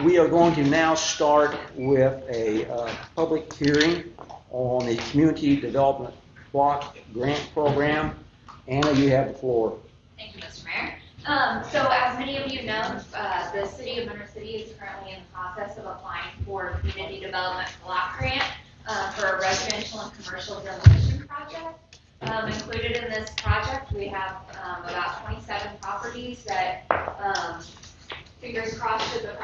We are going to now start with a public hearing on the Community Development Block Grant Program. Anna, you have the floor. Thank you, Mr. Mayor. So as many of you know, the city of Monroe City is currently in the process of applying for Community Development Block Grant for a residential and commercial demolition project. Included in this project, we have about 27 properties that, fingers crossed, should the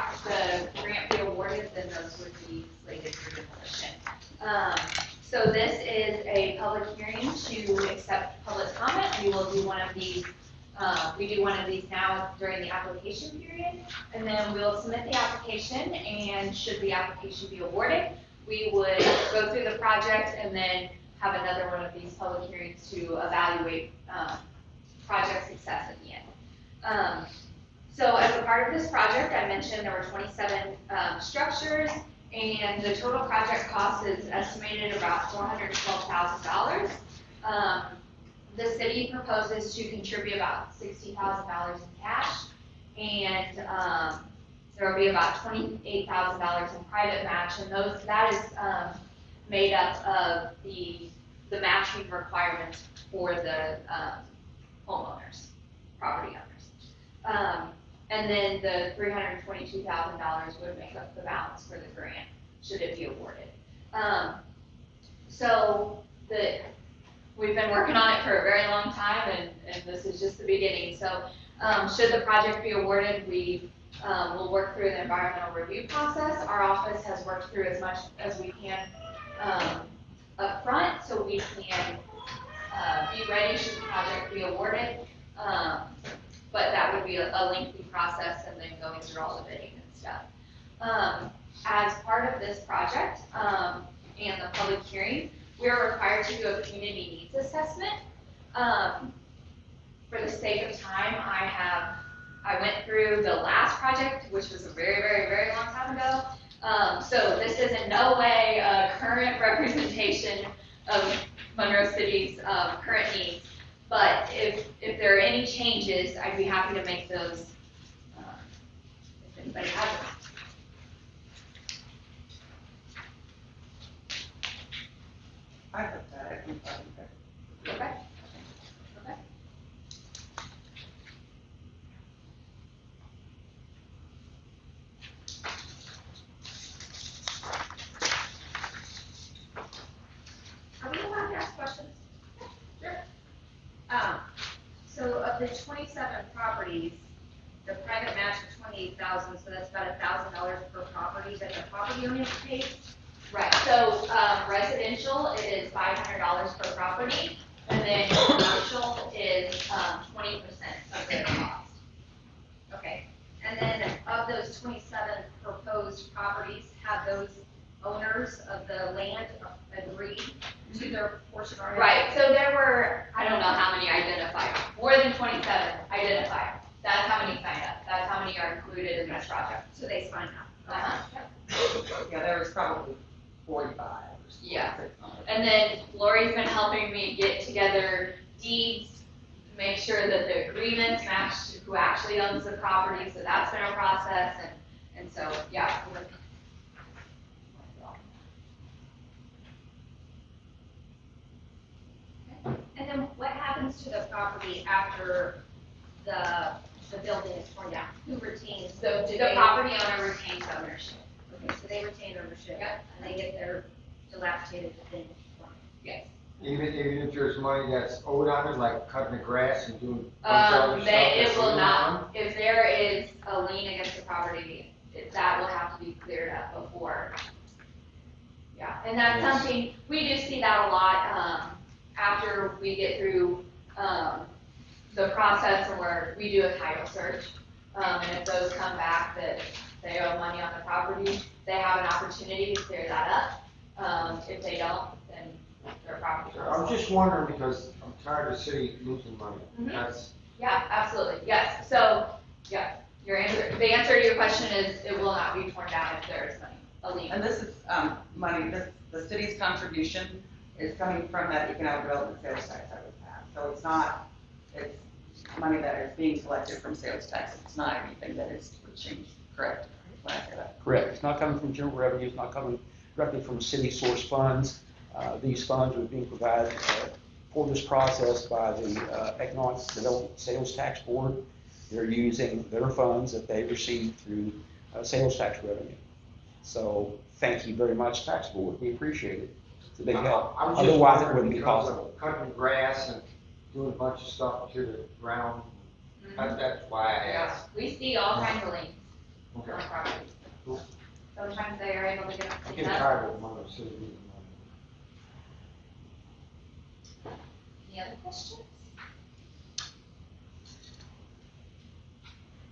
grant be awarded, then those would be slated for demolition. So this is a public hearing to accept public comment. We will do one of these. We do one of these now during the application period, and then we'll submit the application, and should the application be awarded, we would go through the project and then have another one of these public hearings to evaluate project success at the end. So as a part of this project, I mentioned there were 27 structures, and the total project cost is estimated about $412,000. The city proposes to contribute about $60,000 in cash, and there will be about $28,000 in private match, and that is made up of the matching requirements for the homeowners, property owners. And then the $322,000 would make up the balance for the grant, should it be awarded. We've been working on it for a very long time, and this is just the beginning. So should the project be awarded, we will work through the environmental review process. Our office has worked through as much as we can up front, so we can be ready should the project be awarded. But that would be a lengthy process, and then going through all the bidding and stuff. As part of this project and the public hearing, we are required to do a community needs assessment. For the sake of time, I went through the last project, which was a very, very, very long time ago. So this is in no way a current representation of Monroe City's current needs. But if there are any changes, I'd be happy to make those if anybody has them. I have that. I can find that. Okay. Okay. Are we allowed to ask questions? Sure. So of the 27 properties, the private match is $28,000, so that's about $1,000 per property that the property owner pays. Right, so residential is $500 per property, and then commercial is 20% of their cost. Okay, and then of those 27 proposed properties, have those owners of the land agreed to their portion already? Right, so there were, I don't know how many identified, more than 27 identified. That's how many signed up, that's how many are included in this project. So they signed up. Yeah, there was probably 45 or something. Yeah. And then Lori's been helping me get together deeds to make sure that the agreements match who actually owns the property, so that's been a process, and so, yeah. And then what happens to the property after the building is torn down? Who retains? So the property owner retains ownership. Okay, so they retain ownership. Yep. And they get their dilapidated thing. Yes. Even if there's money that's owed on it, like cutting the grass and doing. It will not, if there is a lien against the property, that will have to be cleared up before. Yeah, and that's something, we do see that a lot, after we get through, the process where we do a title search. And if those come back that they owe money on the property, they have an opportunity to clear that up. If they don't, then their property. I'm just wondering because I'm tired of the city losing money. Mhm. That's, Yeah, absolutely, yes. So, yeah, the answer to your question is it will not be torn down if there is money, a lien. And this is money, the city's contribution is coming from that economic development sales tax that we have. So it's not, it's money that is being collected from sales tax. It's not anything that is changed, correct? When I say that. Correct. It's not coming from general revenue, it's not coming directly from city source funds. These funds are being provided for this process by the Economic Development Sales Tax Board. They're using their funds that they receive through sales tax revenue. So thank you very much, Tax Board. We appreciate it. It's a big help. I was just Otherwise, it wondering wouldn't be because possible. of cutting grass and doing a bunch of stuff to the ground. That's why I asked. We see all kinds of liens Okay. on properties. Cool. Sometimes they are able to get them I'm cleaned getting up. tired of Monroe City losing money. Any other questions?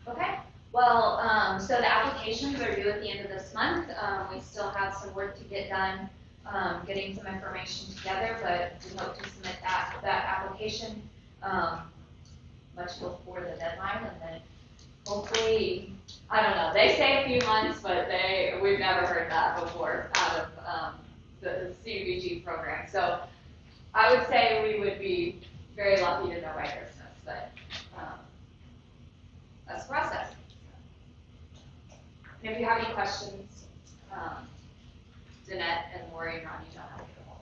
Okay, well, so the applications are due at the end of this month. We still have some work to get done, getting some information together, but we hope to submit that application, much before the deadline, and then hopefully, I don't know, they say a few months, but we've never heard that before out of, the CDBG program. So I would say we would be very lucky to know by Christmas, but, that's the process. And if you have any questions, Danette and Lori and Ronnie know how to get a hold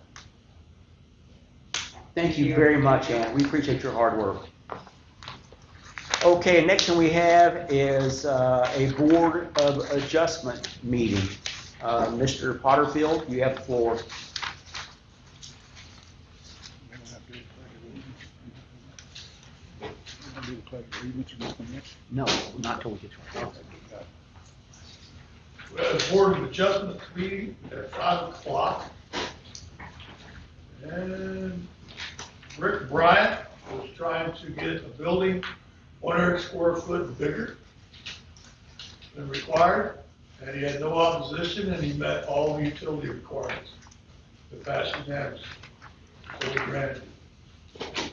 of them. Thank you very much, Ann. We appreciate your hard work. Okay, next one we have is a Board of Adjustment meeting. Mr. Potterfield, you have the floor. No, not till we get to our We had a Board of Adjustment meeting at 5 o'clock. And Rick Bryant was trying to get a building 100 square foot bigger than required. And he had no opposition and he met all the utility requirements to pass unanimously. So we granted it.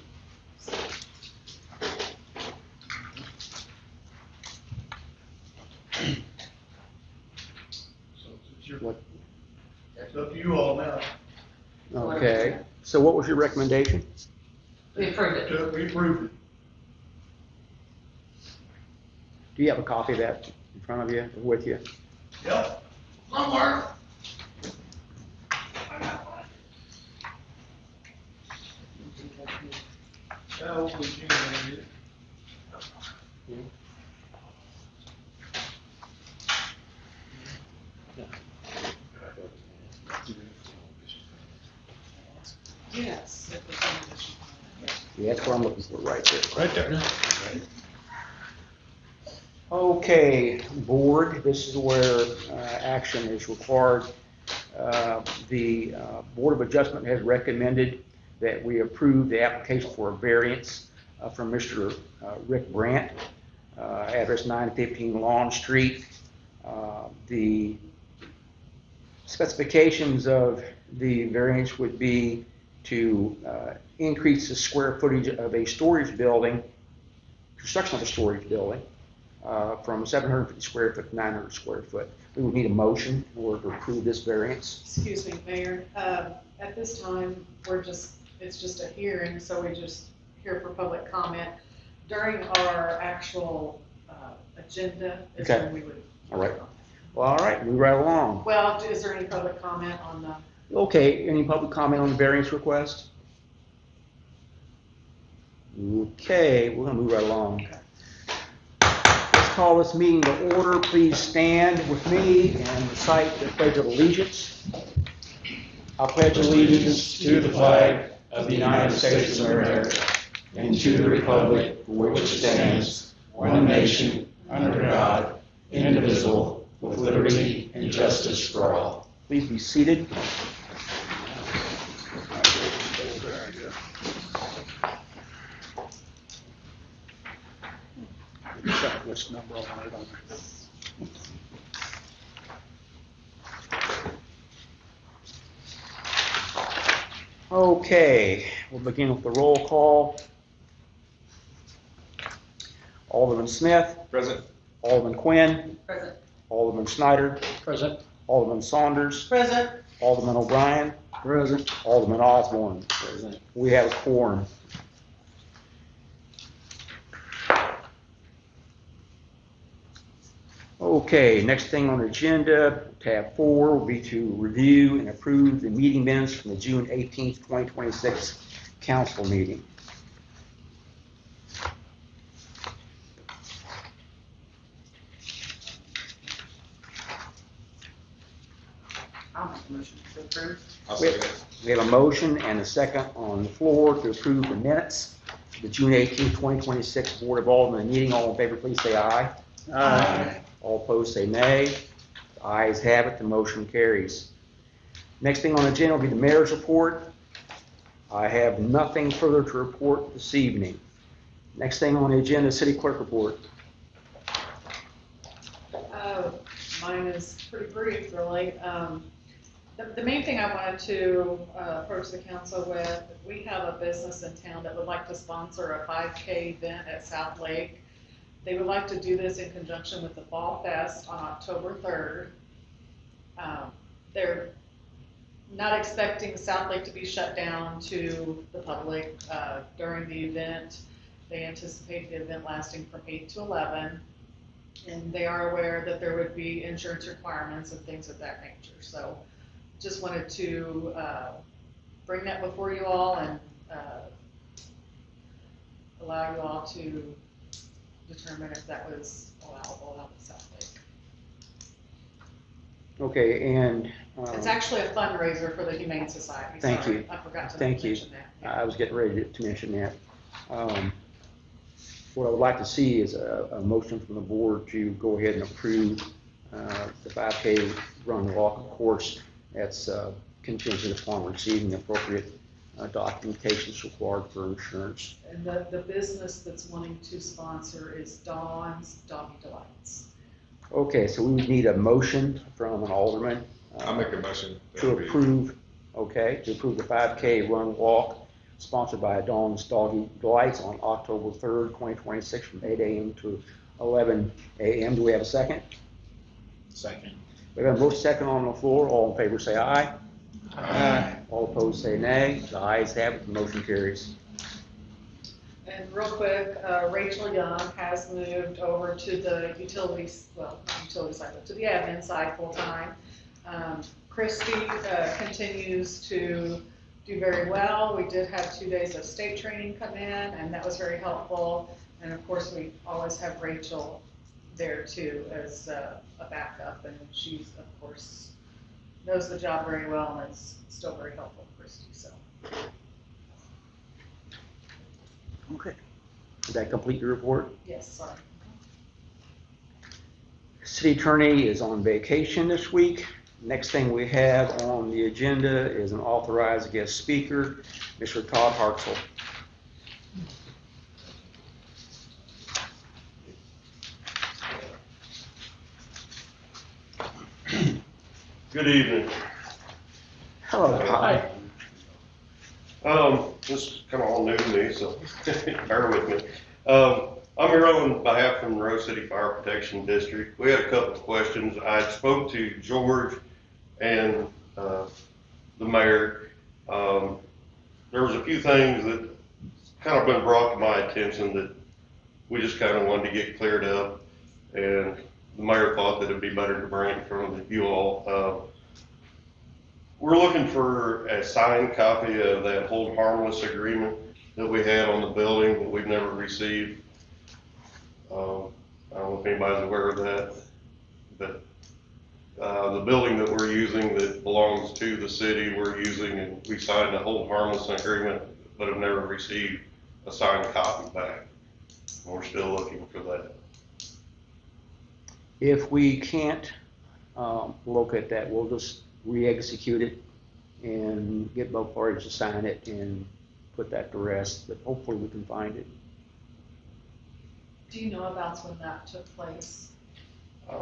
It's up to you all now. Okay, so what was your recommendation? We approved it. We approved it. Do you have a copy of that in front of you, or with you? Yep, somewhere. Yeah, hopefully Gene will get it. Yes. Yeah, that's what I'm looking for, right there. Right there. Okay, board, this is where action is required. The Board of Adjustment has recommended that we approve the application for a variance from Mr. Rick Brandt, address 915 Lawn Street. The specifications of the variance would be to increase the square footage of a storage building, construction of a storage building, from 750 square foot to 900 square foot. We would need a motion in order to approve this variance. Excuse me, Mayor. At this time, it's just a hearing, so we just here for public comment. During our actual agenda is Okay. when we would. All right. Well, all right, move right along. Well, is there any public comment on the? Okay, any public comment on the variance request? Okay, we're gonna move right along. Let's call this meeting to order. Please stand with me and recite the Pledge of Allegiance. I pledge allegiance to the flag of the United States of America and to the republic for which it stands, one nation, under God, indivisible, with liberty and justice for all. Please be seated. Which number I want it on. Okay, we'll begin with the roll call. Alderman Smith. Present. Alderman Quinn. Present. Alderman Snyder. Present. Alderman Saunders. Present. Alderman O'Brien. Present. Alderman Osborne. Present. We have a quorum. Okay, next thing on the agenda, tab 4, will be to review and approve the meeting minutes from the June 18th, 2026 council meeting. I'll make a motion to approve. We have a motion and a second on the floor to approve the minutes of the June 18th, 2026 Board of Aldermen meeting. All in favor, please say aye. Aye. All opposed, say nay. The ayes have it, the motion carries. Next thing on the agenda will be the mayor's report. I have nothing further to report this evening. Next thing on the agenda, city clerk report. Mine is pretty brief, really. The main thing I wanted to approach the council with, we have a business in town that would like to sponsor a 5K event at South Lake. They would like to do this in conjunction with the Fall Fest on October 3rd. They're not expecting South Lake to be shut down to the public during the event. They anticipate the event lasting from 8 to 11. And they are aware that there would be insurance requirements and things of that nature. So just wanted to bring that before you all and allow you all to determine if that was allowable out of South Lake. Okay, and It's actually a fundraiser for the Humane Society. Thank Sorry, you. I forgot to Thank you. mention that. I was getting ready to mention that. What I would like to see is a motion from the board to go ahead and approve the 5K run walk. Of course, that's contingent upon receiving appropriate documentation required for insurance. And the business that's wanting to sponsor is Dawn's Doggy Delights. Okay, so we would need a motion from an alderman. I'll make a motion. To approve, okay, to approve the 5K run walk sponsored by Dawn's Doggy Delights on October 3rd, 2026 from 8 a.m. to 11 a.m. Do we have a second? Second. We have a motion second on the floor. All in favor say aye. Aye. All opposed say nay. The ayes have it, the motion carries. And real quick, Rachel Young has moved over to the utilities, well, not utility side, but to the admin side full-time. Christy continues to do very well. We did have 2 days of state training come in, and that was very helpful. And of course, we always have Rachel there too as a backup, and she's, of course, knows the job very well, and it's still very helpful for Christy, so. Okay. Does that complete your report? Yes, sorry. City attorney is on vacation this week. Next thing we have on the agenda is an authorized guest speaker, Mr. Todd Hartzell. Good evening. Hello, Todd. This is kind of all new to me, so bear with me. I'm here on behalf of Monroe City Fire Protection District. We had a couple of questions. I spoke to George and the mayor. There was a few things that kind of been brought to my attention that we just kind of wanted to get cleared up, and the mayor thought that it'd be better to bring it from you all. We're looking for a signed copy of that hold harmless agreement that we had on the building, but we've never received. I don't know if anybody's aware of that, but the building that we're using that belongs to the city, we're using, and we signed a hold harmless agreement, but have never received a signed copy back. And we're still looking for that. If we can't locate that, we'll just re-execute it and get both parties to sign it and put that to rest, but hopefully we can find it. Do you know about when that took place? I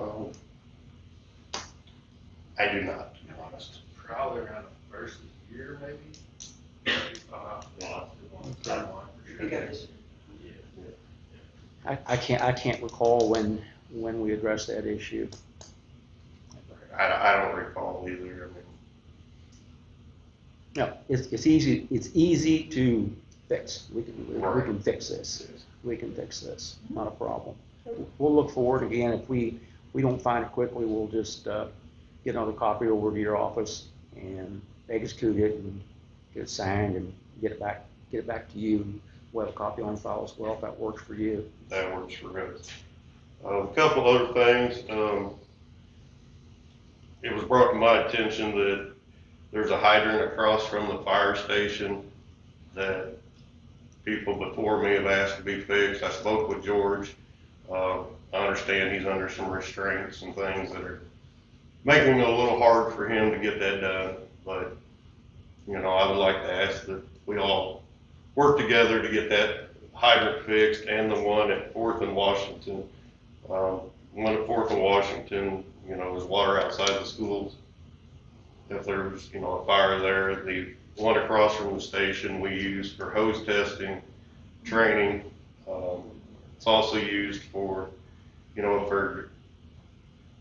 do not, to be honest. Probably around the first of the year, maybe. I can't recall when we addressed that issue. I don't recall either. I mean, No, it's easy to fix. We can fix this. We can fix this, not a problem. We'll look forward again. If we we don't find it quickly, we'll just get another copy over to your office and execute it and get it signed and get it back to you. We'll have a copy on file as well if that works for you. That works for us. A couple other things, it was brought to my attention that there's a hydrant across from the fire station that people before me have asked to be fixed. I spoke with George. I understand he's under some restraints and things that are making it a little hard for him to get that done. But, I would like to ask that we all work together to get that hydrant fixed and the one at 4th and Washington. One at 4th and Washington, is water outside the schools. If there's, a fire there, the one across from the station we use for hose testing, training. It's also used for, if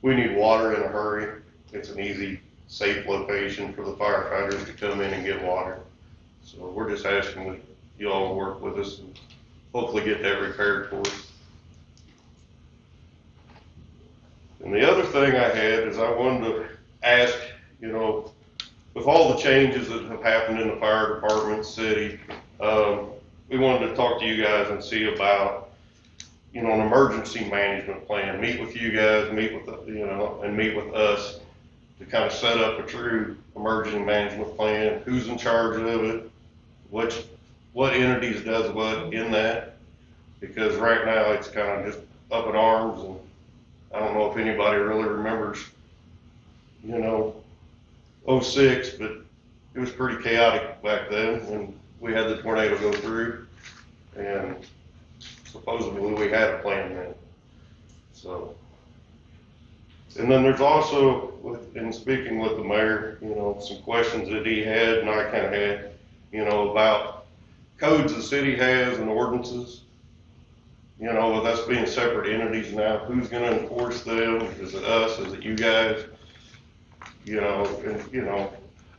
we need water in a hurry, it's an easy, safe location for the firefighters to come in and get water. So we're just asking that you all work with us and hopefully get that repaired for us. And the other thing I had is I wanted to ask, with all the changes that have happened in the fire department, city, we wanted to talk to you guys and see about, an emergency management plan. Meet with you guys, meet with us to kind of set up a true emergency management plan. Who's in charge of it? What entities does what in that? Because right now it's kind of just up in arms, and I don't know if anybody really remembers, 06, but it was pretty chaotic back then when we had the tornado go through, and supposedly we had a plan then. So, and then there's also, in speaking with the mayor, some questions that he had and I kind of had, about codes the city has and ordinances. With us being separate entities now, who's going to enforce them? Is it us? Is it you guys? I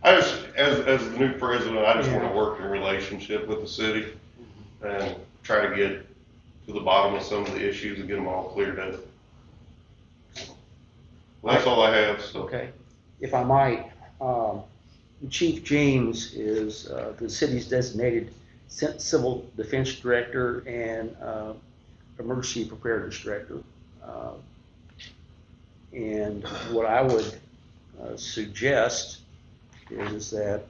just, as the new president, I just want to work in relationship with the city and try to get to the bottom of some of the issues and get them all cleared up. Well, that's all I have. So. Okay. If I might, Chief James is the city's designated civil defense director and emergency preparedness director. And what I would suggest is that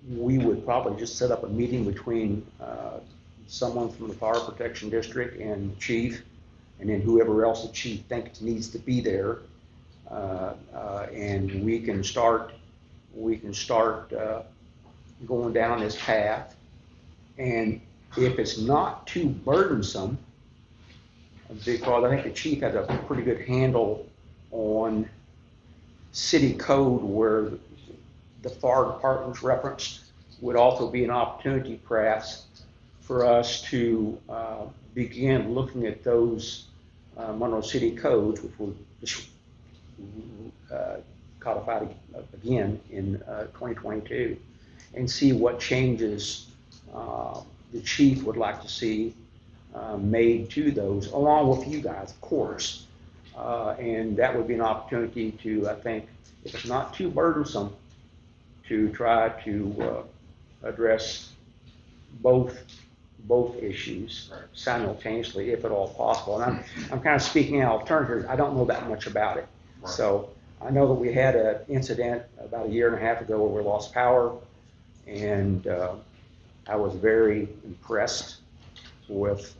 we would probably just set up a meeting between someone from the fire protection district and the chief, and then whoever else the chief thinks needs to be there, and we can start going down this path. And if it's not too burdensome, because I think the chief has a pretty good handle on city code where the fire department's referenced, would also be an opportunity perhaps for us to begin looking at those Monroe City codes, which were just codified again in 2022, and see what changes the chief would like to see made to those, along with you guys, of course. And that would be an opportunity to, I think, if it's not too burdensome, to try to address both issues simultaneously, if at all possible. And I'm kind of speaking out alternatives. I don't know that much about it. Right. So I know that we had an incident about a year and a half ago where we lost power, and I was very impressed with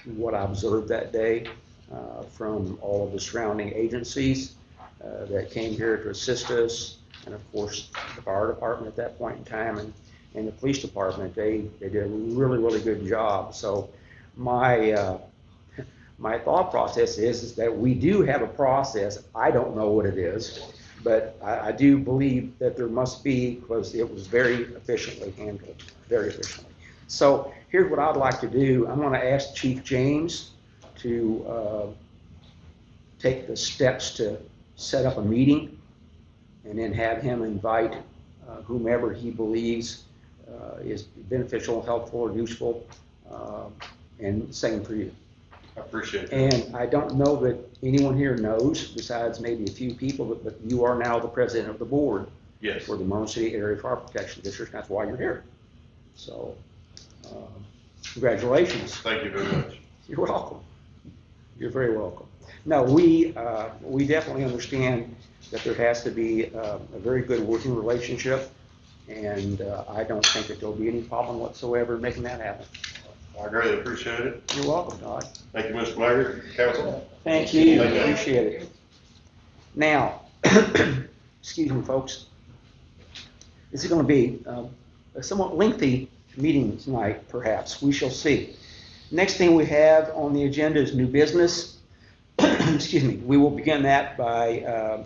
what I observed that day from all of the surrounding agencies that came here to assist us, and of course the fire department at that point in time, and the police department. They did a really good job. So my thought process is that we do have a process. I don't know what it is, but I do believe that there must be, because it was very efficiently handled, very efficiently. So here's what I'd like to do. I'm going to ask Chief James to take the steps to set up a meeting, and then have him invite whomever he believes is beneficial, helpful, or useful, and same for you. I appreciate that. And I don't know that anyone here knows, besides maybe a few people, but you are now the president of the board Yes. for the Monroe City Area Fire Protection District. That's why you're here. So, congratulations. Thank you very much. You're welcome. You're very welcome. No, we definitely understand that there has to be a very good working relationship, and I don't think that there'll be any problem whatsoever making that happen. I greatly appreciate it. You're welcome, Todd. Thank you, Mr. Mayor, council. Thank you. Thank you. Appreciate it. Now, excuse me, folks. This is going to be a somewhat lengthy meeting tonight, perhaps. We shall see. Next thing we have on the agenda is new business. Excuse me. We will begin that by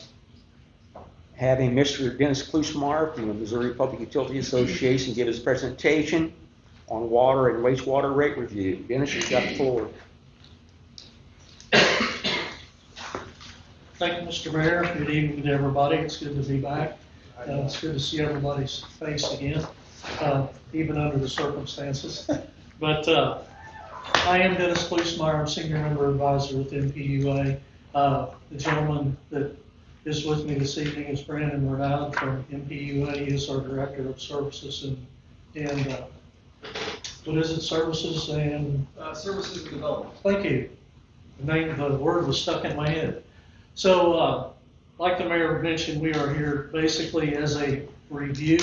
having Mr. Dennis Klusmeyer from the Missouri Public Utility Association give his presentation on water and wastewater rate review. Dennis, you've got the floor. Thank you, Mr. Mayor. Good evening to everybody. It's good to be back. It's good to see everybody's face again, even under the circumstances. But I am Dennis Klusmeyer. I'm Senior Member Advisor with MPUA. The gentleman that is with me this evening is Brandon Renaud from MPUA. He is our Director of Services and what is it? Services and Services and Development. Thank you. The word was stuck in my head. So, like the mayor mentioned, we are here basically as a review.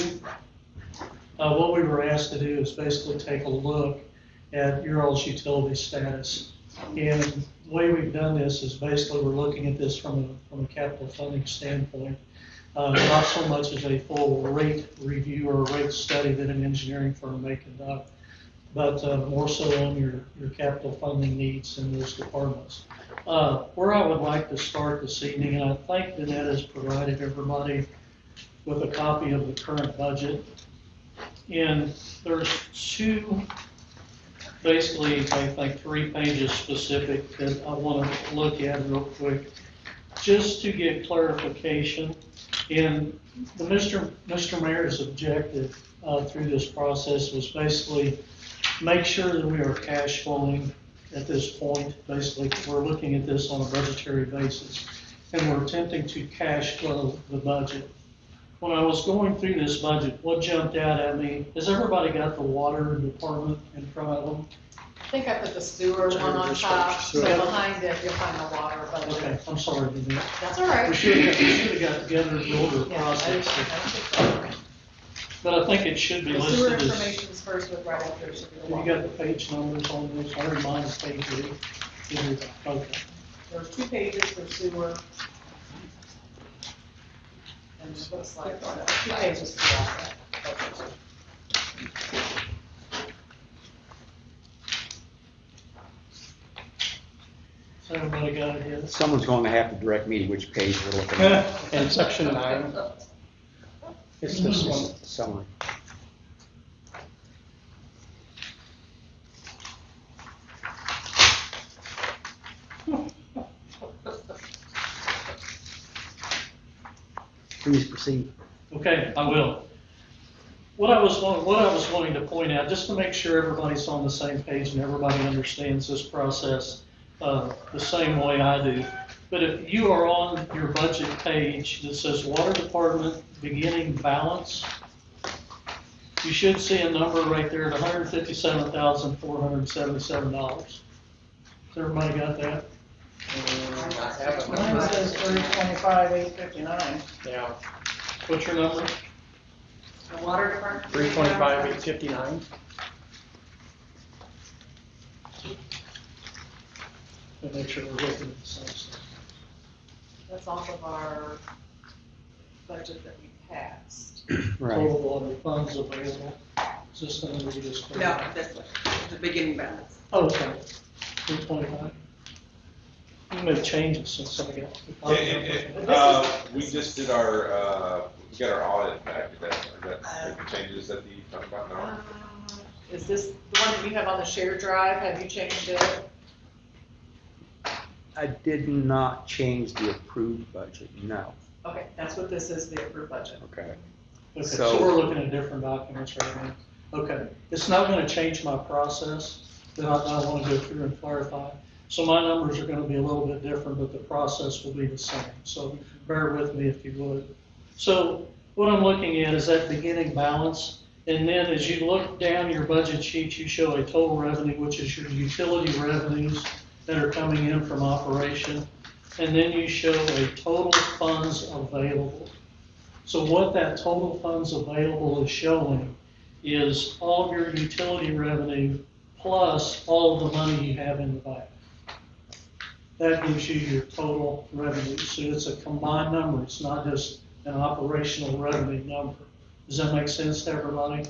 What we were asked to do is basically take a look at your all's utility status. And the way we've done this is basically we're looking at this from a capital funding standpoint, not so much as a full rate review or rate study that an engineering firm may conduct, but more so on your capital funding needs in those departments. Where I would like to start this evening, and I think Danette has provided everybody with a copy of the current budget. And there's two, basically, I think 3 pages specific that I want to look at real quick, just to get clarification. And Mr. Mayor's objective through this process was basically make sure that we are cash flowing at this point. Basically, we're looking at this on a budgetary basis, and we're attempting to cash flow the budget. When I was going through this budget, what jumped out at me, has everybody got the water department in front of them? I think I put the sewer one on top, so behind it, you'll find the water budget. Okay, I'm sorry, Danette. That's all right. We should have got together the order Yeah, process. But I think it should be the sewer listed as, information's first with right after. have you got the page numbers on this? I remind the page eight. Okay. There's 2 pages for sewer. And it looks like 2 pages for water. So everybody got it here? Someone's going to have to direct me to which page we're looking at. And section 9. It's this one. Summary. Please proceed. Okay, I will. What I was wanting to point out, just to make sure everybody's on the same page and everybody understands this process the same way I do. But if you are on your budget page that says Water Department beginning balance, you should see a number right there at $157,477. Has everybody got that? Mine says 325,859. Yeah, What's your number? The water department? 325,859. To make sure we're looking at the same stuff. That's off of our budget that we passed. Right. Total water funds available. Is this the number you just? quoted? No, this one, the beginning balance. Oh, okay. 325. You made changes since I got. We just did our, we got our audit back. Is that the changes that you talked about now? Is this the one that you have on the shared drive? Have you changed it? I did not change the approved budget, no. Okay, that's what this is, the approved budget. Okay. Okay, so So- we're looking at different documents right now. Okay, it's not gonna change my process, that I want to go through and clarify. So my numbers are gonna be a little bit different, but the process will be the same. So bear with me if you would. So what I'm looking at is that beginning balance. And then as you look down your budget sheet, you show a total revenue, which is your utility revenues that are coming in from operation. And then you show a total funds available. So what that total funds available is showing is all of your utility revenue plus all of the money you have in the bank. That gives you your total revenue. So it's a combined number. It's not just an operational revenue number. Does that make sense to everybody?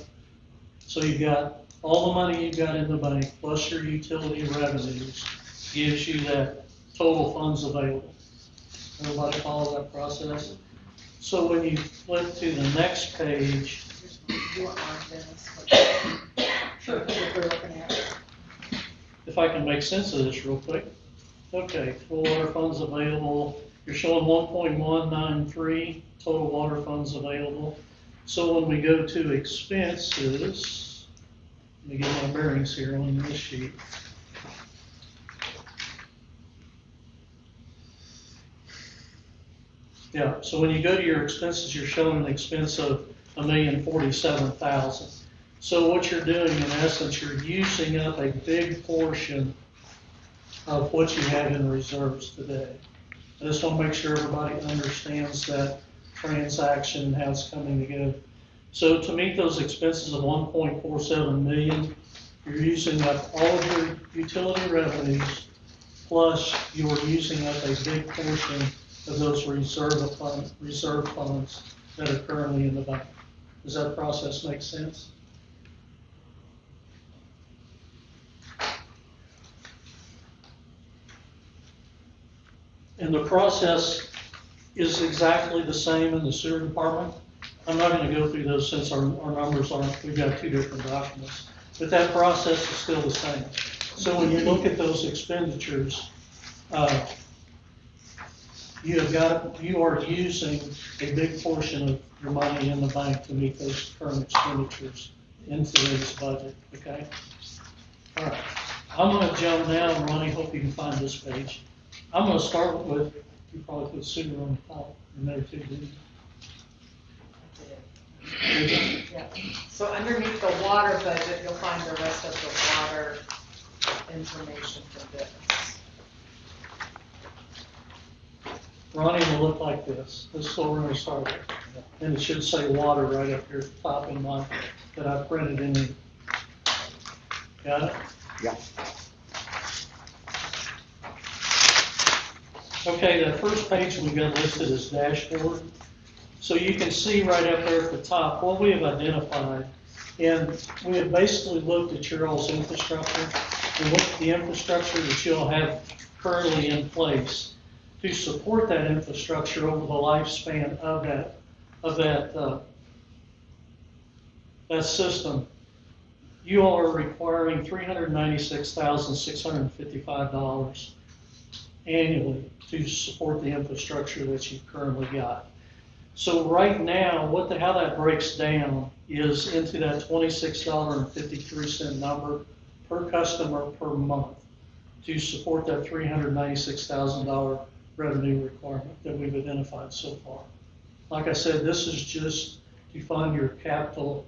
So you've got all the money you've got in the bank plus your utility revenues gives you that total funds available. Everybody follow that process? So when you flip to the next page, You want mine, Dennis? Sure, what we're looking at. if I can make sense of this real quick. Okay, full water funds available, you're showing 1.193 total water funds available. So when we go to expenses, let me get my bearings here on this sheet. Yeah, so when you go to your expenses, you're showing an expense of $1,047,000. So what you're doing, in essence, you're using up a big portion of what you have in reserves today. I just want to make sure everybody understands that transaction and how it's coming together. So to meet those expenses of 1.47 million, you're using up all of your utility revenues, plus you're using up a big portion of those reserve funds that are currently in the bank. Does that process make sense? And the process is exactly the same in the sewer department. I'm not going to go through those since our numbers aren't, we've got two different documents. But that process is still the same. So when you look at those expenditures, you are using a big portion of your money in the bank to meet those current expenditures in today's budget, okay? All right, I'm gonna jump now, Ronnie, hope you can find this page. I'm gonna start with, you probably put sewer on the top in there too, didn't you? Yeah, so underneath the water budget, you'll find the rest of the water information for this. Ronnie will look like this. This is what we're gonna start with. And it should say water right up here at the top in mine that I printed in. Got it? Yeah. Okay, that first page we got listed as dashboard. So you can see right up there at the top what we have identified. And we have basically looked at your all's infrastructure and what the infrastructure that you'll have currently in place to support that infrastructure over the lifespan of that system. You all are requiring $396,655 annually to support the infrastructure that you've currently got. So right now, how that breaks down is into that $26.53 number per customer per month to support that $396,000 revenue requirement that we've identified so far. Like I said, this is just to fund your capital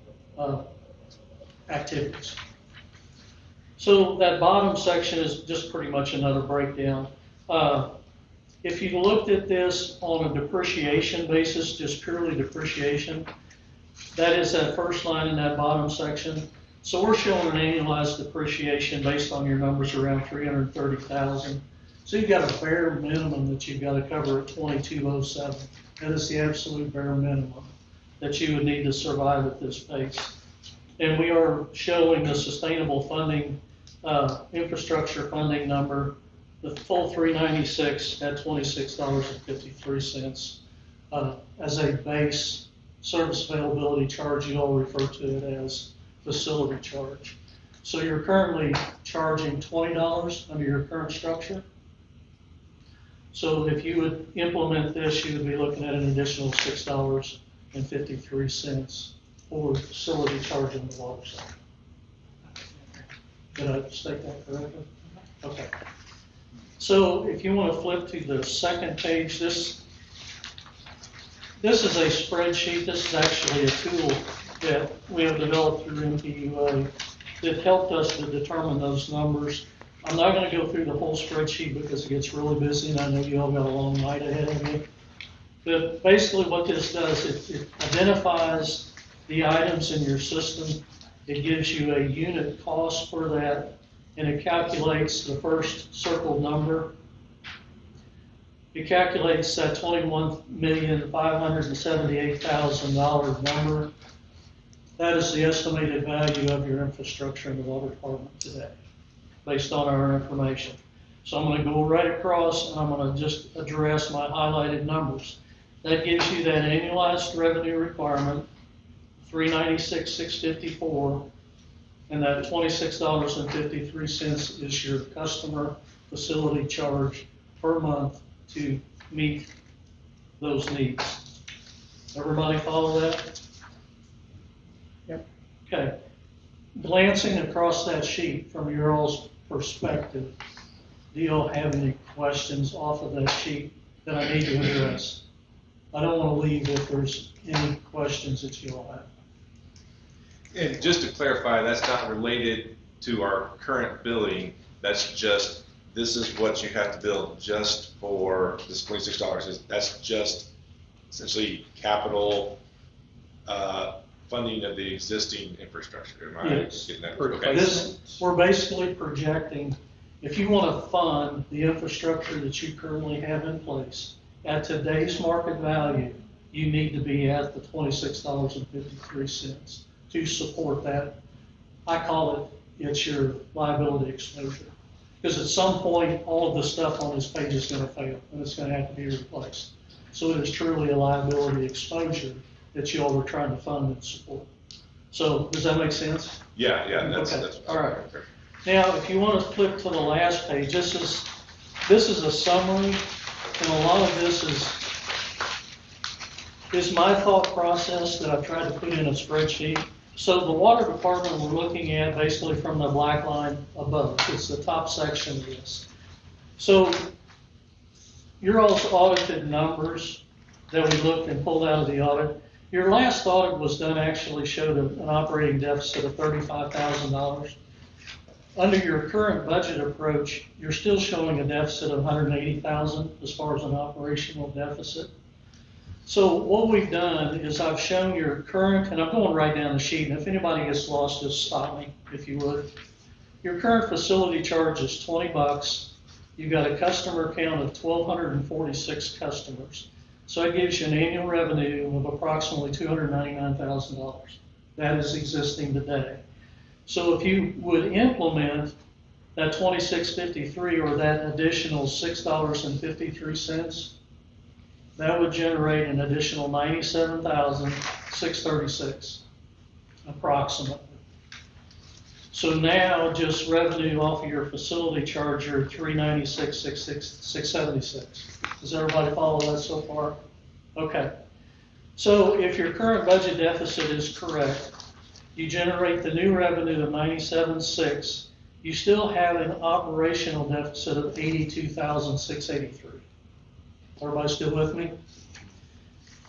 activities. So that bottom section is just pretty much another breakdown. If you looked at this on a depreciation basis, just purely depreciation, that is that first line in that bottom section. So we're showing an annualized depreciation based on your numbers around 330,000. So you've got a bare minimum that you've got to cover at 2207. That is the absolute bare minimum that you would need to survive at this pace. And we are showing the sustainable funding, infrastructure funding number, the full 396 at $26.53 as a base service availability charge. You all refer to it as facility charge. So you're currently charging $20 under your current structure. So if you would implement this, you would be looking at an additional $6.53 for facility charge on the water side. Did I state that correctly? Okay. So if you want to flip to the second page, this is a spreadsheet. This is actually a tool that we have developed through MPUA that helped us to determine those numbers. I'm not going to go through the whole spreadsheet because it gets really busy, and I know you all got a long night ahead of you. But basically what this does, it identifies the items in your system. It gives you a unit cost for that, and it calculates the first circled number. It calculates that $21,578,000 number. That is the estimated value of your infrastructure in the water department today, based on our information. So I'm going to go right across and I'm going to just address my highlighted numbers. That gives you that annualized revenue requirement, $396,654, and that $26.53 is your customer facility charge per month to meet those needs. Everybody follow that? Yep. Okay. Glancing across that sheet from your all's perspective, do you all have any questions off of that sheet that I need to address? I don't want to leave if there's any questions that you all have. And just to clarify, that's not related to our current billing. That's just, this is what you have to bill just for this $26. That's just essentially capital funding of the existing infrastructure. Am I Yes. getting that? For Okay. We're basically projecting, if you want to fund the infrastructure that you currently have in place, at today's market value, you need to be at the $26.53 to support that. I call it's your liability exposure. Because at some point, all of the stuff on this page is going to fail and it's going to have to be replaced. So it is truly a liability exposure that you all are trying to fund and support. So does that make sense? Yeah, Okay. that's. All right. Now, if you want to flip to the last page, this is a summary, and a lot of this is my thought process that I've tried to put in a spreadsheet. So the water department we're looking at basically from the black line above. It's the top section of this. So your all's audited numbers that we looked and pulled out of the audit, your last audit was done actually showed an operating deficit of $35,000. Under your current budget approach, you're still showing a deficit of $180,000 as far as an operational deficit. So what we've done is I've shown your current, and I'm going right down the sheet, and if anybody gets lost, just stop me, if you would. Your current facility charge is $20. You've got a customer count of 1,246 customers. So that gives you an annual revenue of approximately $299,000. That is existing today. So if you would implement that 2653 or that additional $6.53, that would generate an additional $97,636 approximately. So now just revenue off of your facility charge, you're $396,676. Does everybody follow that so far? Okay. So if your current budget deficit is correct, you generate the new revenue of $97,600. You still have an operational deficit of $82,683. Everybody still with me?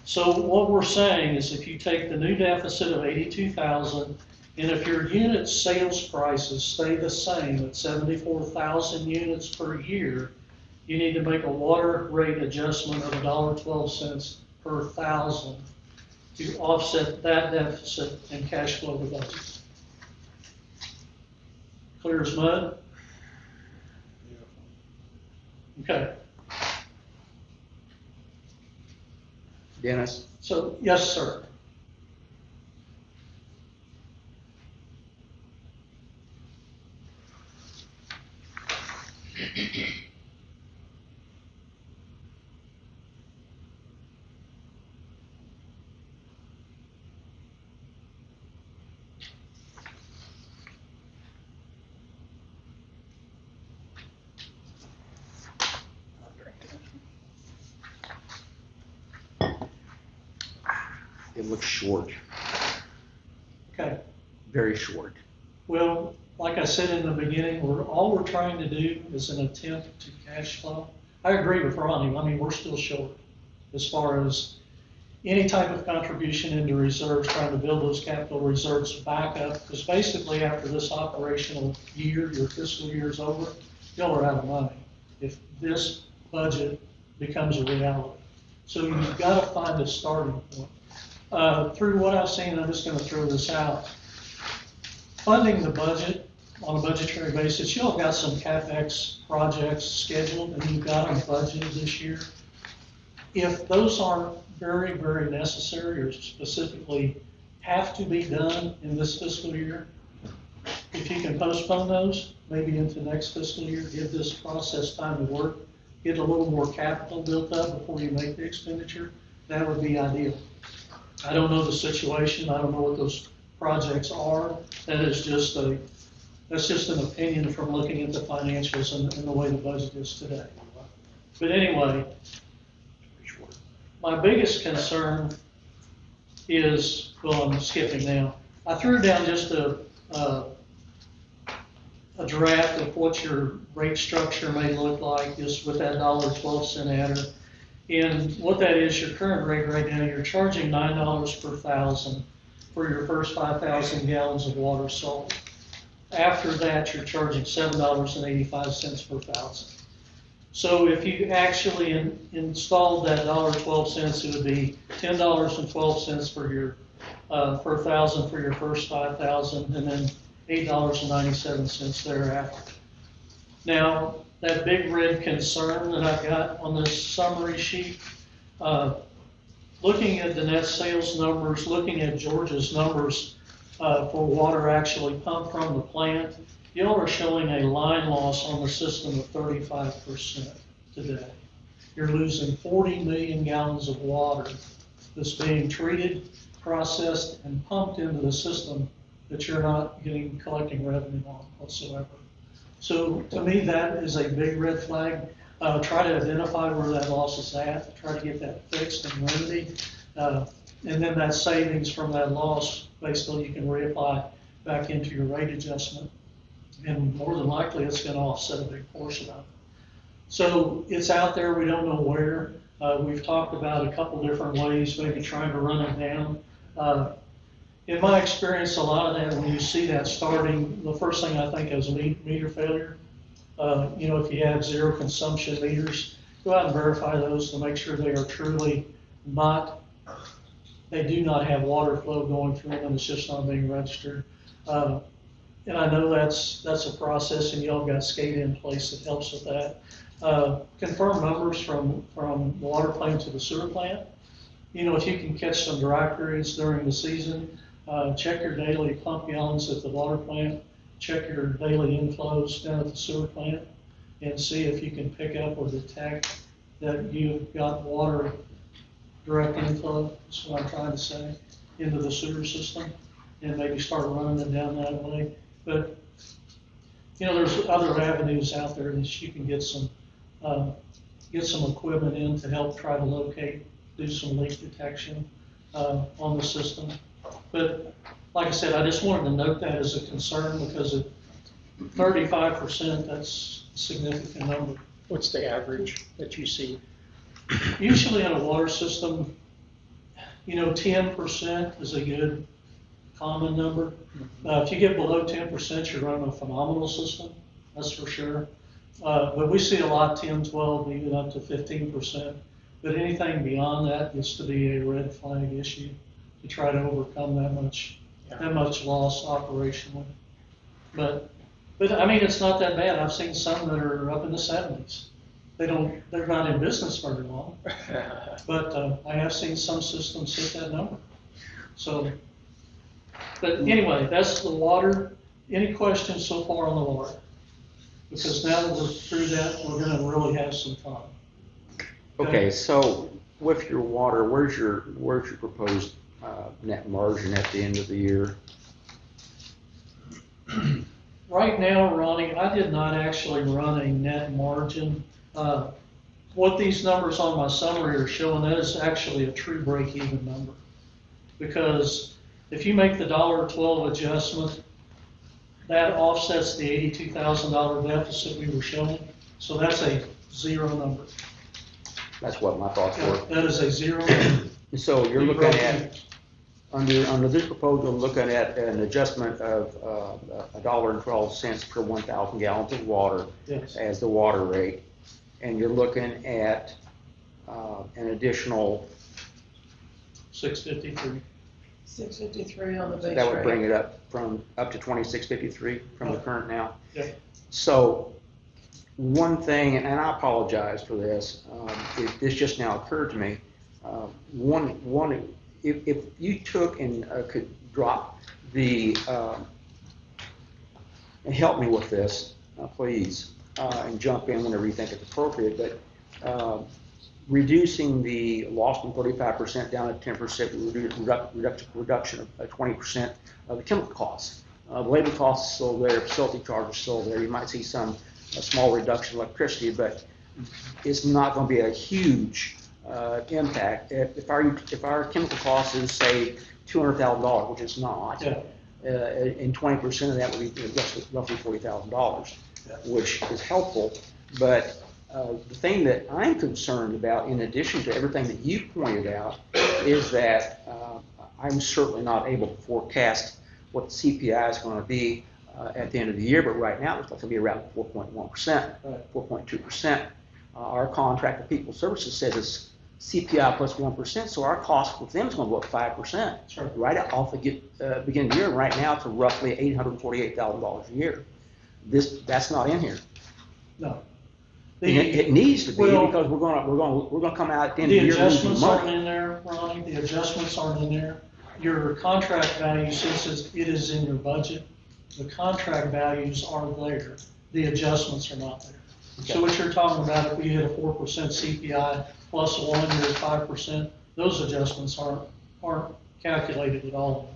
So what we're saying is if you take the new deficit of $82,000, and if your unit sales prices stay the same at 74,000 units per year, you need to make a water rate adjustment of $1.12 per thousand to offset that deficit and cash flow the budget. Clear as mud? Okay. Dennis? So, yes, sir. It looks short, Okay. very short. Well, like I said in the beginning, all we're trying to do is an attempt to cash flow. I agree with Ronnie, I mean, we're still short as far as any type of contribution into reserves, trying to build those capital reserves back up, because basically after this operational year, your fiscal year is over, y'all are out of money if this budget becomes a reality. So you've got to find a starting point. Through what I've seen, I'm just going to throw this out. Funding the budget on a budgetary basis, y'all got some CapEx projects scheduled and you've got them budgeted this year. If those aren't very, very necessary or specifically have to be done in this fiscal year, if you can postpone those, maybe into next fiscal year, give this process time to work, get a little more capital built up before you make the expenditure, that would be ideal. I don't know the situation, I don't know what those projects are, that's just an opinion from looking at the financials and the way the budget is today. But anyway, my biggest concern is, well, I'm skipping now. I threw down just a draft of what your rate structure may look like, just with that $1.12 adder. And what that is, your current rate right now, you're charging $9 per thousand for your first 5,000 gallons of water sold. After that, you're charging $7.85 per thousand. So if you actually installed that $1.12, it would be $10.12 for your per thousand for your first 5,000, and then $8.97 thereafter. Now, that big red concern that I've got on this summary sheet, looking at the net sales numbers, looking at Georgia's numbers for water actually pumped from the plant, y'all are showing a line loss on the system of 35% today. You're losing 40 million gallons of water that's being treated, processed, and pumped into the system that you're not collecting revenue on whatsoever. So to me, that is a big red flag. Try to identify where that loss is at, try to get that fixed and remedied. And then that savings from that loss, basically you can reapply back into your rate adjustment. And more than likely, it's going to offset a big portion of it. So it's out there, we don't know where. We've talked about a couple different ways, maybe trying to run it down. In my experience, a lot of that, when you see that starting, the first thing I think is meter failure. If you have zero consumption meters, go out and verify those to make sure they are truly they do not have water flow going through them, it's just not being registered. And I know that's a process, and y'all got SCADA in place that helps with that. Confirm numbers from the water plant to the sewer plant. If you can catch some dry periods during the season, check your daily pump gallons at the water plant, check your daily inflows down at the sewer plant, and see if you can pick up or detect that you've got water direct inflow, that's what I'm trying to say, into the sewer system, and maybe start running it down that way. But, there's other avenues out there that you can get some equipment in to help try to locate, do some leak detection on the system. But like I said, I just wanted to note that as a concern, because at 35%, that's a significant number. What's the average that you see? Usually in a water system, 10% is a good common number. If you get below 10%, you're running a phenomenal system, that's for sure. But we see a lot 10, 12, even up to 15%. But anything beyond that gets to be a red flag issue to try to overcome that much loss operationally. But I mean, it's not that bad. I've seen some that are up in the 70s. They're not in business very long, but I have seen some systems hit that number. So, but anyway, that's the water. Any questions so far on the water? Because now that we're through that, we're going to really have some fun. Okay, so with your water, where's your proposed net margin at the end of the year? Right now, Ronnie, I did not actually run a net margin. What these numbers on my summary are showing, that is actually a true break-even number. Because if you make the $1.12 adjustment, that offsets the $82,000 deficit we were showing. So that's a zero number. That's what my thoughts were. That is a zero number. And so you're looking at, under this proposal, looking at an adjustment of $1.12 per 1,000 gallons of water Yes. as the water rate. And you're looking at an additional, 653. 653 on the base rate. that would bring it up to 2653 from the current now. Yeah. So one thing, and I apologize for this, this just now occurred to me. If you took and could drop the, and help me with this, please, and jump in whenever you think it's appropriate, but reducing the loss from 35% down to 10%, reduction of 20% of the chemical costs. The labor costs are still there, facility charges are still there. You might see a small reduction in electricity, but it's not going to be a huge impact. If our chemical cost is, say, $200,000, which it's not, Yeah. and 20% of that would be roughly $40,000, which is helpful. But the thing that I'm concerned about, in addition to everything that you pointed out, is that I'm certainly not able to forecast what the CPI is going to be at the end of the year, but right now it's going to be around 4.1%, 4.2%. Our contract with People Services says it's CPI plus 1%, so our cost with them is going to go up 5%. Sure. Right off the beginning of the year. Right now it's roughly $848,000 a year. That's not in here. No. And it needs to be, Well, because we're gonna come out at the end of The the year losing adjustments aren't money. in there, Ronnie, the adjustments aren't in there. Your contract value, since it is in your budget, the contract values are there, the adjustments are not there. So what you're talking about, if we hit a 4% CPI plus a 1 year 5%, those adjustments aren't calculated at all.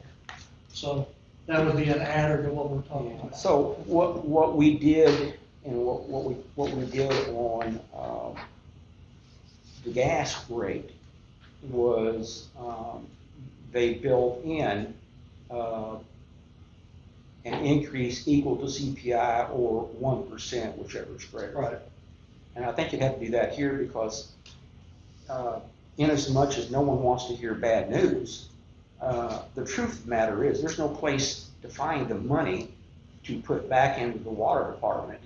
So that would be an adder to what we're talking about. So what we did, and what we did on the gas rate was they built in an increase equal to CPI or 1%, whichever is greater. Right. And I think you'd have to do that here because in as much as no one wants to hear bad news, the truth of the matter is there's no place to find the money to put back into the water department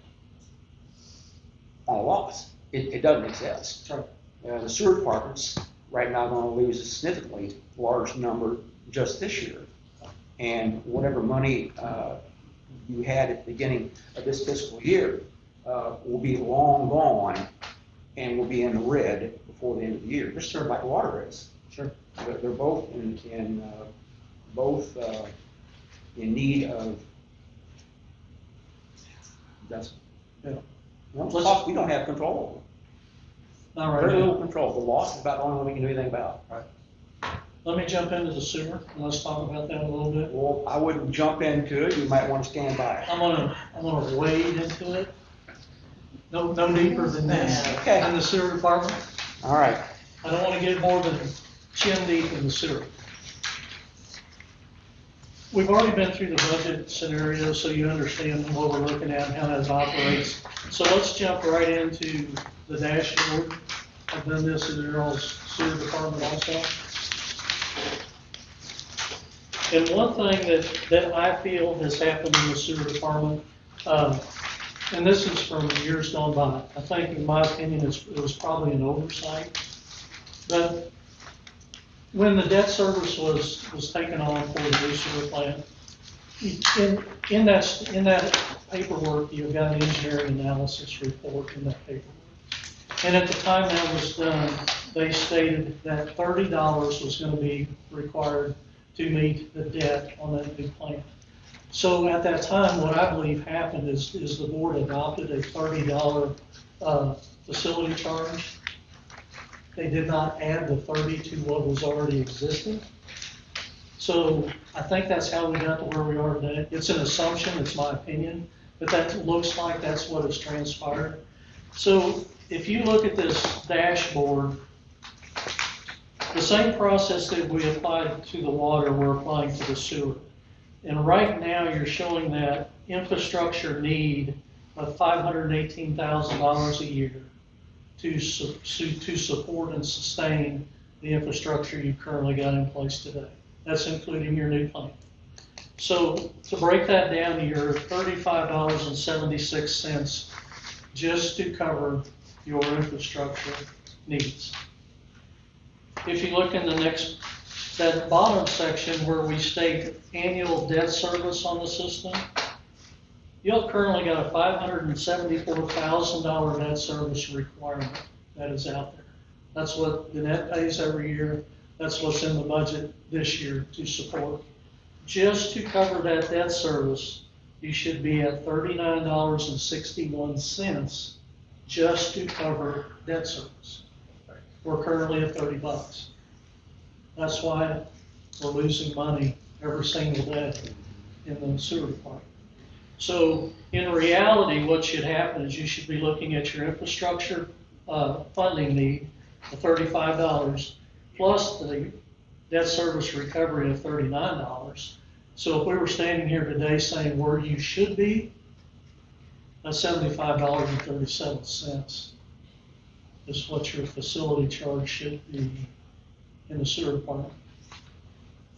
on a loss. It doesn't exist. Sure. The sewer department's right now going to lose a significantly large number just this year. And whatever money you had at the beginning of this fiscal year will be long gone and will be in the red before the end of the year, just sort of like water is. Sure. They're both in need of investment. Yeah. Well, we don't have control over them. Not right Very now. little control. The loss is about the only one we can do anything about. Let me jump into the sewer, and let's talk about that a little bit. Well, I wouldn't jump into it. You might want to stand by. I'm gonna wade into it. No deeper than this. Okay. In the sewer department. All right. I don't wanna get more than chin deep in the sewer. We've already been through the budget scenario, so you understand what we're looking at and how that operates. So let's jump right into the dashboard. I've done this in the Earl's sewer department also. And one thing that I feel has happened in the sewer department, and this is from years gone by, I think in my opinion, it was probably an oversight. But when the debt service was taken on for the new sewer plant, in that paperwork, you've got an engineering analysis report in that paperwork. And at the time that was done, they stated that $30 was going to be required to meet the debt on that new plant. So at that time, what I believe happened is the board adopted a $30 facility charge. They did not add the 30 to what was already existing. So I think that's how we got to where we are today. It's an assumption, it's my opinion, but that looks like that's what has transpired. So if you look at this dashboard, the same process that we applied to the water, we're applying to the sewer. And right now, you're showing that infrastructure need of $518,000 a year to support and sustain the infrastructure you've currently got in place today. That's including your new plant. So to break that down, you're $35.76 just to cover your infrastructure needs. If you look in the next, that bottom section where we state annual debt service on the system, you've currently got a $574,000 debt service requirement that is out there. That's what the net pays every year. That's what's in the budget this year to support. Just to cover that debt service, you should be at $39.61 just to cover debt service. We're currently at $30. That's why we're losing money every single day in the sewer department. So in reality, what should happen is you should be looking at your infrastructure funding need of $35 plus the debt service recovery of $39. So if we were standing here today saying where you should be, that's $75.37 is what your facility charge should be in the sewer department.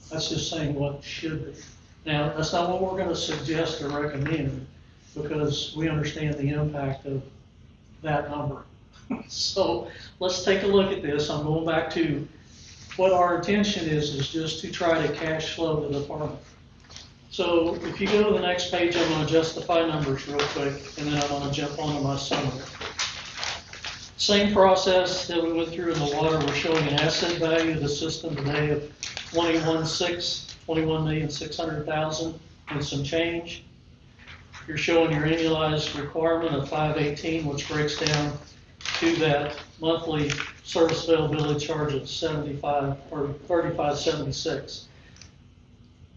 That's just saying what should be. Now, that's not what we're going to suggest or recommend because we understand the impact of that number. So let's take a look at this. I'm going back to what our intention is just to try to cash flow the department. So if you go to the next page, I'm going to justify numbers real quick, and then I'm going to jump onto my summary. Same process that we went through in the water. We're showing an asset value of the system today of $21,600,000 and some change. You're showing your annualized requirement of $518, which breaks down to that monthly service availability charge of $35.76.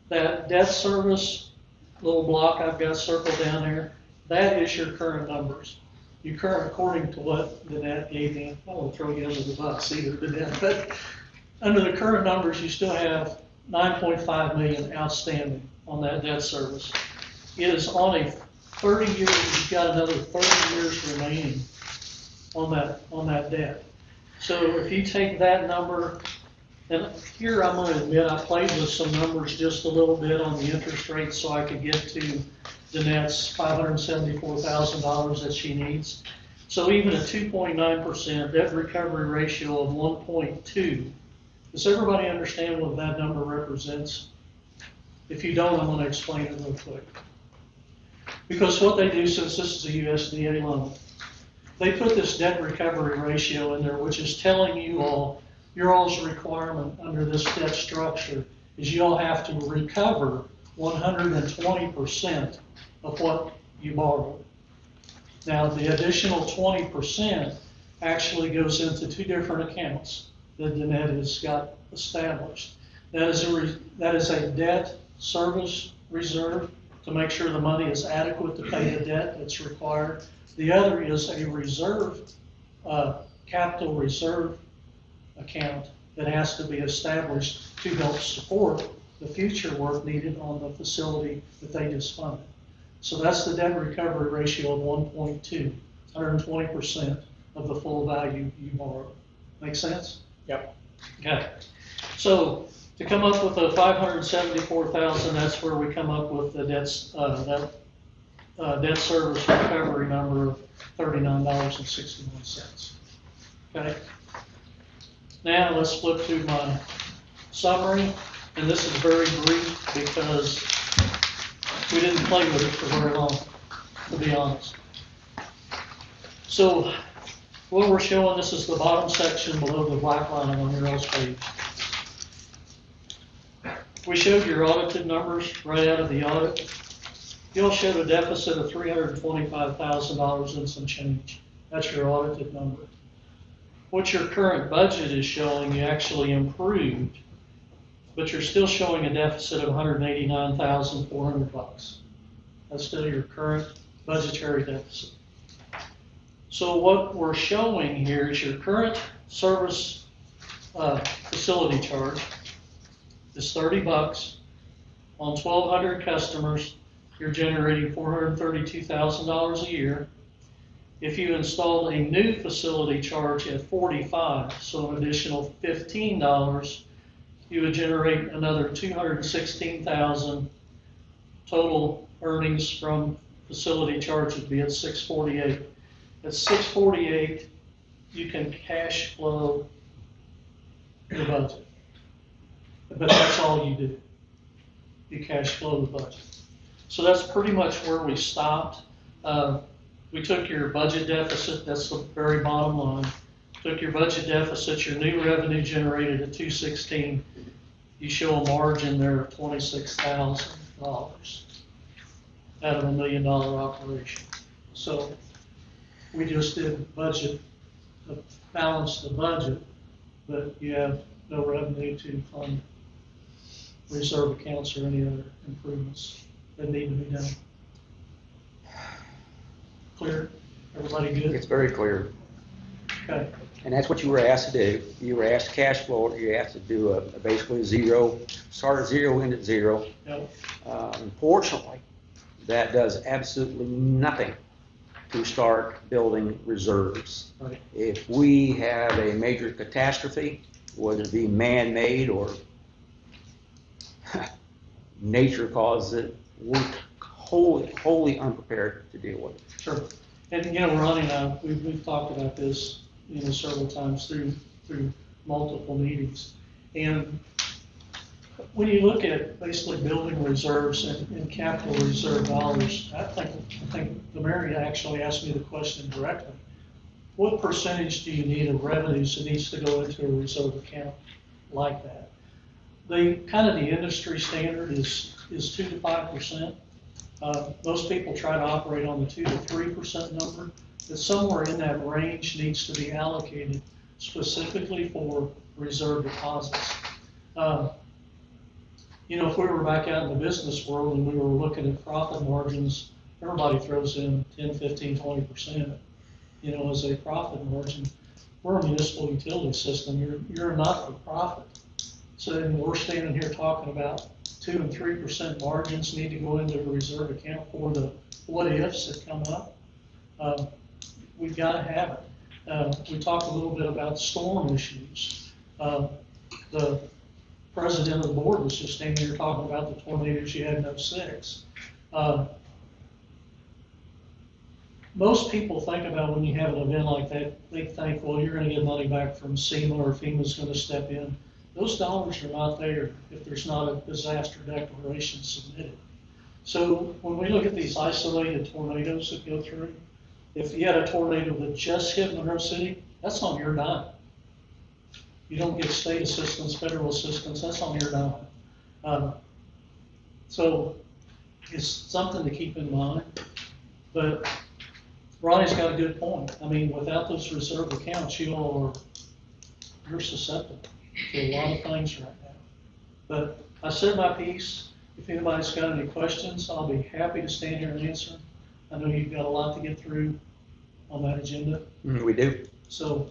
That debt service little block I've got circled down there, that is your current numbers. Your current, according to what the net gave me, I won't throw you under the bus either, but under the current numbers, you still have $9.5 million outstanding on that debt service. It is on a 30 years, you've got another 30 years remaining on that debt. So if you take that number, and here I'm going to admit I played with some numbers just a little bit on the interest rate so I could get to Danette's $574,000 that she needs. So even a 2.9% debt recovery ratio of 1.2, does everybody understand what that number represents? If you don't, I'm going to explain it real quick. Because what they do, since this is a USDA loan, they put this debt recovery ratio in there, which is telling you all, your all's requirement under this debt structure is you all have to recover 120% of what you borrowed. Now, the additional 20% actually goes into two different accounts that Danette has got established. That is a debt service reserve to make sure the money is adequate to pay the debt that's required. The other is a reserve, capital reserve account that has to be established to help support the future work needed on the facility that they just funded. So that's the debt recovery ratio of 1.2, 120% of the full value you borrowed. Make sense? Yep. Okay. So to come up with the $574,000, that's where we come up with the debt service recovery number of $39.61. Okay. Now let's flip to my summary, and this is very brief because we didn't play with it for very long, to be honest. So what we're showing, this is the bottom section below the black line on your else page. We showed your audited numbers right out of the audit. You all showed a deficit of $325,000 and some change. That's your audited number. What your current budget is showing, you actually improved, but you're still showing a deficit of $189,400. That's still your current budgetary deficit. So what we're showing here is your current service facility charge is $30 on 1,200 customers you're generating $432,000 a year. If you installed a new facility charge at 45, so an additional $15, you would generate another 216,000. Total earnings from facility charge would be at 648. At 648, you can cash flow your budget. But that's all you do. You cash flow the budget. So that's pretty much where we stopped. We took your budget deficit, that's the very bottom line. Took your budget deficit, your new revenue generated at 216. You show a margin there of $26,000 out of $1 million operation. So we just did budget, balance the budget, but you have no revenue to fund reserve accounts or any other improvements that need to be done. Clear? Everybody good? It's very clear. Okay. And that's what you were asked to do. You were asked to cash flow, you were asked to do a basically zero, start at zero, end at zero. Yep. Unfortunately, that does absolutely nothing to start building reserves. Right. If we have a major catastrophe, whether it be man-made or nature causes it, we're wholly unprepared to deal with it. Sure. And, you know, Ronnie and I, we've talked about this, you know, several times through multiple meetings. And when you look at basically building reserves and capital reserve dollars, I think the mayor actually asked me the question directly. What percentage do you need of revenues that needs to go into a reserve account like that? The industry standard is 2 to 5%. Most people try to operate on the 2 to 3% number, but somewhere in that range needs to be allocated specifically for reserve deposits. You know, if we were back out in the business world and we were looking at profit margins, everybody throws in 10, 15, 20%, you know, as a profit margin. We're a municipal utility system. You're a not-for-profit. So then we're standing here talking about 2 and 3% margins need to go into a reserve account for the what-ifs that come up. We've got to have it. We talked a little bit about storm issues. The president of the board was just standing here talking about the tornadoes you had in 06. Most people think about when you have an event like that, they think, well, you're going to get money back from SEMA or FEMA's going to step in. Those dollars are not there if there's not a disaster declaration submitted. So when we look at these isolated tornadoes that go through, if you had a tornado that just hit Monroe City, that's on your dime. You don't get state assistance, federal assistance, that's on your dime. So it's something to keep in mind. But Ronnie's got a good point. I mean, without those reserve accounts, you're susceptible to a lot of things right now. But I said my piece. If anybody's got any questions, I'll be happy to stand here and answer. I know you've got a lot to get through on that agenda. We do. So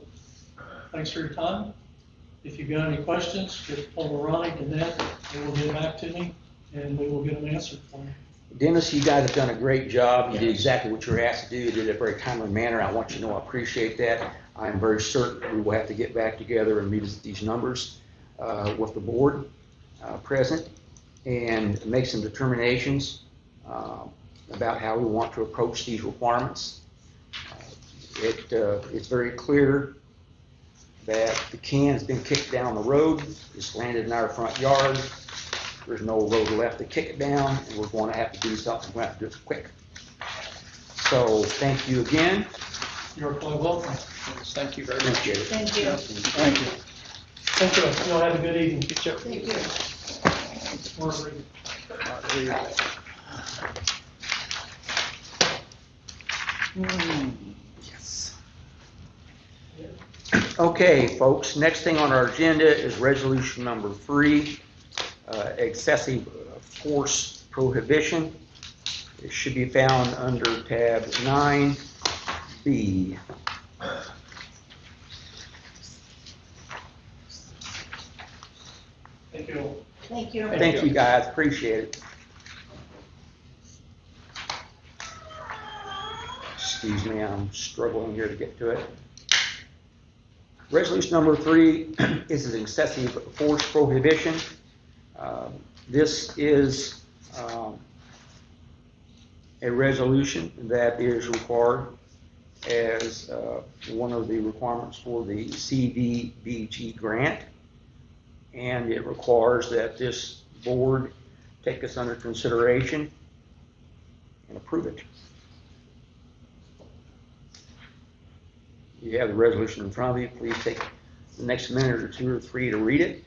thanks for your time. If you've got any questions, get hold of Ronnie and Ned. They will get back to me and we will get them answered for you. Dennis, you guys have done a great job. You did exactly what you were asked to do. You did it in a very timely manner. I want you to know I appreciate that. I'm very certain we will have to get back together and revisit these numbers with the board present and make some determinations about how we want to approach these requirements. It's very clear that the can has been kicked down the road. It's landed in our front yard. There's no road left to kick it down, and we're going to have to do something. We're going to have to do it quick. So thank you again. You're quite welcome. Thank you very much. Appreciate it. Thank you. Thank you. Thank you. You'll have a good evening. Thank you. Yes. Okay, folks, next thing on our agenda is resolution number 3, excessive force prohibition. It should be found under tab 9B. Thank you. Thank you. Thank you, guys, appreciate it. Excuse me, I'm struggling here to get to it. Resolution number 3 is an excessive force prohibition. This is a resolution that is required as one of the requirements for the CDBG grant. And it requires that this board take this under consideration and approve it. You have the resolution in front of you. Please take the next minute or 2 or 3 to read it.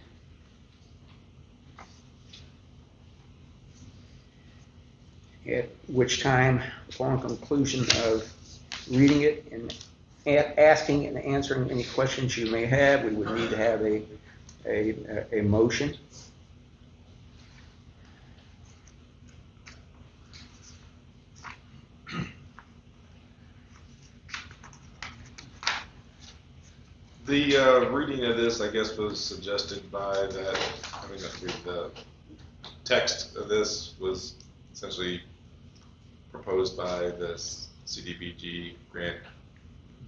At which time, upon conclusion of reading it and asking and answering any questions you may have, we would need to have a motion. The reading of this, I guess, was suggested by the text of this was essentially proposed by the CDBG grant.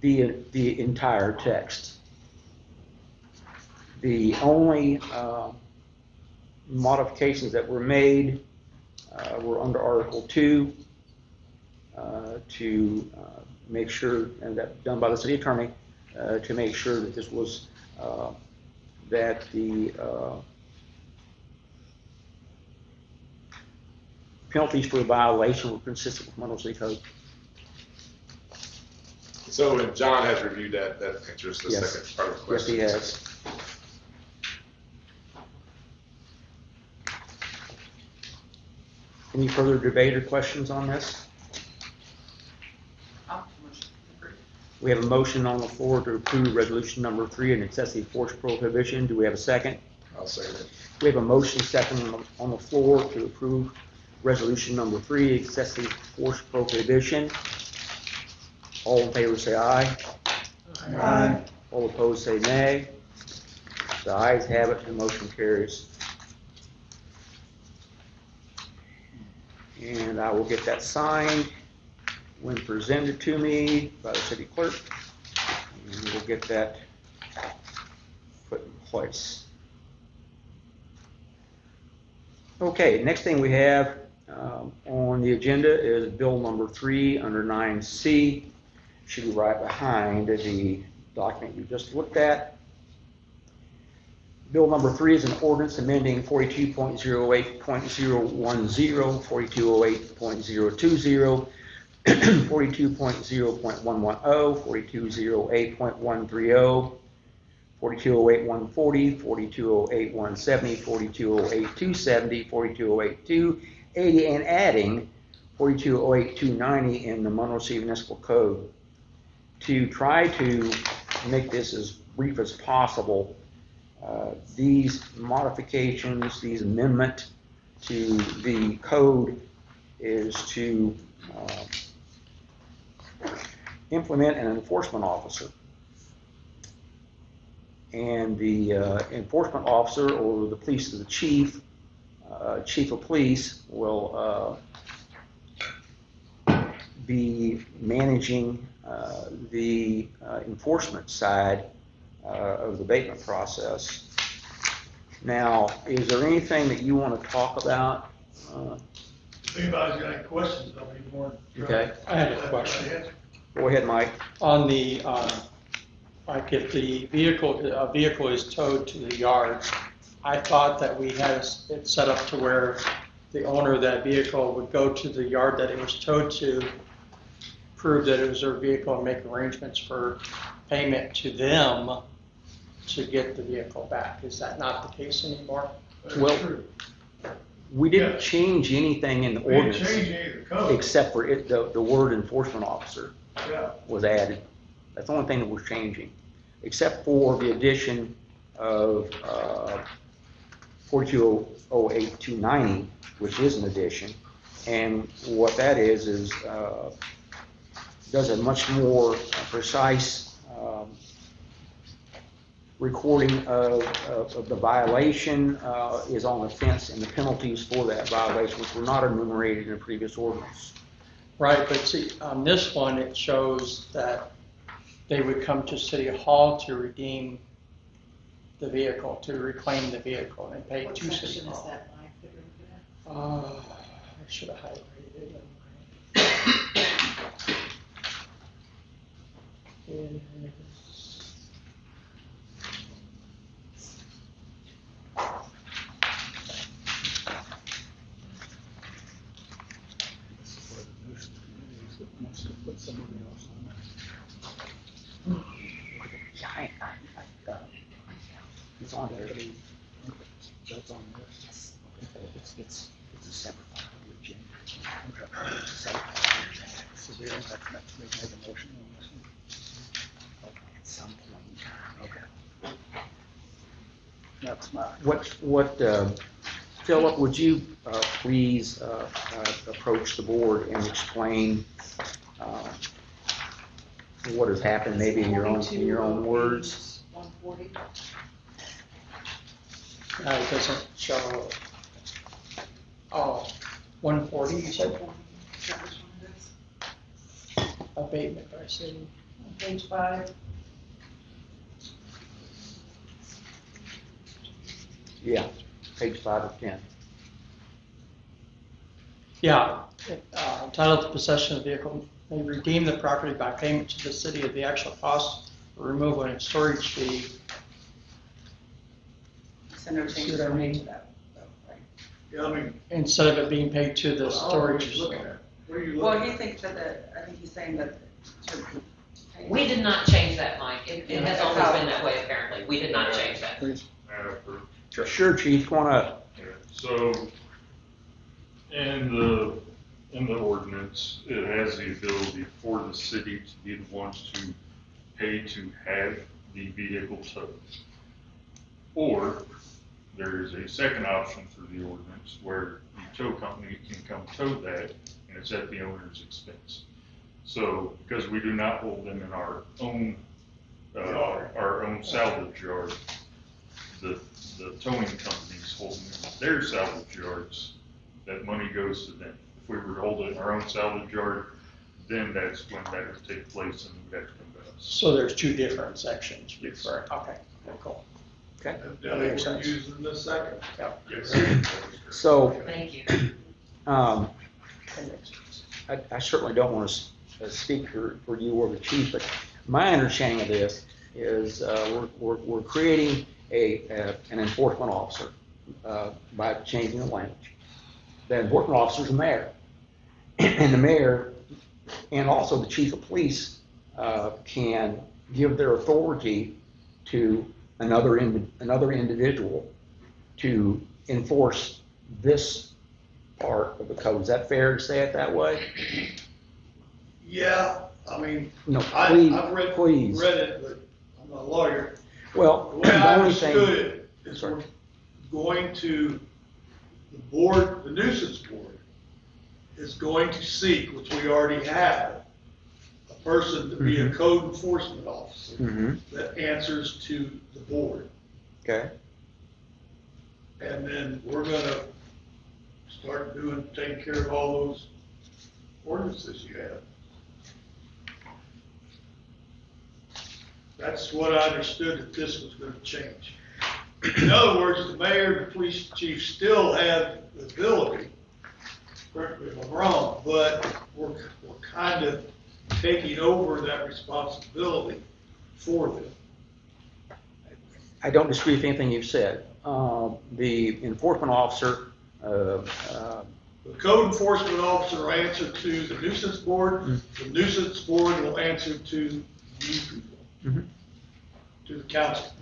The entire text. The only modifications that were made were under Article 2 to make sure, and that done by the city attorney, to make sure that this was, that the penalties for violation were consistent with Monroe City Code. So, and John has reviewed that answers the Yes. second part of the Yes, question. he has. Any further debate or questions on this? We have a motion on the floor to approve resolution number 3, an excessive force prohibition. Do we have a second? I'll second it. We have a motion second on the floor to approve resolution number 3, excessive force prohibition. All in favor say aye. Aye. All opposed say nay. The ayes have it, the motion carries. And I will get that signed when presented to me by the city clerk. And we'll get that put in place. Okay, next thing we have on the agenda is bill number 3 under 9C. Should be right behind the document you just looked at. Bill number 3 is an ordinance amending 42.08.010, 4208.020, 42.0.110, 4208.130, 4208.140, 4208.170, 4208.270, 4208.280, and adding 4208.290 in the Monroe City Municipal Code. To try to make this as brief as possible, these modifications, these amendment to the code is to implement an enforcement officer. And the enforcement officer, or the police, the chief of police will be managing the enforcement side of the abatement process. Now, is there anything that you want to talk about? If anybody's got any questions, I'll be more. Okay. I had a question. Go ahead, Mike. On the, like if a vehicle is towed to the yard, I thought that we had it set up to where the owner of that vehicle would go to the yard that it was towed to, prove that it was their vehicle, and make arrangements for payment to them to get the vehicle back. Is that not the case anymore? Well, we didn't change anything in the We didn't ordinance change any of the code. except for it, the word enforcement officer Yeah. was added. That's the only thing that was changing, except for the addition of 4208.290, which is an addition. And what that is does a much more precise recording of the violation, is on offense, and the penalties for that violation, which were not enumerated in the previous ordinance. Right, but see, on this one, it shows that they would come to City Hall to redeem the vehicle, to reclaim the vehicle, and pay What to City section is Hall. that, Mike, that you're looking at? I should have highlighted it. This is where the nuisance committee is that wants to put somebody else on there. Yeah, it's on there. That's on this. It's a separate agenda. Okay. It's a separate agenda. So we don't have to make a motion on this one. Okay, at some point in time. Okay. That's my, Philip, would you please approach the board and explain what has happened, maybe in your own words? 140. It doesn't show, 140, you said? Is that which one it is? Abatement by city. On page 5. Yeah, page 5 of 10. Yeah, entitled to possession of the vehicle may redeem the property by payment to the city of the actual cost of removal and storage fee. So no See changes what I were made mean? to that, though, right? Yeah, I mean, Instead of it being paid to the what are storage. you looking at? What are you Well, looking he at? thinks that, I think he's saying that. We did not change that, Mike. It has always been that way, apparently. We did not change that. Please. For Sure, Chief, come on up. So, in the ordinance, it has the ability for the city to be the ones to pay to have the vehicle towed. Or, there is a second option for the ordinance where the tow company can come tow that, and it's at the owner's expense. So, because we do not hold them in our own salvage yard, the towing companies holding their salvage yards, that money goes to them. If we were to hold it in our own salvage yard, then that's when that would take place and we'd have to come to us. So there's two different sections referring, okay, cool. Okay. Yeah, they were using the second. Yes. So, Thank you. I certainly don't want to speak for you or the chief, but my understanding of this is we're creating an enforcement officer by changing the language. The enforcement officer is the mayor, and the mayor and also the chief of police can give their authority to another individual to enforce this part of the code. Is that fair to say it that way? Yeah, I mean, No, I've please. read it, but I'm not a lawyer. Well, The way I the only understood thing, it is we're going to, the board, the nuisance board, is going to seek, which we already have, a person to be a code enforcement officer Mhm. that answers to the board. Okay, And then we're gonna start taking care of all those ordinances you have. That's what I understood that this was gonna change. In other words, the mayor and the police chief still have the ability, correct me if I'm wrong, but we're kind of taking over that responsibility for them. I don't disagree with anything you've said. The enforcement officer, The code enforcement officer will answer to the nuisance board, the nuisance board will answer to you people, Mhm. to the council.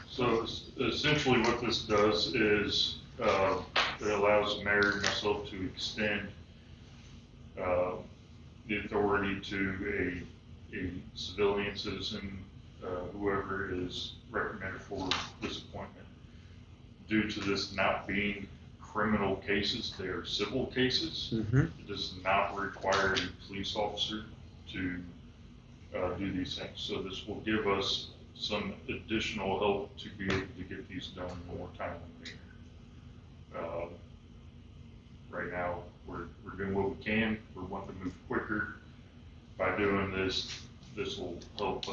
So essentially what this does is, it allows the mayor and myself to extend, the authority to a civilian citizen, whoever is recommended for this appointment. Due to this not being criminal cases, they are civil cases. It does not require a police officer to do these things. So this will give us some additional help to be able to get these done in a more timely manner. right now, we're doing what we can, we're wanting to move quicker. By doing this, this will help,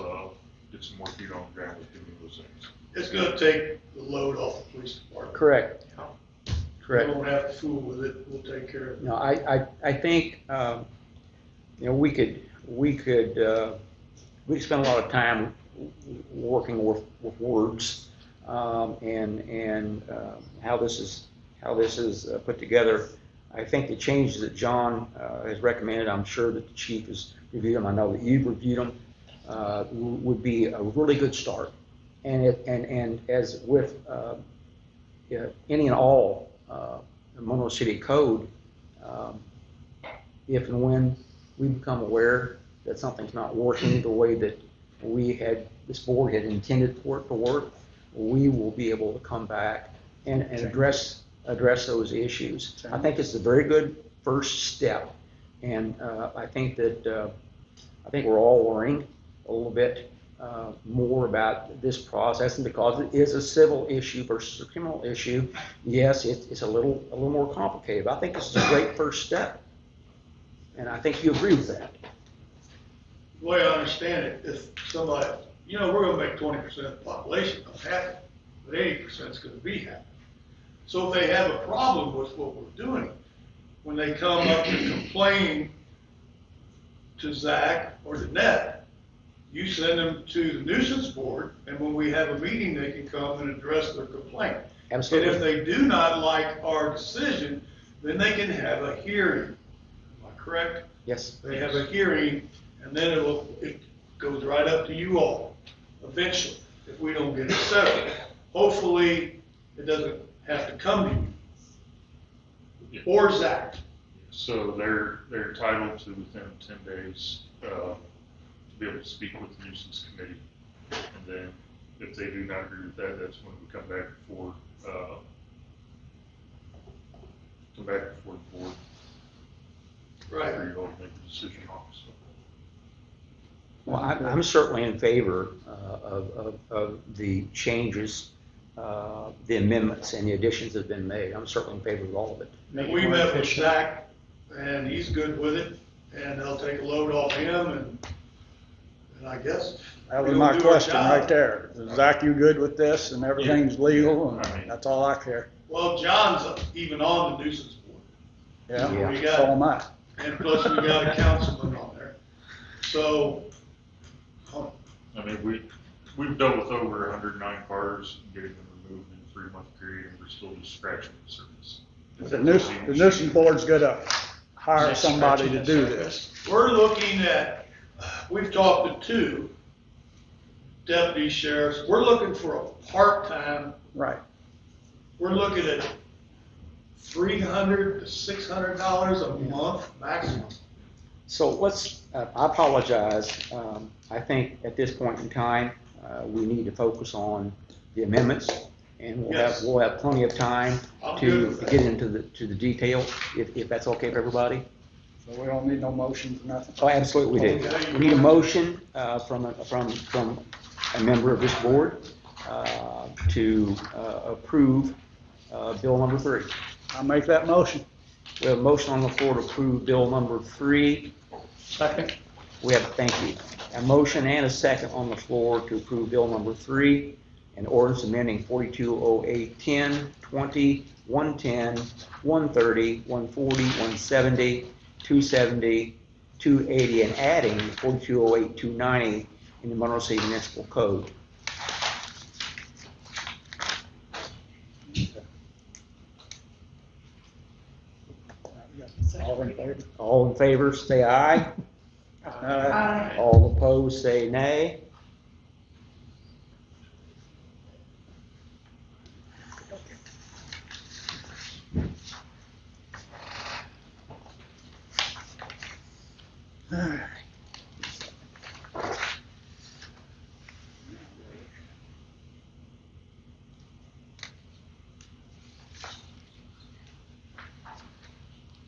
get some more feet on the ground with doing those things. It's gonna take the load off the police department. Correct. We Correct. won't have to fool with it, we'll take care of it. No, I think, you know, we could spend a lot of time working with words, and how this is put together. I think the changes that John has recommended, I'm sure that the chief has reviewed them, I know that you've reviewed them, would be a really good start. And as with any and all the Monroe City Code, if and when we become aware that something's not working the way that this board had intended for it to work, we will be able to come back and address those issues. I think it's a very good first step, and I think we're all learning a little bit more about this process, and because it is a civil issue versus a criminal issue, yes, it's a little more complicated. But I think this is a great first step, and I think you agree with that. The way I understand it, if somebody, you know, we're gonna make 20% of the population unhappy, but 80% is gonna be happy. So if they have a problem with what we're doing, when they come up to complain to Zach or to Ned, you send them to the nuisance board, and when we have a meeting, they can come and address their complaint. Absolutely. And if they do not like our decision, then they can have a hearing. Am I correct? Yes. They have a hearing, and then it goes right up to you all eventually, if we don't get it settled. Hopefully, it doesn't have to come to you. Or Zach. So they're entitled to within 10 days, to be able to speak with the nuisance committee. And then if they do not agree with that, that's when we come back before the board. Right. For you all to make a decision on, so. Well, I'm certainly in favor of the changes, the amendments and the additions that have been made. I'm certainly in favor of all of it. And we met with Zach, and he's good with it, and they'll take a load off him, and I guess. That was we'll my do our question job. right there. Is Zach, you good with this and everything's legal? I mean- And that's all I care. Well, John's even on the nuisance board. Yeah, Yeah. We that's all got, mine. and plus we got a councilman on there. So, I mean, we've dealt with over 109 cars, getting them removed in a 3-month period, and we're still just scratching the surface. The nuisance board's gonna hire somebody to do this. we're looking at, we've talked to 2 deputy sheriffs. We're looking for a part-time, Right. we're looking at $300 to $600 a month maximum. So let's, I apologize. I think at this point in time, we need to focus on the amendments, and Yes. we'll have plenty of time I'm good to with that. get into the detail, if that's okay for everybody. So we don't need no motion for nothing. Oh, absolutely we do. We need a motion from a member of this board to approve bill number 3. I'll make that motion. We have a motion on the floor to approve bill number 3. Second. We have, thank you, a motion and a second on the floor to approve bill number 3, an ordinance amending 420810, 20, 110, 130, 140, 170, 270, 280, and adding 4208 290 in the Monroe City Municipal Code. All in favor? All in favor, say aye. All opposed, say nay.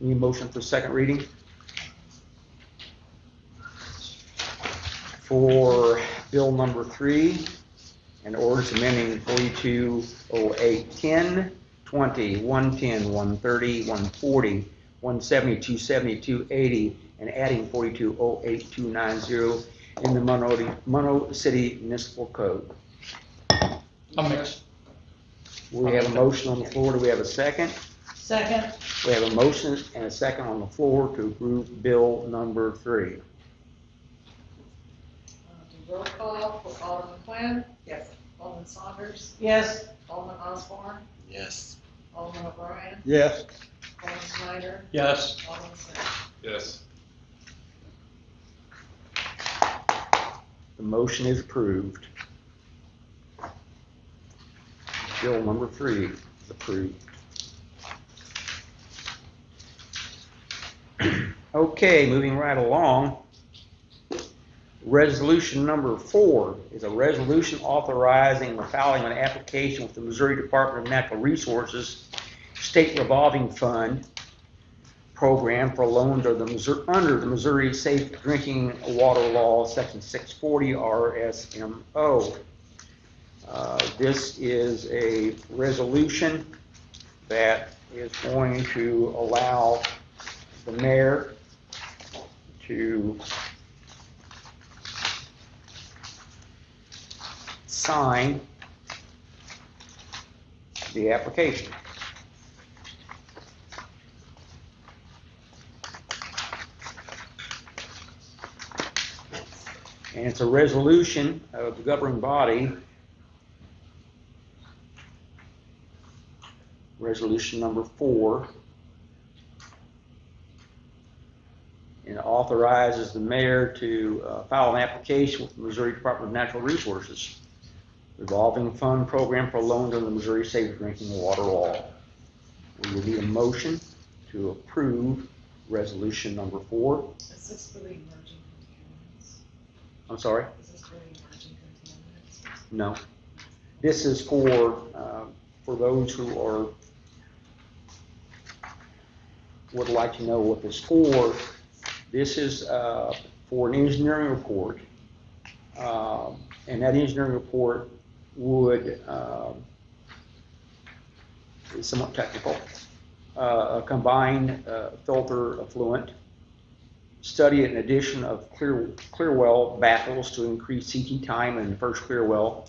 Need a motion for second reading? For bill number 3, an ordinance amending 420810, 120, 110, 130, 140, 170, 270, 280, and adding 4208290 in the Monroe City Municipal Code. I'll mix. We have a motion on the floor. Do we have a second? Second. We have a motion and a second on the floor to approve bill number 3. Roll call for Alderman Quinn, Yes. Alderman Saunders, Yes. Alderman Osborne, Yes. Alderman O'Brien, Yes. Alderman Snyder, Yes. Alderman Smith. Yes. The motion is approved. Bill number 3 is approved. Okay, moving right along. Resolution number 4 is a resolution authorizing the filing of an application with the Missouri Department of Natural Resources State Revolving Fund Program for loans under the Missouri Safe Drinking Water Law, Section 640 RSMO. This is a resolution that is going to allow the mayor to sign the application. And it's a resolution of the governing body, resolution number 4, and authorizes the mayor to file an application with the Missouri Department of Natural Resources revolving fund program for loans under the Missouri Safe Drinking Water Law. We will need a motion to approve resolution number 4. Is this for the emerging contaminants? I'm sorry? Is this for the emerging contaminants? No. This is for those who would like to know what this is for. This is for an engineering report, and that engineering report would, it's somewhat technical, a combined filter effluent, study an addition of clear well baffles to increase CT time in the first clear well,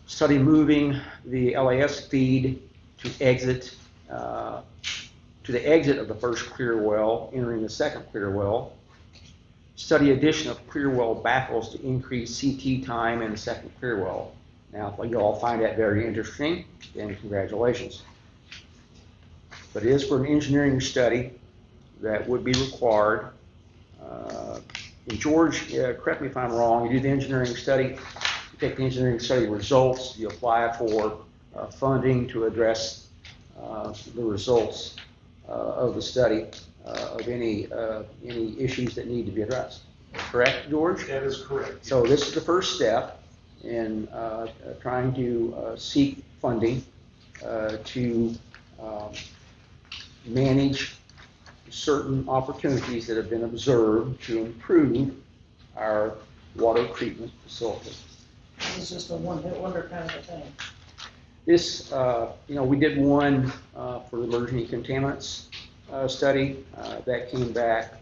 study moving the LAS feed to the exit of the first clear well, entering the second clear well, study addition of clear well baffles to increase CT time in the second clear well. Now, if you all find that very interesting, then congratulations. But it is for an engineering study that would be required. And George, correct me if I'm wrong, you do the engineering study, you take the engineering study results, you apply for funding to address the results of the study of any issues that need to be addressed. Correct, George? That is correct. So this is the first step in trying to seek funding to manage certain opportunities that have been observed to improve our water treatment facility. This is just a one-hit wonder kind of a thing. This, we did one for the emerging contaminants study that came back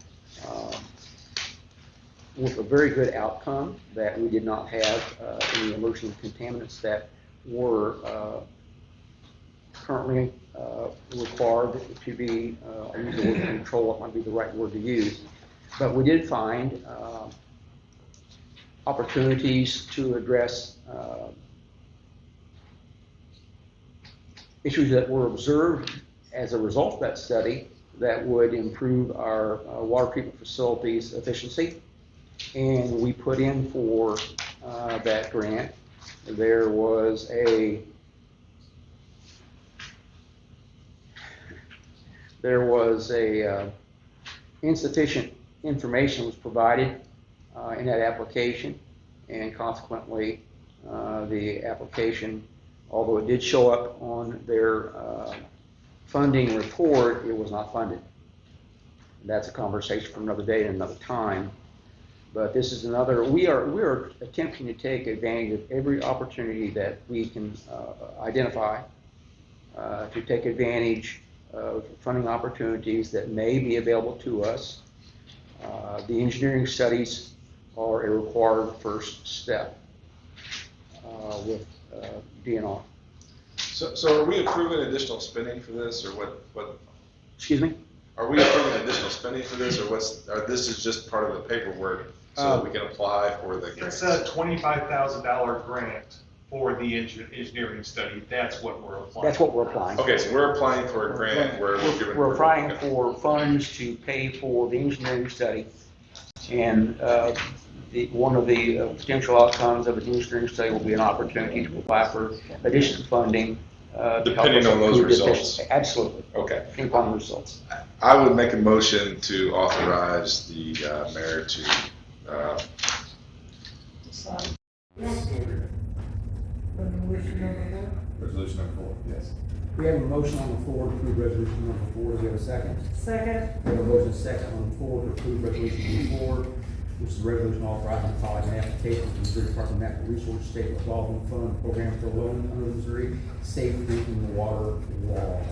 with a very good outcome, that we did not have any emerging contaminants that were currently required to be, I use the word control, it might be the right word to use, but we did find opportunities to address issues that were observed as a result of that study that would improve our water treatment facilities efficiency. And we put in for that grant. There was insufficient information was provided in that application, and consequently the application, although it did show up on their funding report, it was not funded. That's a conversation for another day and another time. But this is another, we are attempting to take advantage of every opportunity that we can identify to take advantage of funding opportunities that may be available to us. The engineering studies are a required first step with DNR. So are we approving additional spending for this, or what? Excuse me? Are we approving additional spending for this, or or this is just part of the paperwork so that we can apply for the grant? It's a $25,000 grant for the engineering study. That's what we're applying. That's what we're applying. Okay, so we're applying for a grant where we're giving. We're applying for funds to pay for the engineering study. And one of the potential outcomes of an engineering study will be an opportunity to apply for additional funding. Depending on those results. Absolutely. Okay. Depending upon the results. I would make a motion to authorize the mayor to, Resolution number 4, yes. We have a motion on the floor to approve resolution number 4. Do we have a second? Second. We have a motion second on the floor to approve resolution number 4, which is a resolution authorizing the following application to the Missouri Department of Natural Resources State Revolving Fund Program for loan under the Missouri Safe Drinking Water Law.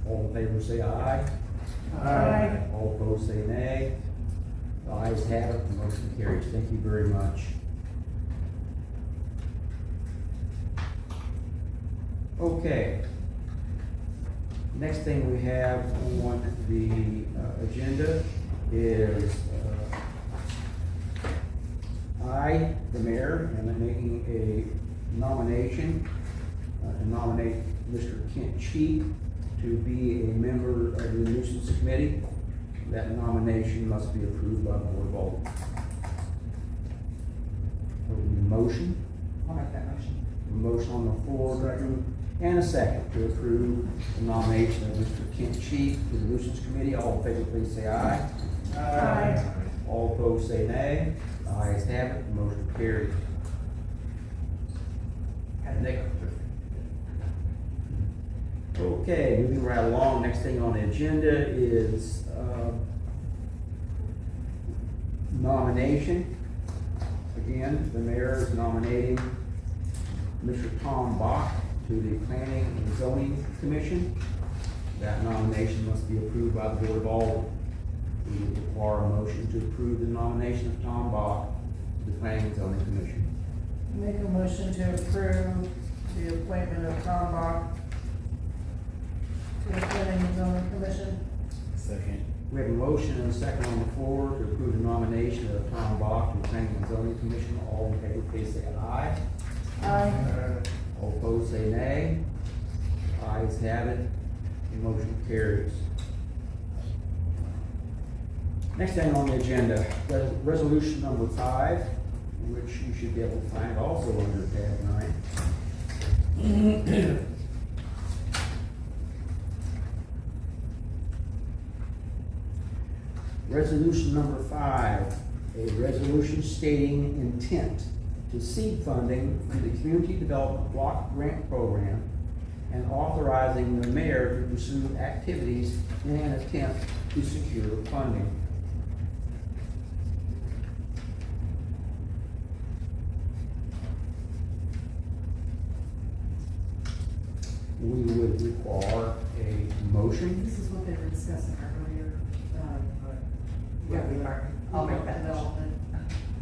All in favor say aye. Aye. All opposed say nay. The ayes have it, the motion carries. Thank you very much. Okay. Next thing we have on the agenda is I, the mayor, am making a nomination to nominate Mr. Kent Cheek to be a member of the nuisance committee. That nomination must be approved by the board of aldermen. Motion? I'll make that motion. A motion on the floor, and a second to approve the nomination of Mr. Kent Cheek to the nuisance committee. All in favor, please say aye. Aye. All opposed, say nay. The ayes have it, the motion carries. Okay, moving right along, next thing on the agenda is nomination. Again, the mayor is nominating Mr. Tom Bach to the Planning and Zoning Commission. That nomination must be approved by the board of aldermen. We would require a motion to approve the nomination of Tom Bach to the Planning and Zoning Commission. Make a motion to approve the appointment of Tom Bach to the Planning and Zoning Commission. Second. We have a motion and a second on the floor to approve the nomination of Tom Bach to the Planning and Zoning Commission. All in favor, please say aye. Aye. All opposed, say nay. Ayes have it, the motion carries. Next thing on the agenda, resolution number 5, which you should be able to find also under tab 9. Resolution number 5, a resolution stating intent to seed funding through the Community Development Block Grant Program and authorizing the mayor to pursue activities in an attempt to secure funding. We would require a motion. This is what they were discussing earlier, Yeah, we are. I'll make that motion. development.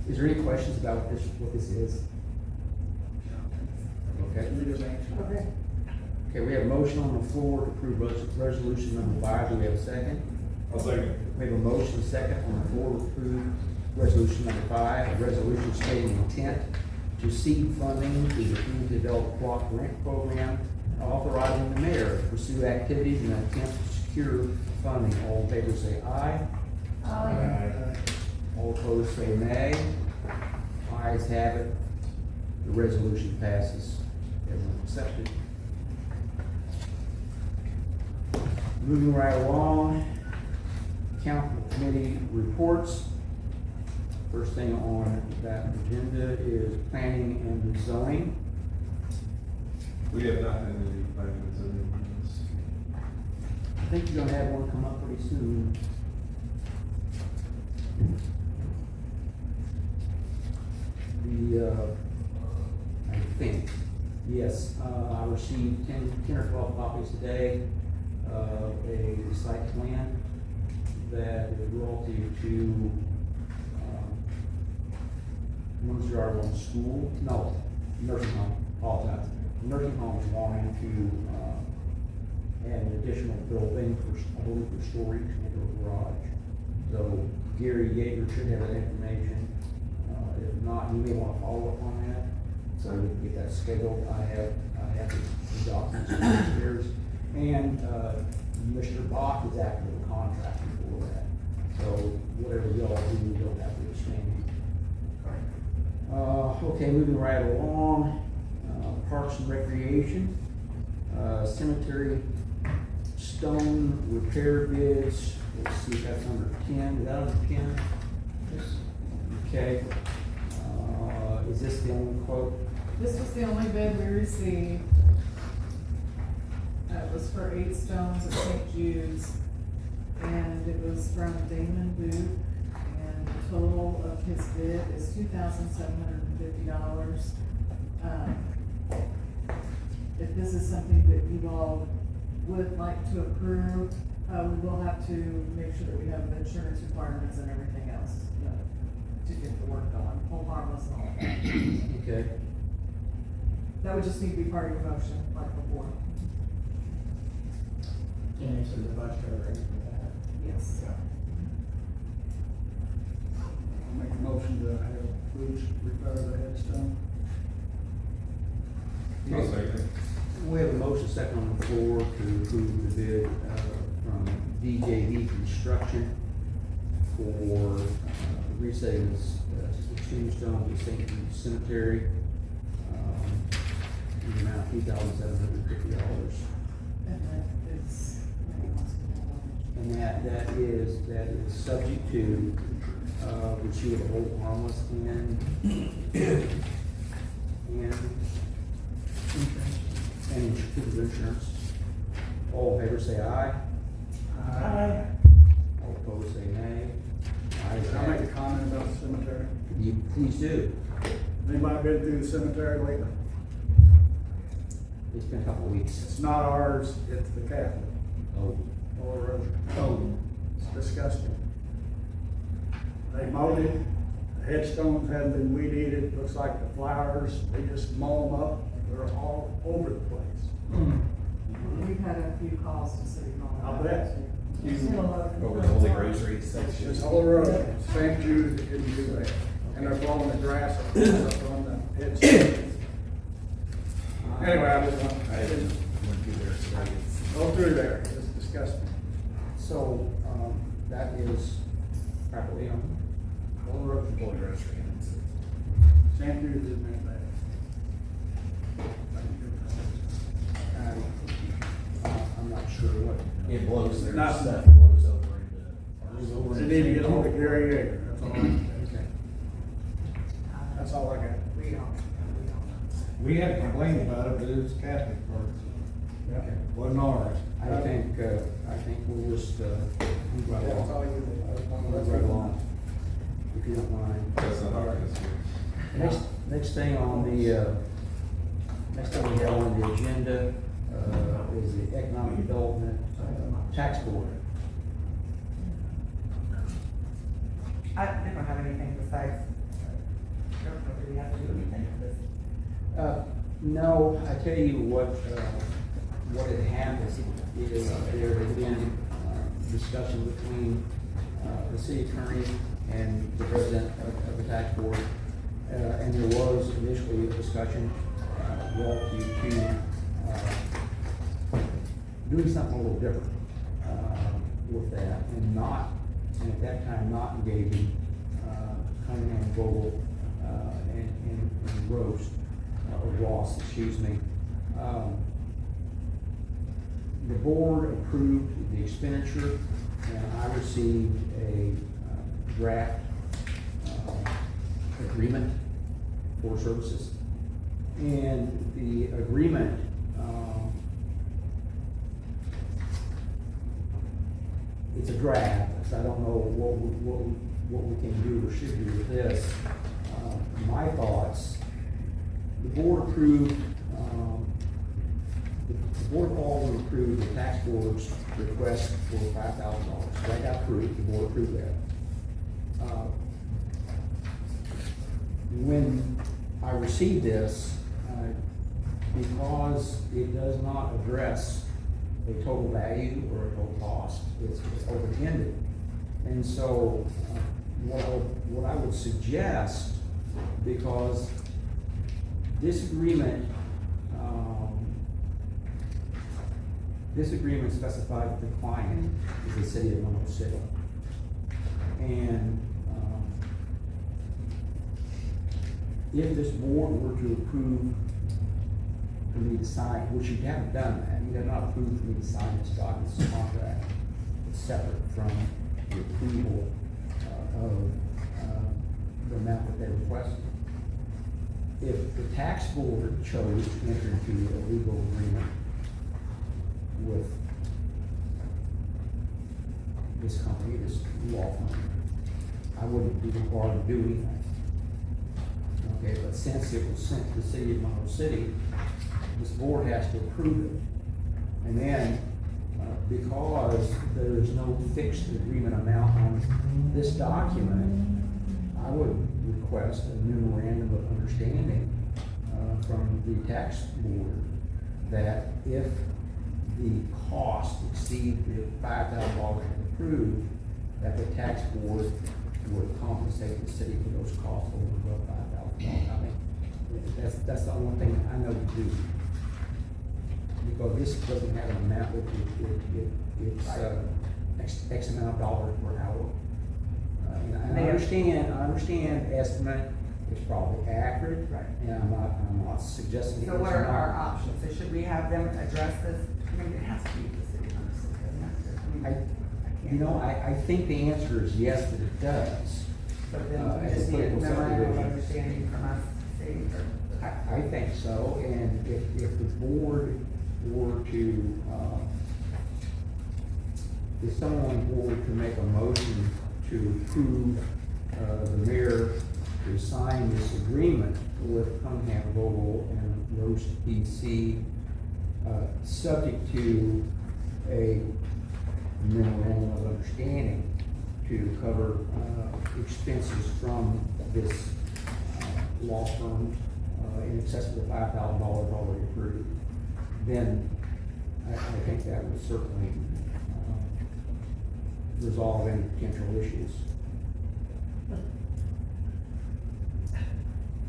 Is there any questions about what this is? Okay. Okay. Okay, we have a motion on the floor to approve resolution number 5. Do we have a second? I'll second. We have a motion second on the floor to approve resolution number 5, a resolution stating intent to seed funding through the Community Development Block Grant Program, authorizing the mayor to pursue activities in an attempt to secure funding. All in favor say aye. Aye. All opposed say nay. Ayes have it. The resolution passes. Everyone accepted. Moving right along, council committee reports. First thing on that agenda is planning and zoning. We have not had any plans on this. I think you're gonna have one come up pretty soon. I think. Yes, I received 10 or 12 copies today of a site plan that is royalty to, Monroe Yard School, no, nursing home, apologize. Nursing home is wanting to, add an additional building for, I believe, for storage and a garage. So Gary Yeager should have that information. If not, you may want to follow up on that, so we can get that scheduled. I have the documents upstairs. And, Mr. Bach is acting as a contractor for that. So whatever y'all do, you'll have to explain. Okay, moving right along, Parks and Recreation, cemetery stone repair bids. Let's see if that's under 10. Is that under 10? Yes. Okay. Is this the only quote? This was the only bid we received. It was for 8 stones at St. Jude's, and it was from Damon Boot, and the total of his bid is $2,750. If this is something that you all would like to approve, we will have to make sure that we have the insurance requirements and everything else, to get the work going, hold harmless and all of that. Okay. That would just need to be part of your motion, like before. Can answer the budget or anything for that. Yes. I'll make a motion to have Bruce repair the headstone. I'll second. We have a motion second on the floor to approve the bid from DJV Construction for resetting the tombstone to St. Jude's Cemetery in the amount of $2,750. And that is, And that is subject to receipt of hold harmless and certificate of insurance. All in favor say aye. Aye. All opposed say nay. Ayes Can I have make a it. comment about the cemetery? You please do. Anybody been through the cemetery lately? It's been a couple of weeks. It's not ours, it's the Catholic. Oh, It's disgusting. They mowed it, the headstones haven't been weed eated, looks like the flowers, they just mow them up, they're all over the place. we've had a few calls to city hall. I'll bet. Over the Holy Rosary It's section. just whole road, St. Jude didn't do that, and they're blowing the grass up on the headstones. Anyway, I just want, I didn't went through there today. go through there, it's disgusting. so, that is properly on. Whole road, Holy Rosary. St. Jude didn't make that. I'm not sure what. It blows there, Nothing. stuff blows over into. They need to get hold of Gary Yeager, that's all I can say. Okay. That's all I got. We had complained about it, but it was Catholic part, Yeah. wasn't ours. I think we'll just, move right That's all along. you, I just want to Move right along, if you don't mind. That's not ours. Next thing on the, next thing we have on the agenda, is the Economic Development Tax Board. I don't have anything besides, I don't know, do we have to do anything for this? No, I tell you what had happened is there had been discussion between the city attorney and the president of the tax board. And there was initially a discussion relative to doing something a little different with that, and at that time, not engaging Cunningham Vogel and Rose, or Ross, excuse me. The board approved the expenditure, and I received a draft agreement for services. And the agreement, it's a draft, so I don't know what we can do or should do with this. My thoughts, the board approved Board of Aldermen approved the tax board's request for $5,000. So that got approved, the board approved that. When I received this, because it does not address a total value or a total cost, it's open-ended. And so, what I would suggest, because this agreement specified that the client is the city of Monroe City. And if this board were to approve for me to sign, which you haven't done that, you have not approved for me to sign this document, this contract, it's separate from the approval of the amount that they requested. If the tax board chose to enter into a legal agreement with this company, this law firm, I wouldn't be required to do anything. Okay, but since it was sent to the city of Monroe City, this board has to approve it. And then, because there is no fixed agreement amount on this document, I would request a memorandum of understanding from the tax board that if the cost exceeds the $5,000 approved, that the tax board would compensate the city for those costs over and above $5,000. I think that's the only thing I know to do. Because this doesn't have an amount, it's X amount of dollars per hour. And I understand estimate is probably accurate, right? And I'm not suggesting it is So what are not. our options? So should we have them address this? I mean, it has to be the city, doesn't it? I think the answer is yes, that it does. But then we As a just need a political memorandum of subdivision. understanding from us, city, or. I think so, and if the board were to, if someone on the board could make a motion to approve, the mayor to sign this agreement with Cunningham Vogel and Roast PC, subject to a memorandum of understanding to cover, expenses from this, law firm, in excess of the $5,000 already approved, then I think that would certainly resolve any potential issues.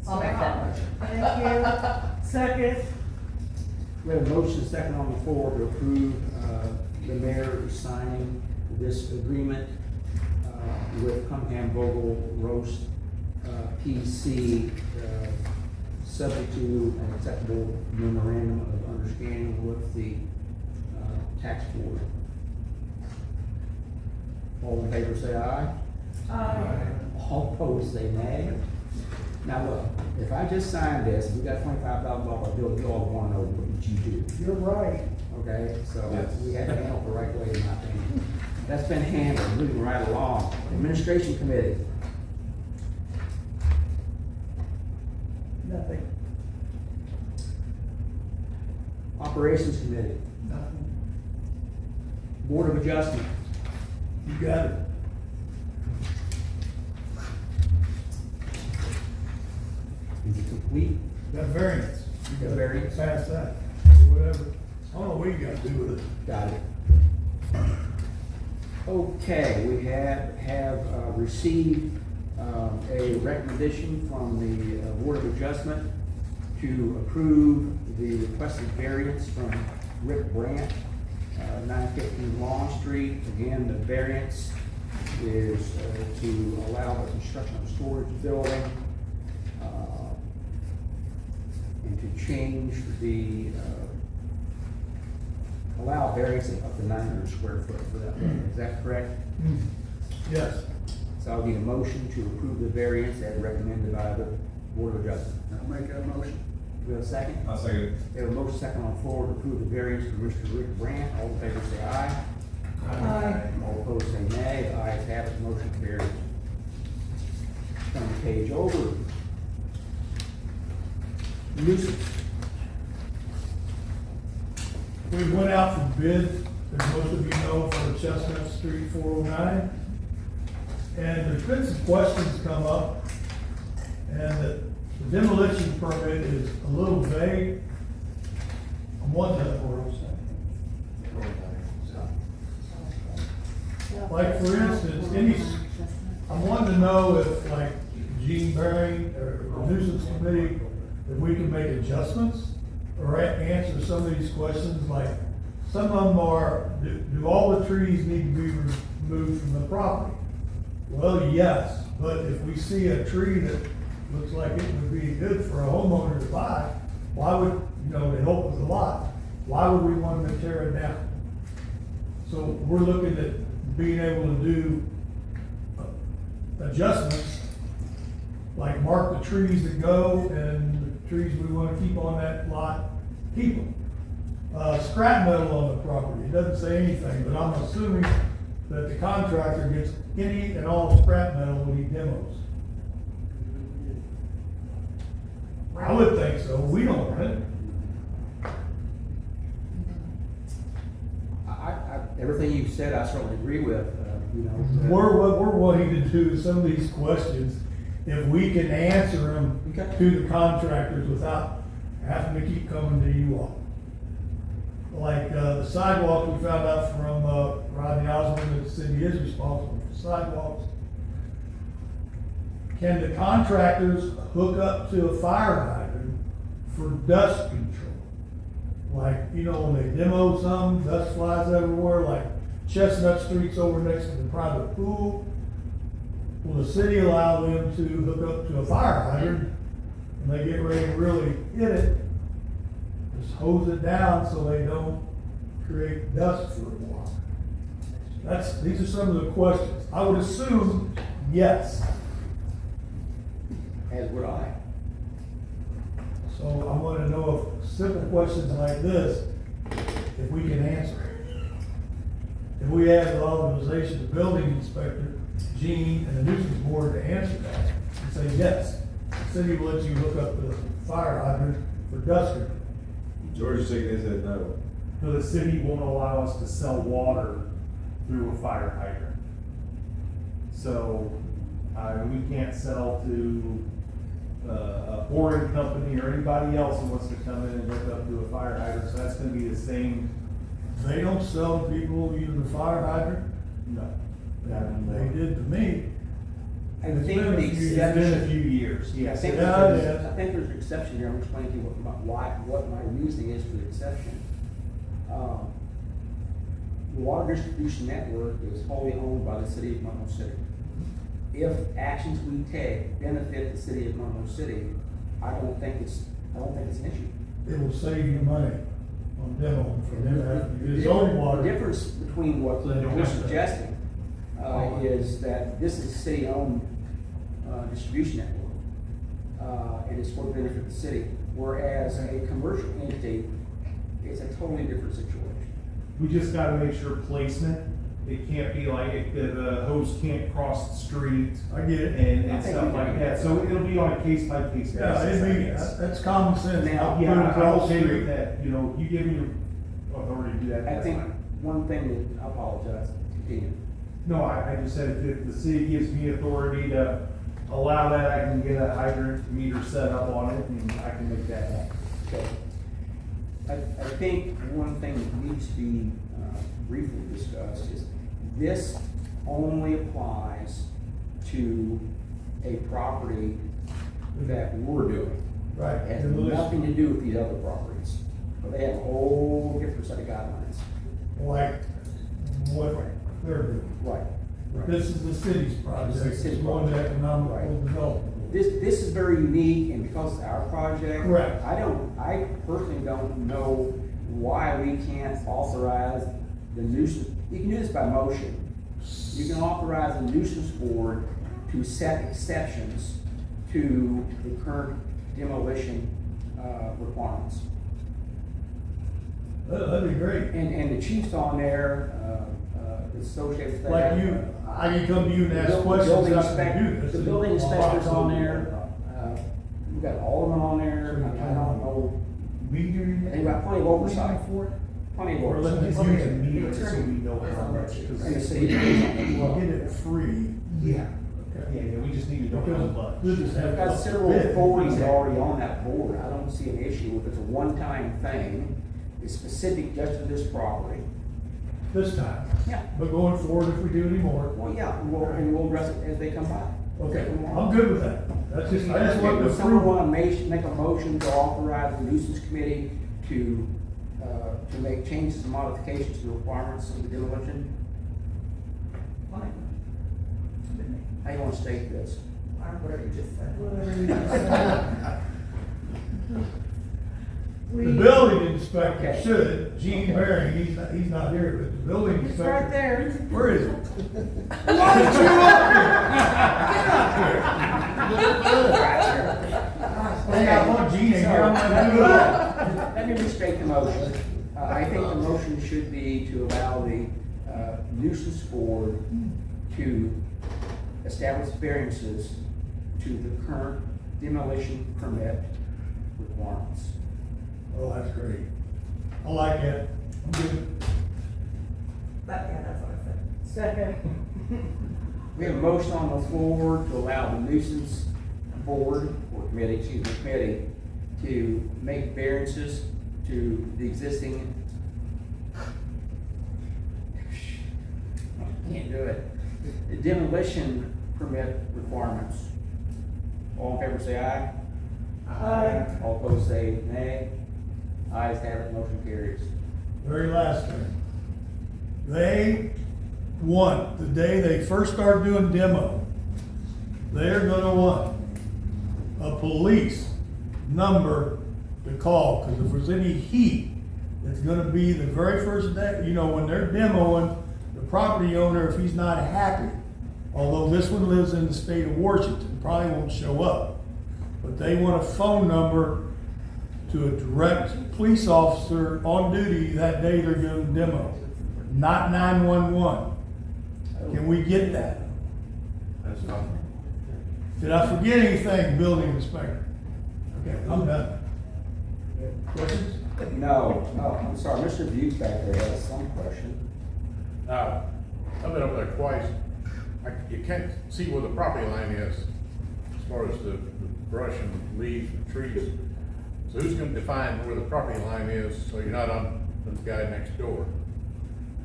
I'll make that motion. Thank you. Second. We have a motion second on the floor to approve the mayor signing this agreement with Cunningham Vogel Roast PC, subject to an acceptable memorandum of understanding with the tax board. All in favor say aye. Aye. All opposed say nay. Now look, if I just signed this, we got $25,000 bill, you all wanna know what did you do? You're right. Okay, so we had to handle it the right way in my opinion. That's been handled, moving right along. Administration committee. Nothing. Operations committee. Nothing. Board of adjustment. You got it. Is it complete? Got variance. You got variance? Pass that, whatever. I don't know what you gotta do with it. Got it. Okay, we have received a recommendation from the Board of Adjustment to approve the requested variance from Rick Brandt, 915 Long Street. Again, the variance is to allow the construction of a storage building and to change the, allow variance of up to 900 square foot for that building. Is that correct? Yes. So I'll need a motion to approve the variance as recommended by the Board of Adjustment. I'll make that motion. Do we have a second? I'll second it. We have a motion second on the floor to approve the variance for Mr. Rick Brandt. All in favor say aye. Aye. All opposed say nay. The ayes have it, motion carries. Turn the page over. Nuisance. We went out for bid, as most of you know, for Chestnut Street 409. And there's been some questions come up, and the demolition permit is a little vague. I'm wondering, like, for instance, I wanted to know if, like, Gene Baring or nuisance committee, if we can make adjustments or answer some of these questions, like, some of them are, do all the trees need to be removed from the property? Well, yes, but if we see a tree that looks like it would be good for a homeowner to buy, why would, to help with the lot, why would we want to tear it down? So we're looking at being able to do adjustments, like mark the trees that go and the trees we want to keep on that lot, keep them. Scrap metal on the property, it doesn't say anything, but I'm assuming that the contractor gets any and all scrap metal when he demos. I would think so, we don't want it. Everything you said, I certainly agree with, What we're wanting to do is some of these questions, if we can answer them to the contractors without having to keep coming to you all. Like, the sidewalk, we found out from, Rodney Osmond that the city is responsible for sidewalks. Can the contractors hook up to a fire hydrant for dust control? Like, when they demo some, dust flies everywhere, like Chestnut Street's over next to the private pool. Will the city allow them to hook up to a fire hydrant and they get ready to really hit it? Just hose it down so they don't create dust for a while. These are some of the questions. I would assume yes. as would I. So I want to know if simple questions like this, if we can answer it. If we have the authorization, the building inspector, Gene, and the nuisance board to answer that, and say yes, the city will let you hook up the fire hydrant for dust control. George is shaking his head no. So the city won't allow us to sell water through a fire hydrant. So, we can't sell to, a pouring company or anybody else who wants to come in and hook up to a fire hydrant, so that's gonna be the same. They don't sell to people using the fire hydrant? No. They did to me. I think the It's been a exception, few years, I yes. think Yeah, there's, yeah. I think there's an exception here, I'm explaining to you what my reasoning is for the exception. The water distribution network is wholly owned by the city of Monroe City. If actions we take benefit the city of Monroe City, I don't think it's an issue. It will save you money on demo for them having to use their own water. The difference between what So they don't we're have to. suggesting, is that this is city-owned, distribution network. And it's for the benefit of the city, whereas a commercial entity, it's a totally different situation. We just gotta make sure placement, it can't be like, the hose can't cross the street. I get it. And I think stuff we like can. that, so it'll be on a case by case basis. Yeah, that's common sense. Now, I'll put it Yeah, I'm across okay the with street. that, you give me your authority to do that, I that's think fine. one thing that, I apologize, continue. No, I just said if the city gives me authority to allow that, I can get a hydrant meter set up on it and I can make that happen. Okay. I think one thing that needs to be briefly discussed is this only applies to a property that we're doing. Right. It has nothing to do with these other properties, but they have a whole different set of guidelines. Like what they're doing. Right. This is the city's project, This is the it's city going to project. economical Right. development. This is very unique, and because it's our project. Correct. I personally don't know why we can't authorize the nuisance, you can do this by motion. You can authorize the nuisance board to set exceptions to the current demolition, requirements. That'd be great. And the chief's on there, associated with that. Like you, I can come to you and The ask building questions, I inspector- can do this. The building inspector's on there, So we've got Alderman on there, I don't know, Meter. they've got plenty of oversight. For it? Plenty of Or orders. let's use a meter so we know how much, And the because city pays on it. we'll get it free. Yeah. Okay. Yeah, we just need to know how much. We'll just have We've got to several bid. authorities already on that board. I don't see an issue if it's a one-time thing. It's specific just to this property. This time. Yeah. But going forward, if we do any more, Well, yeah, and we'll address it as they come by. okay, I'm good with that. That's just, I just want to Does someone approve. want to make a motion to authorize the nuisance committee to make changes and modifications to the requirements of the demolition? How you want to state this? Whatever you just said. The building inspector Okay. should, Gene Baring, he's not here, but the building It's inspector. right there. Where is it? Why did you up here? Get up here. I got one Gene in here, I'm gonna do it. Let me restate the motion. I think the motion should be to allow the nuisance board to establish variances to the current demolition permit requirements. Oh, that's great. I like it. I'm good. That's what I said. Second. We have a motion on the floor to allow the nuisance board, or committee, to make variances to the existing. I can't do it. The demolition permit requirements. All in favor say aye. Aye. All opposed say nay. Ayes have it, motion carries. Very last thing. They want, the day they first start doing demo, they're gonna want a police number to call, because if there's any heat, it's gonna be the very first day, you know, when they're demoing, the property owner, if he's not happy, although this one lives in the state of Washington, probably won't show up, but they want a phone number to a direct police officer on duty that day they're doing the demo, not 911. Can we get that? That's fine. Did I forget anything, building inspector? Okay, I'm done. Questions? No, I'm sorry, Mr. Buse back there has some question. I've been over there twice. You can't see where the property line is as far as the brush and leaves and trees. So who's gonna define where the property line is so you're not on the guy next door?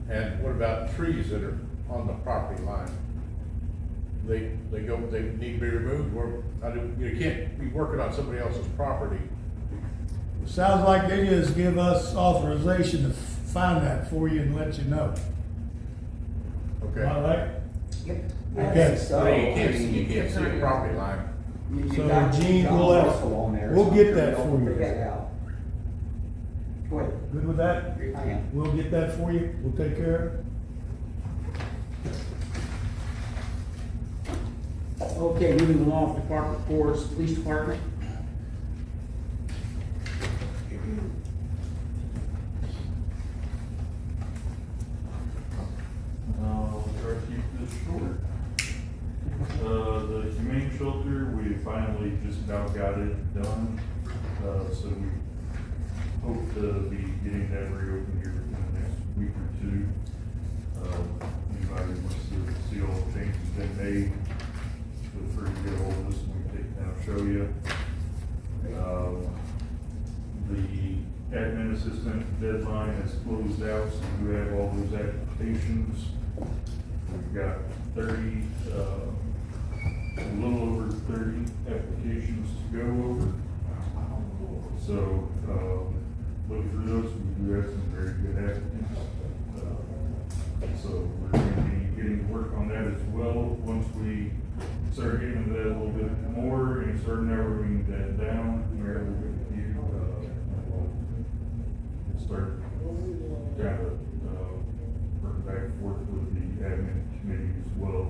And what about trees that are on the property line? They need to be removed, or you can't be working on somebody else's property. Sounds like they just give us authorization to find that for you and let you know. Okay. All right? Okay. So you can't see a property line. So Gene, we'll get that for you. Go ahead. Good with that? I am. We'll get that for you. We'll take care of it. Okay, moving along, department reports, police department. I'll try to keep this short. The humane shelter, we finally just about got it done, so we hope to be getting that reopened here in the next week or two. Anybody wants to see all the changes been made, feel free to get hold of us and we can take it down and show you. The admin assistant deadline has closed out, so we have all those applications. We've got 30, a little over 30 applications to go over. So, look for those, we do have some very good applicants. So we're going to be getting to work on that as well. Once we start getting into that a little bit more and start narrowing that down, we're able to start kind of working back and forth with the admin committee as well.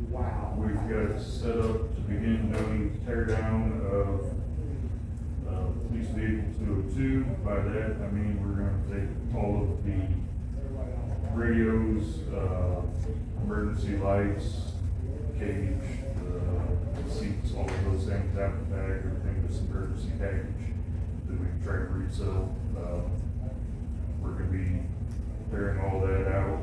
Wow. We've got it set up to begin doing tear down of police vehicle 202. By that, I mean we're going to take all of the radios, emergency lights, cage, the seats, all of those things out the bag, everything that's emergency package. Then we trying to resell. We're gonna be clearing all that out.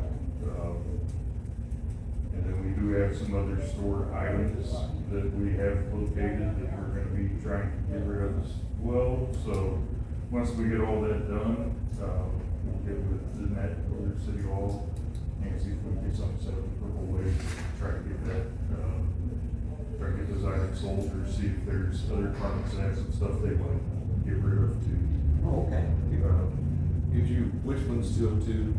And then we do have some other stored items that we have located that we're gonna be trying to get rid of as well. So, once we get all that done, we'll get with the net or City Hall and see if we can get something set up in Purple Wave, try to get that, try to get those items sold, or see if there's other departments that have some stuff they want to get rid of too. Oh, okay. Did you, which one's still two?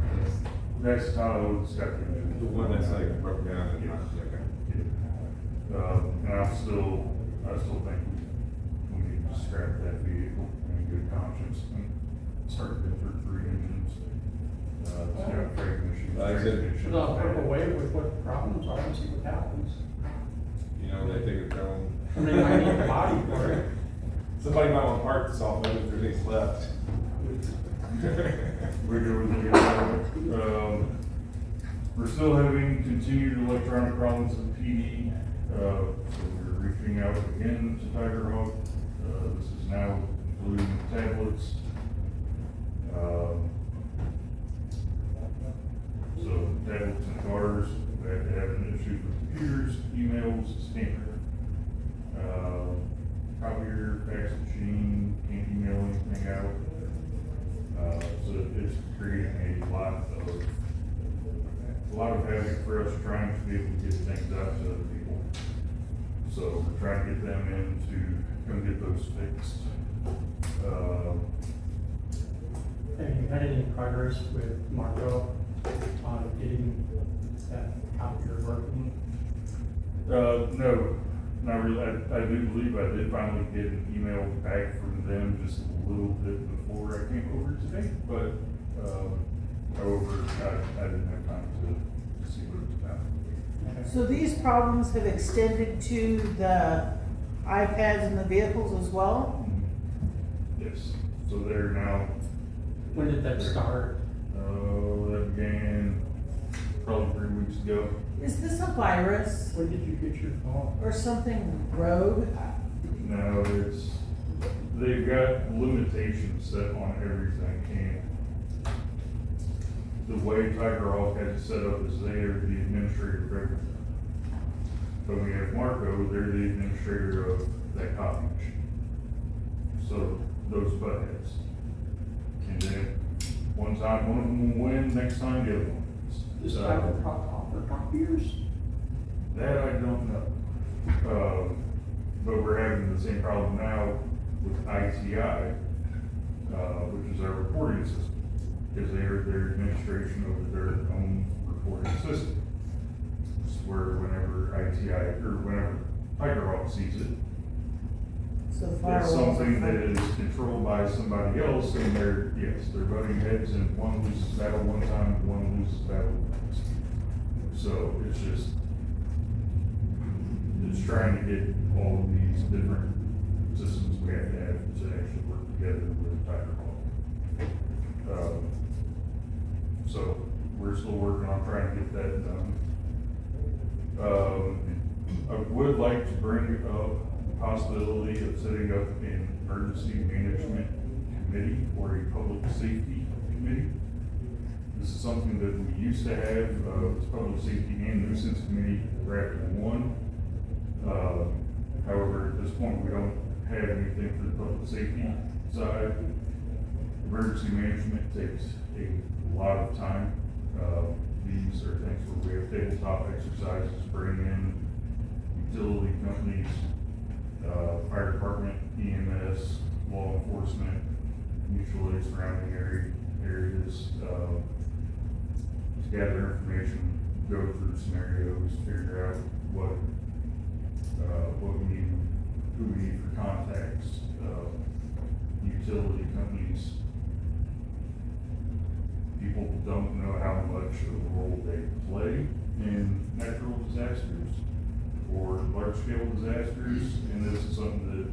That's Tahoe's got The one that's like broke down and not, okay. and I still think we need to scrap that vehicle in good conscience and start it for 3 engines. It's got trade machines. Like I said, transmission. Put on Purple Wave with what problems are, and see what happens. You know, they think it's going. I mean, I need a body for it. Somebody might want to park this off, maybe if there's any left. We're doing the, we're still having continued electronic problems with PD. So we're reaching out again to Tiger Hawk. This is now including tablets. So tablets and cars, we had to have an issue with computers, emails, scanner. Copier, fax machine, can't email anything out. So it's creating a lot of havoc for us trying to be able to get things out to other people. So we're trying to get them in to come get those fixed. Have you had any progress with Monroe on getting that copier working? No, not really. I do believe I did finally get an email back from them just a little bit before I came over today, but, however, I didn't have time to see what it was about. So these problems have extended to the iPads in the vehicles as well? Yes, so they're now. When did that start? That began probably 3 weeks ago. Is this a virus When did you get your phone? or something rogue? No, they've got limitations set on everything, and the way Tiger Hawk has it set up is they are the administrator of everything. But we have Marco, they're the administrator of that copy machine. So those butt heads. And then one time one of them will win, next time the other one wins. Does So- Tiger Hawk offer copiers? That I don't know. But we're having the same problem now with ITI, which is our reporting system, because they are their administration over their own reporting system. It's where whenever ITI, or whenever Tiger Hawk sees it, So it's firewalls something that are- is controlled by somebody else, and they're butting heads, and one loses battle one time, one loses battle the next. So it's just, it's trying to get all of these different systems we have to actually work together with Tiger Hawk. So we're still working on trying to get that done. I would like to bring up the possibility of setting up an emergency management committee or a public safety committee. This is something that we used to have, it's public safety and nuisance committee wrapped in one. However, at this point, we don't have anything for the public safety side. Emergency management takes a lot of time. These are things where we have tabletop exercises, bring in utility companies, fire department, EMS, law enforcement, mutual aid surrounding areas, to gather information, go through scenarios, figure out what we need, who we need for contacts, utility companies. People don't know how much of a role they play in natural disasters or large-scale disasters, and this is something that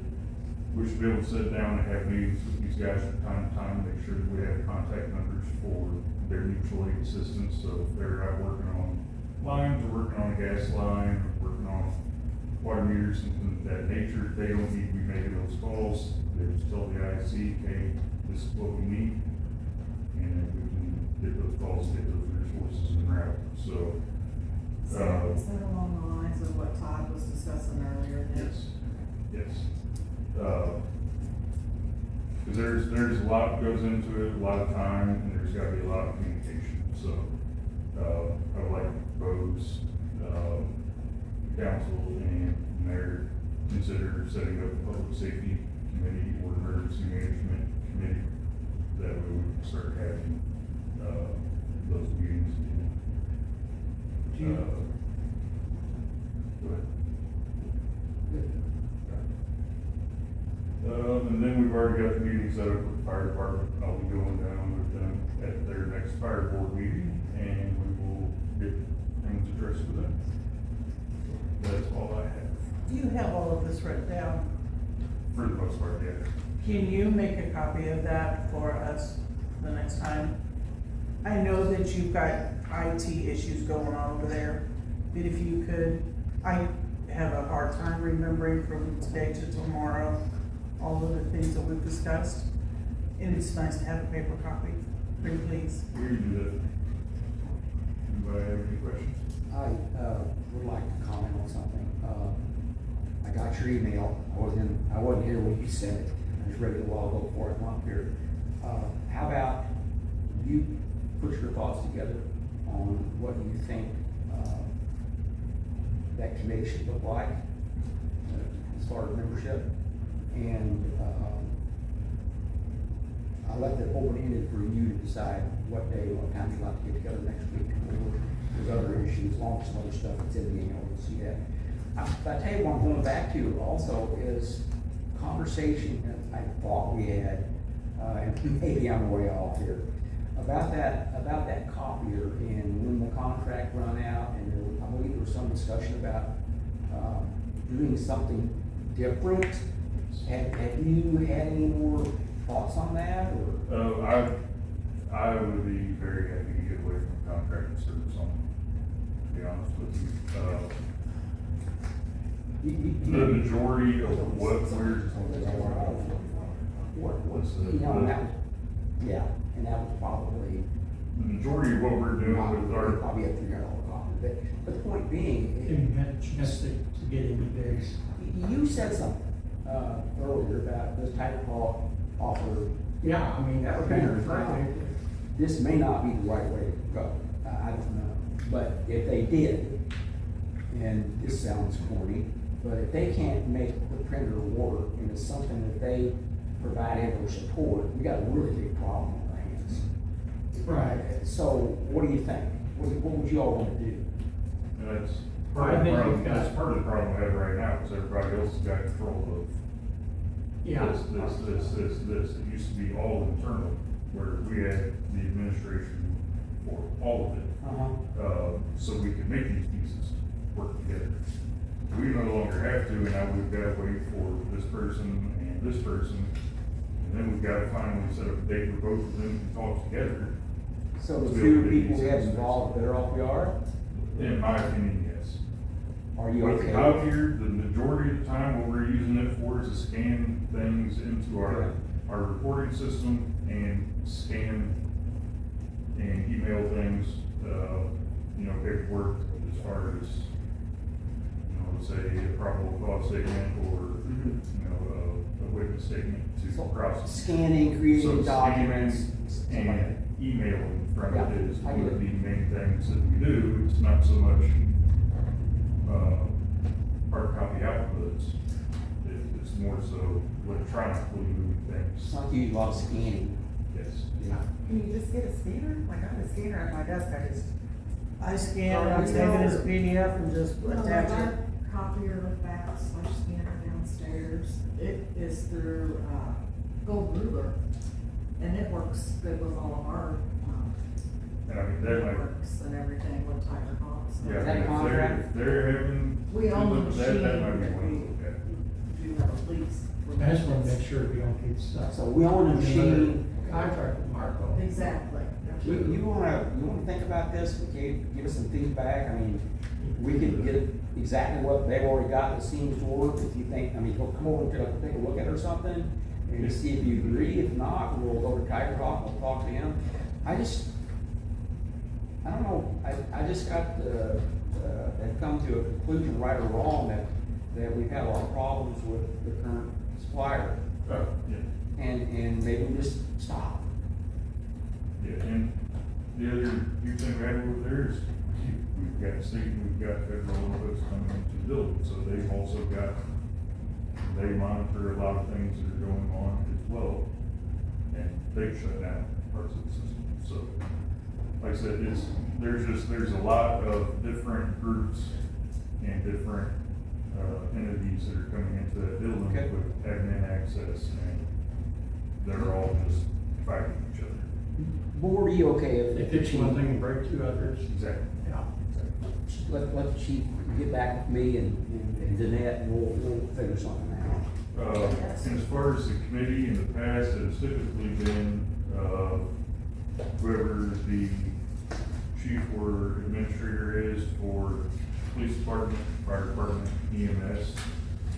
we should be able to sit down and have meetings with these guys from time to time, make sure that we have contact numbers for their mutual aid assistance, so if they're out working on lines, or working on a gas line, or working on water meters, something of that nature, they don't need to be making those calls, they're just tell the IC, hey, this is what we need, and we can get those calls, get those resources en route, so. Is that along the lines of what Todd was discussing earlier? Yes, yes. Cause there's a lot that goes into it, a lot of time, and there's gotta be a lot of communication, so, I would like to propose, council and mayor consider setting up a public safety committee or emergency management committee that we would start having, those meetings. Go ahead. And then we've already got meetings set up with the fire department. I'll be going down with them at their next fire board meeting, and we will get things addressed with them. That's all I have. Do you have all of this written down? For the most part, yeah. Can you make a copy of that for us the next time? I know that you've got IT issues going on over there, but if you could, I have a hard time remembering from today to tomorrow, all of the things that we've discussed. And it's nice to have a paper copy, pretty please. We can do that. Anybody have any questions? I would like to comment on something. I got your email. I wasn't here when you sent it. I just read it a while ago before I went up here. How about you put your thoughts together on what you think that committee should look like as far as membership? And I left it open-ended for you to decide what day, what time you'd like to get together next week. There's other issues, long as some other stuff that's in the email, you'll see that. I tell you what I'm going back to also is conversation that I thought we had, and maybe I'm way off here, about that copier and when the contract run out, and I believe there was some discussion about doing something different. Have you had any more thoughts on that, or? I would be very happy to get away from contracted service on, to be honest with you. The majority of what and that was probably. The majority of what we're doing with our. Probably a $300 copy, but the point being. You had a chance to get any bids. You said something, earlier about this type of offer. Yeah, I mean, that would be reflective. This may not be the right way to go, I don't know, but if they did, and this sounds corny, but if they can't make the printer work and it's something that they provide or support, we got a really big problem on our hands. Right. So what do you think? What would you all want to do? That's part of the problem, that's part of the problem we have right now, because everybody else has got control of this. It used to be all internal, where we had the administration for all of it. So we could make these pieces work together. We no longer have to, and now we've got to wait for this person and this person, and then we've got to finally set up a date where both of them can talk together. So the fewer people we have involved, the better off we are? In my opinion, yes. Are you With okay? the copier, the majority of the time, what we're using it for is to scan things into our reporting system and scan and email things, paperwork as far as, say a probable cause statement or, a witness statement to process. Scanning, creating documents. And emailing from it is one of the main things that we do. It's not so much, hard copy outputs. It's more so electronically moving things. It's like you use a lot of scanning. Yes. Yeah. Can you just get a scanner? Like I have a scanner at my desk, I scan, I I save it as a PDF and just attach it. Copier, fax, scanner downstairs. It is through, Gold Ruler, and it works good with all of our, And I mean, they're like, networks and everything with Tiger Hawks. yeah, if they're having. We own the that machine might be that one we to look at. do have a lease. I just want to make sure we don't get stuck. So we own a machine. Contract with Marco. Exactly. You wanna think about this? Okay, give us some feedback. I mean, we could get exactly what they've already got that seems to work. If you think, come over and take a look at it or something. and see if you agree. If not, we'll go to Tiger Hawk, we'll talk to him. I don't know, I just got, have come to a conclusion, right or wrong, that we've had a lot of problems with the current supplier. Yeah. And maybe we just stop. Yeah, and the other new thing we have over there is we've got state and we've got federal inputs coming into the building, so they've also got, they monitor a lot of things that are going on as well, and they've shut down parts of the system, so, like I said, there's a lot of different groups and different, entities that are coming into that building Okay. with admin access, and they're all just fighting each other. Board, are you okay if They the fix chief, one thing and break two others. Exactly. Yeah. let the chief get back with me and Danette, and we'll figure something out. And as far as the committee in the past, it's typically been, whoever the chief or administrator is for police department, fire department, EMS,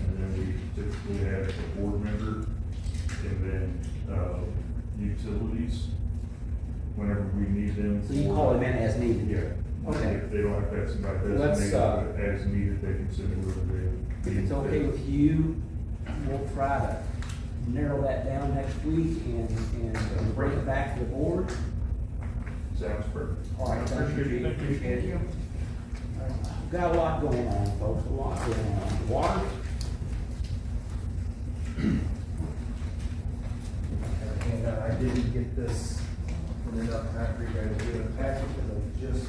and then we typically have a board member, and then, utilities, whenever we need them. So you call them in as needed? Yeah. Okay. If they don't have to have somebody Let's, designated, but as needed, they can send whoever they. If it's okay with you, we'll try to narrow that down next week and bring it back to the board. Sounds perfect. All right, thank you, Chief. Appreciate it. We've got a lot going on, folks, a lot going on. Water? And I didn't get this in enough time for you guys to get a package, because I just.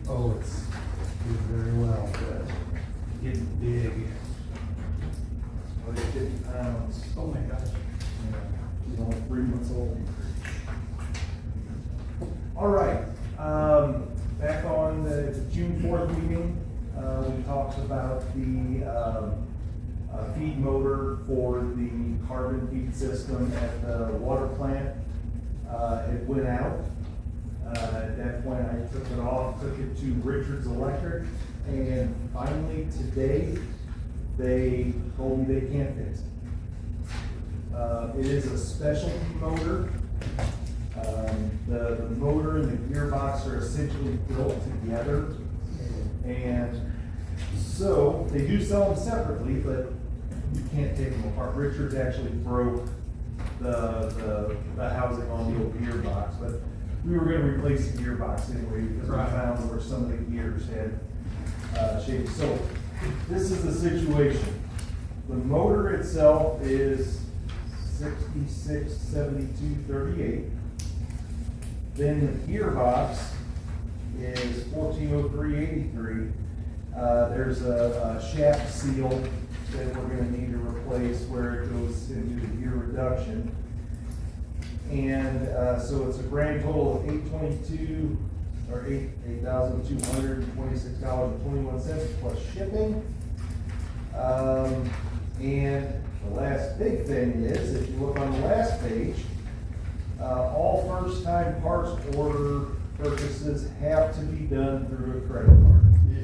Oh, it's doing very well, but getting big. Oh, it's 50 pounds. Oh my gosh. Yeah, he's only 3 months old. All right, back on the June 4th meeting, we talked about the feed motor for the carbon feed system at the water plant. It went out. At that point, I took it off, took it to Richards Electric, and finally today, they told me they can't fix it. It is a specialty motor. The motor and the gearbox are essentially built together. And so, they do sell them separately, but you can't take them apart. Richards actually broke the housing on the old gearbox, but we were gonna replace the gearbox anyway, because we found where some of the gears had shaped. So, this is the situation. The motor itself is 6672.38. Then the gearbox is 1403.83. There's a shaft seal that we're gonna need to replace where it goes into the gear reduction. And, so it's a grand total of $8,226.21 plus shipping. And the last big thing is, if you look on the last page, all first-time parts order purchases have to be done through a credit card. Do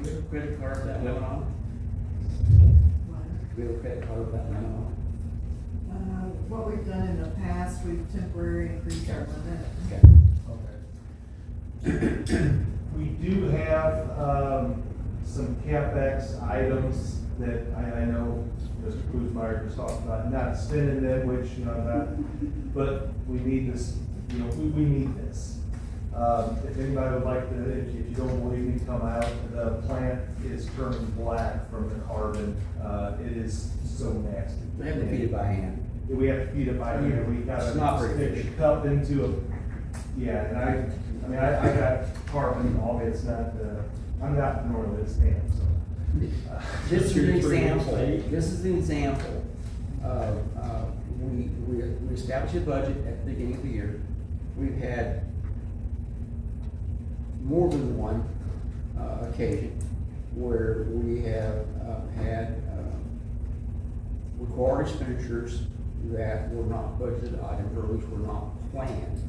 you have a credit card that went on? Do you have a credit card that went on? What we've done in the past, we've temporarily increased our limit. Okay. We do have, some CapEx items that I know Mr. Kuzmeyer just talked about, not spending them, which, but we need this, we need this. If anybody would like to, if you don't believe me, come out, the plant is turning black from the carbon. It is so nasty. We have to feed it by hand. We have to feed it by hand. We It's gotta not very stick efficient. a cup into a, yeah, and I got carbon, all it's not, I'm not normally this damn, so. This is an example, we established a budget at the beginning of the year. We've had more than one occasion where we have had required expenditures that were not budgeted items, or at least were not planned.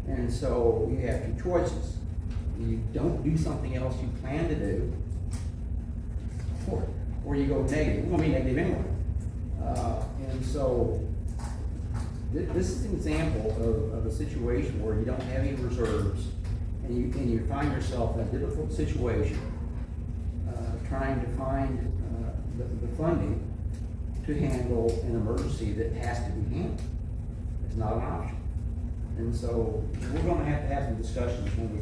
And so you have two choices. you don't do something else you plan to do, or you go negative, we're gonna be negative anyway. And so, this is an example of a situation where you don't have any reserves, and you find yourself in a difficult situation, trying to find, the funding to handle an emergency that has to be handled. It's not an option. And so, we're gonna have to have some discussions when we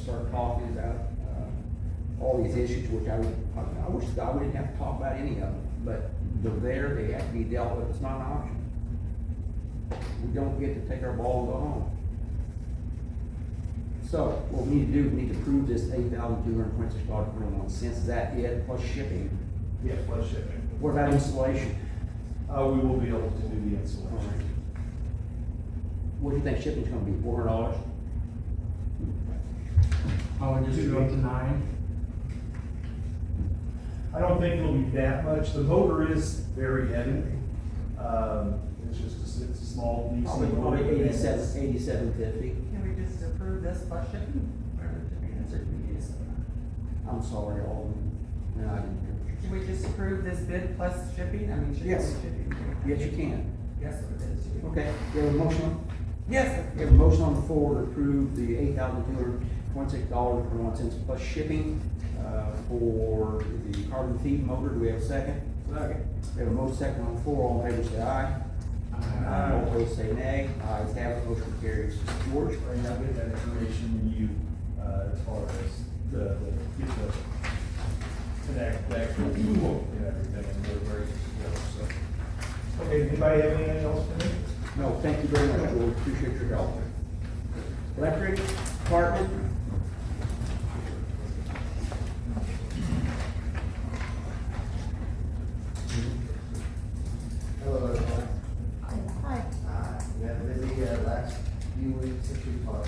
start talking about, all these issues, which I wish I wouldn't have to talk about any of them, but they're there, they have to be dealt with, it's not an option. We don't get to take our ball and go home. So, what we need to do, we need to approve this $8,226.41. Is that it, plus shipping? Yeah, plus shipping. What about installation? We will be able to do the installation. What do you think shipping's gonna be, $400? Oh, just go up to 9? I don't think it'll be that much. The motor is very heavy. It's just, it's a small DC motor. Probably 8750. Can we just approve this plus shipping? Or the shipping is intermediate? I'm sorry, Alderman. No, I didn't hear. Can we just approve this bid plus shipping? I mean, shipping Yes. is shipping. Yes, you can. Yes, it is. Okay, you have a motion? Yes. We have a motion on the floor to approve the $8,226.41 plus shipping, for the carbon feed motor. Do we have a second? Second. We have a motion second on the floor. All in favor say aye. Aye. All opposed say nay. Ayes have it, motion carries. George? Right now, get that information to you, as far as get the connect back to the quote and everything, and we're very, so. Okay, anybody have anything else for me? No, thank you very much, George. Appreciate your help. Electric Department? Hello, everyone. Hi. We had a busy, last few weeks at Tree Park.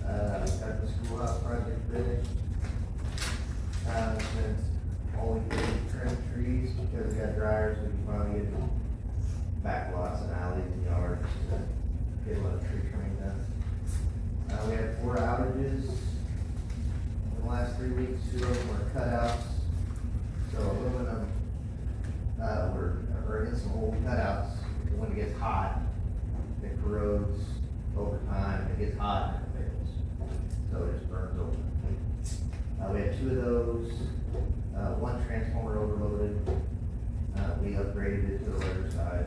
Got the schoolhouse project finished. Since all we did was trim trees because we got dryers, we can finally get back lots and alleys and yards to get a lot of tree trimming done. We had 4 outages in the last 3 weeks. 2 of them were cutouts. So aluminum, we're in some old cutouts. When it gets hot, it corrodes over time. It gets hot and it fails. So it just burns over. We had 2 of those. 1 transformer overloaded. We upgraded it to the other side.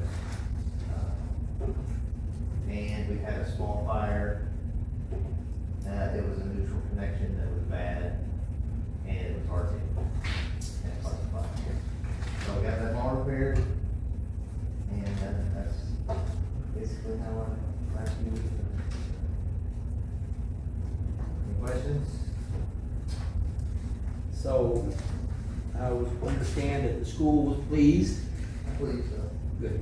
And we had a small fire. It was a neutral connection that was bad, and it was hard to, and it caused a fire. So we got that all repaired, and that's basically how our last few weeks went. Any questions? So, I was understand that the school was pleased. I believe so. Good.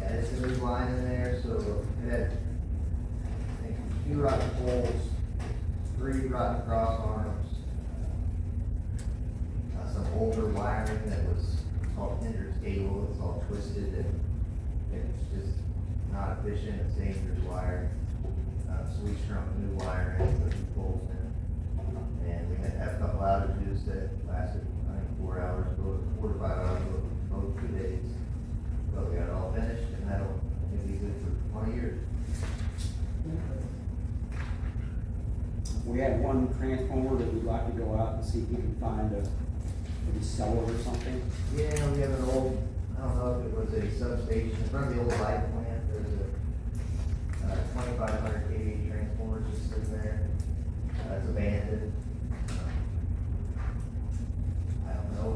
Yeah, it's a new line in there, so it had, I think, 2 rotten poles, 3 rotten cross arms, some older wiring that was called Hendrix cable. It's all twisted and it's just not efficient. It's dangerous wire. So we shrunk new wire and put new poles in. And we had to have a couple outages that lasted, I think, 4 hours, 4 to 5 hours, both 2 days. But we got it all finished, and that'll be good for 20 years. We had 1 transformer that we'd like to go out and see if we can find maybe sell it or something. Yeah, we have an old, I don't know if it was a substation, in front of the old light plant, there's a 2500 kV transformer just sitting there. It's abandoned. I don't know,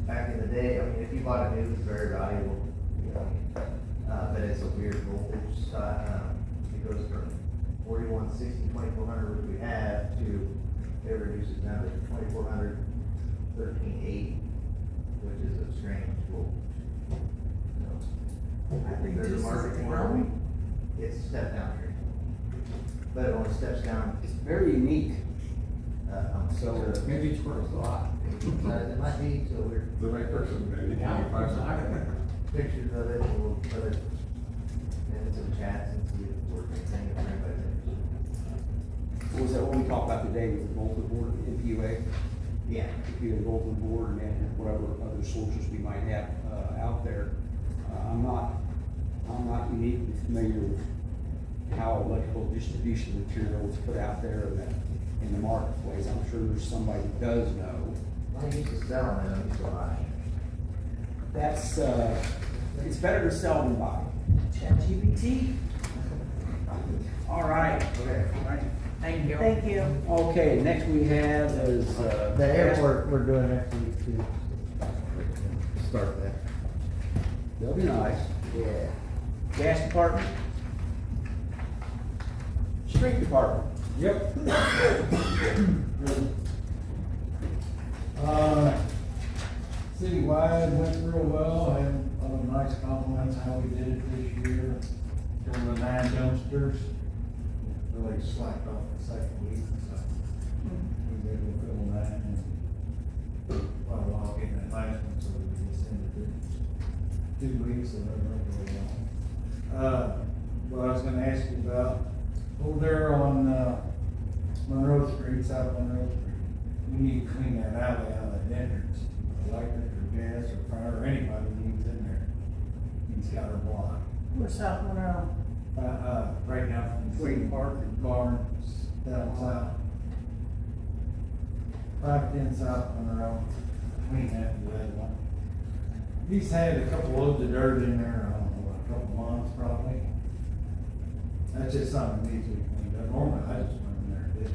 back in the day, I mean, if you bought it new, it's very valuable, you know, but it's a weird voltage, it goes from 4160, 2400, which we have, to, it reduces down to 2400, 1380, which is a strange voltage. So, I think there's a market for it. It's step down here. But it only steps down. It's very unique. So Maybe it's worth a lot. it might be, so we're. The right person, maybe. Pictures of it, and we'll put it into the chats and see if it's working. Thank you for everybody. what was that, what we talked about today, was the bulletin board, MPUA? Yeah. MPUA bulletin board, and then whatever other sources we might have, out there. I'm not uniquely familiar with how electrical distribution material is put out there in the marketplace. I'm sure there's somebody who does know. I used to sell them, I used to buy. That's, it's better to sell than buy. ChatGPT. All right. Okay. Thank you. Thank you. Okay, next we have is, The airport, we're doing next week too. Start that. that'll be nice. Yeah. Gas department? Street department? Yep. Citywide went real well, I had nice compliments how we did it this year, doing the 9 dumpsters. Really slacked off the second week, so we were able to fill 9 and quite a while getting that last one, so we extended it 2 weeks, so that went really well. What I was gonna ask you about, over there on, Monroe Street, South Monroe Street, we need to clean that alley out of that entrance. Electric or gas or fire or anybody needs in there, needs got her blocked. Where's South Monroe? Right now from Between Park and Barnes, down south. 510 South Monroe, clean that and that one. He's had a couple loads of dirt in there, I don't know, a couple months probably. That's just something that needs to be cleaned up. Normally, I just went in there and did it.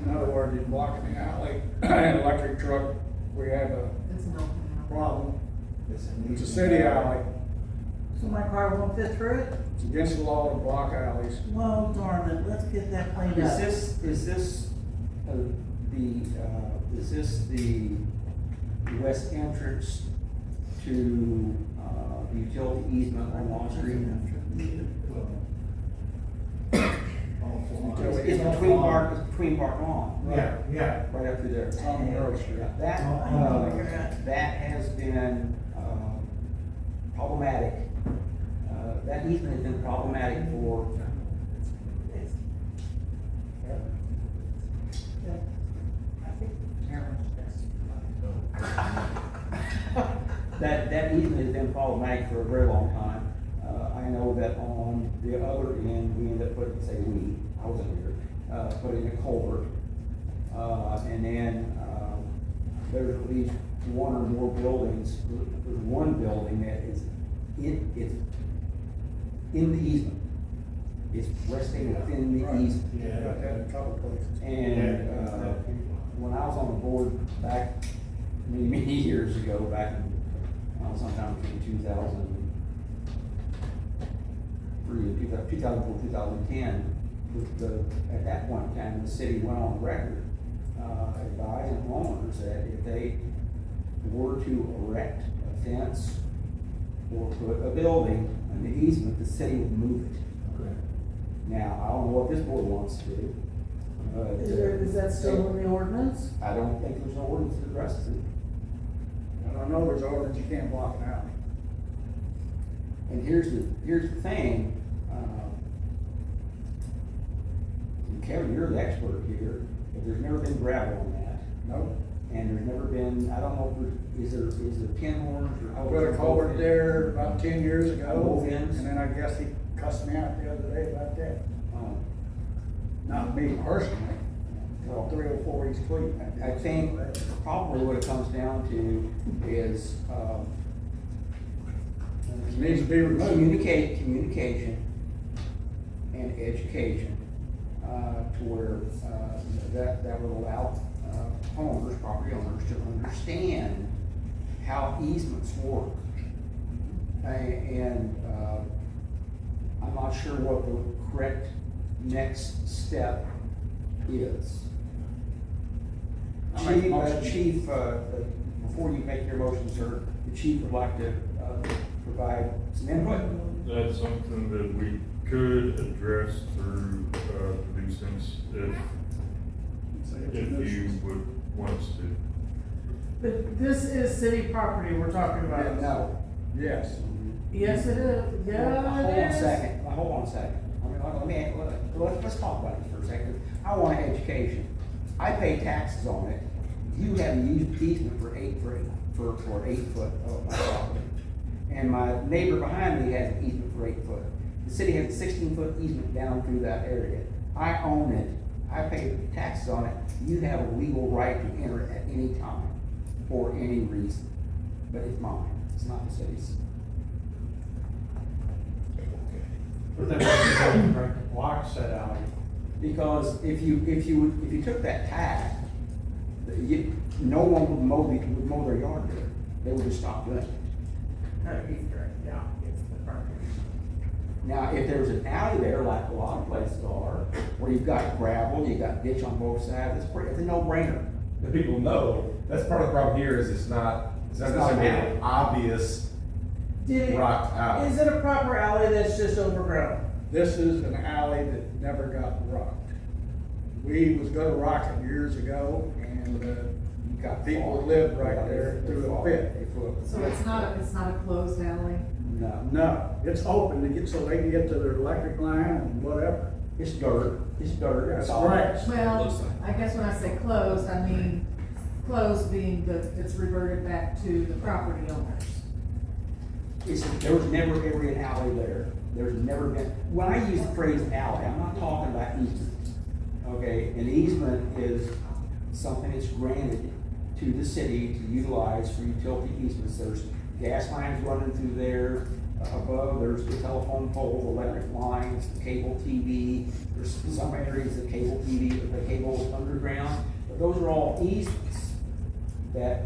In other words, he's blocking the alley, an electric truck, we have a It's an open problem. It's It's a city alley, So my car won't fit through it? it's against the law to block alleys. Well, darn it, let's get that cleaned up. Is this the west entrance to, the utility easement on Lawn Street? It's between Park Lawn. Yeah, yeah. Right up through there. On Monroe Street. That has been, problematic. That easement has been problematic for, that easement has been problematic for a very long time. I know that on the other end, we ended up putting, I wasn't here, putting a culvert. And then, there's at least one or more buildings, there's one building that it's in the easement. It's resting within the easement. Yeah, got that in a couple places. And, when I was on the board back many years ago, back in, sometime between 2003 and 2004, 2010, at that point in time, the city went on record, advising homeowners that if they were to erect a fence or put a building in the easement, the city would move it. Now, I don't know what this board wants to do. But, Is that still in the ordinance? I don't think there's no ordinance that addresses it. And I know there's ordinance, you can't block an alley. And here's the thing, and Kevin, you're the expert here, but there's never been gravel on that. Nope. And there's never been, I don't know, is there tin horns or? I put a culvert there about 10 years ago, Both ends? and then I guess he cussed me out the other day about that. Not me personally, well, 3 or 4 weeks clean. I think probably what it comes down to is, It needs to be removed. communication and education, to where, that would allow, homeowners, property owners to understand how easements work. And, I'm not sure what the correct next step is. I'll make a motion. Chief, before you make your motion, sir, the chief would like to, provide some input. That's something that we could address through, the nuisance if you would want us to. But this is city property we're talking about. No. Yes. Yes, it is. Yeah, Hold it on a is. second, hold on a second. let's talk about this for a second. I want an education. I pay taxes on it. You have a used easement for 8 foot of my property. And my neighbor behind me has an easement for 8 foot. The city has a 16-foot easement down through that area. I own it. I pay taxes on it. You have a legal right to enter it at any time for any reason. But it's mine. It's not the city's. But then what's the right to block said alley? Because if you took that tag, no one would mow their yard there. They would just stop doing it. Yeah, it's the property. Now, if there's an alley there, like a lot of places are, where you've got gravel, you've got ditch on both sides, it's a no-brainer. The people know, that's part of the problem here is it's not not an necessarily alley. an obvious rock alley. Is it a proper alley that's just overgrown? This is an alley that never got rocked. We was gonna rock it years ago, and, people lived right there through a pit. So it's not a closed alley? No, it's open to get, so they can get to their electric line and whatever. It's dirt. That's right. Well, I guess when I say closed, I mean closed being it's reverted back to the property owners. There was never ever an alley there. There's never been, when I use the phrase alley, I'm not talking about easement. Okay, an easement is something that's granted to the city to utilize for utility easements. There's gas lines running through there, above, there's the telephone poles, electric lines, cable TV. There's some areas of cable TV, the cable underground, but those are all easements that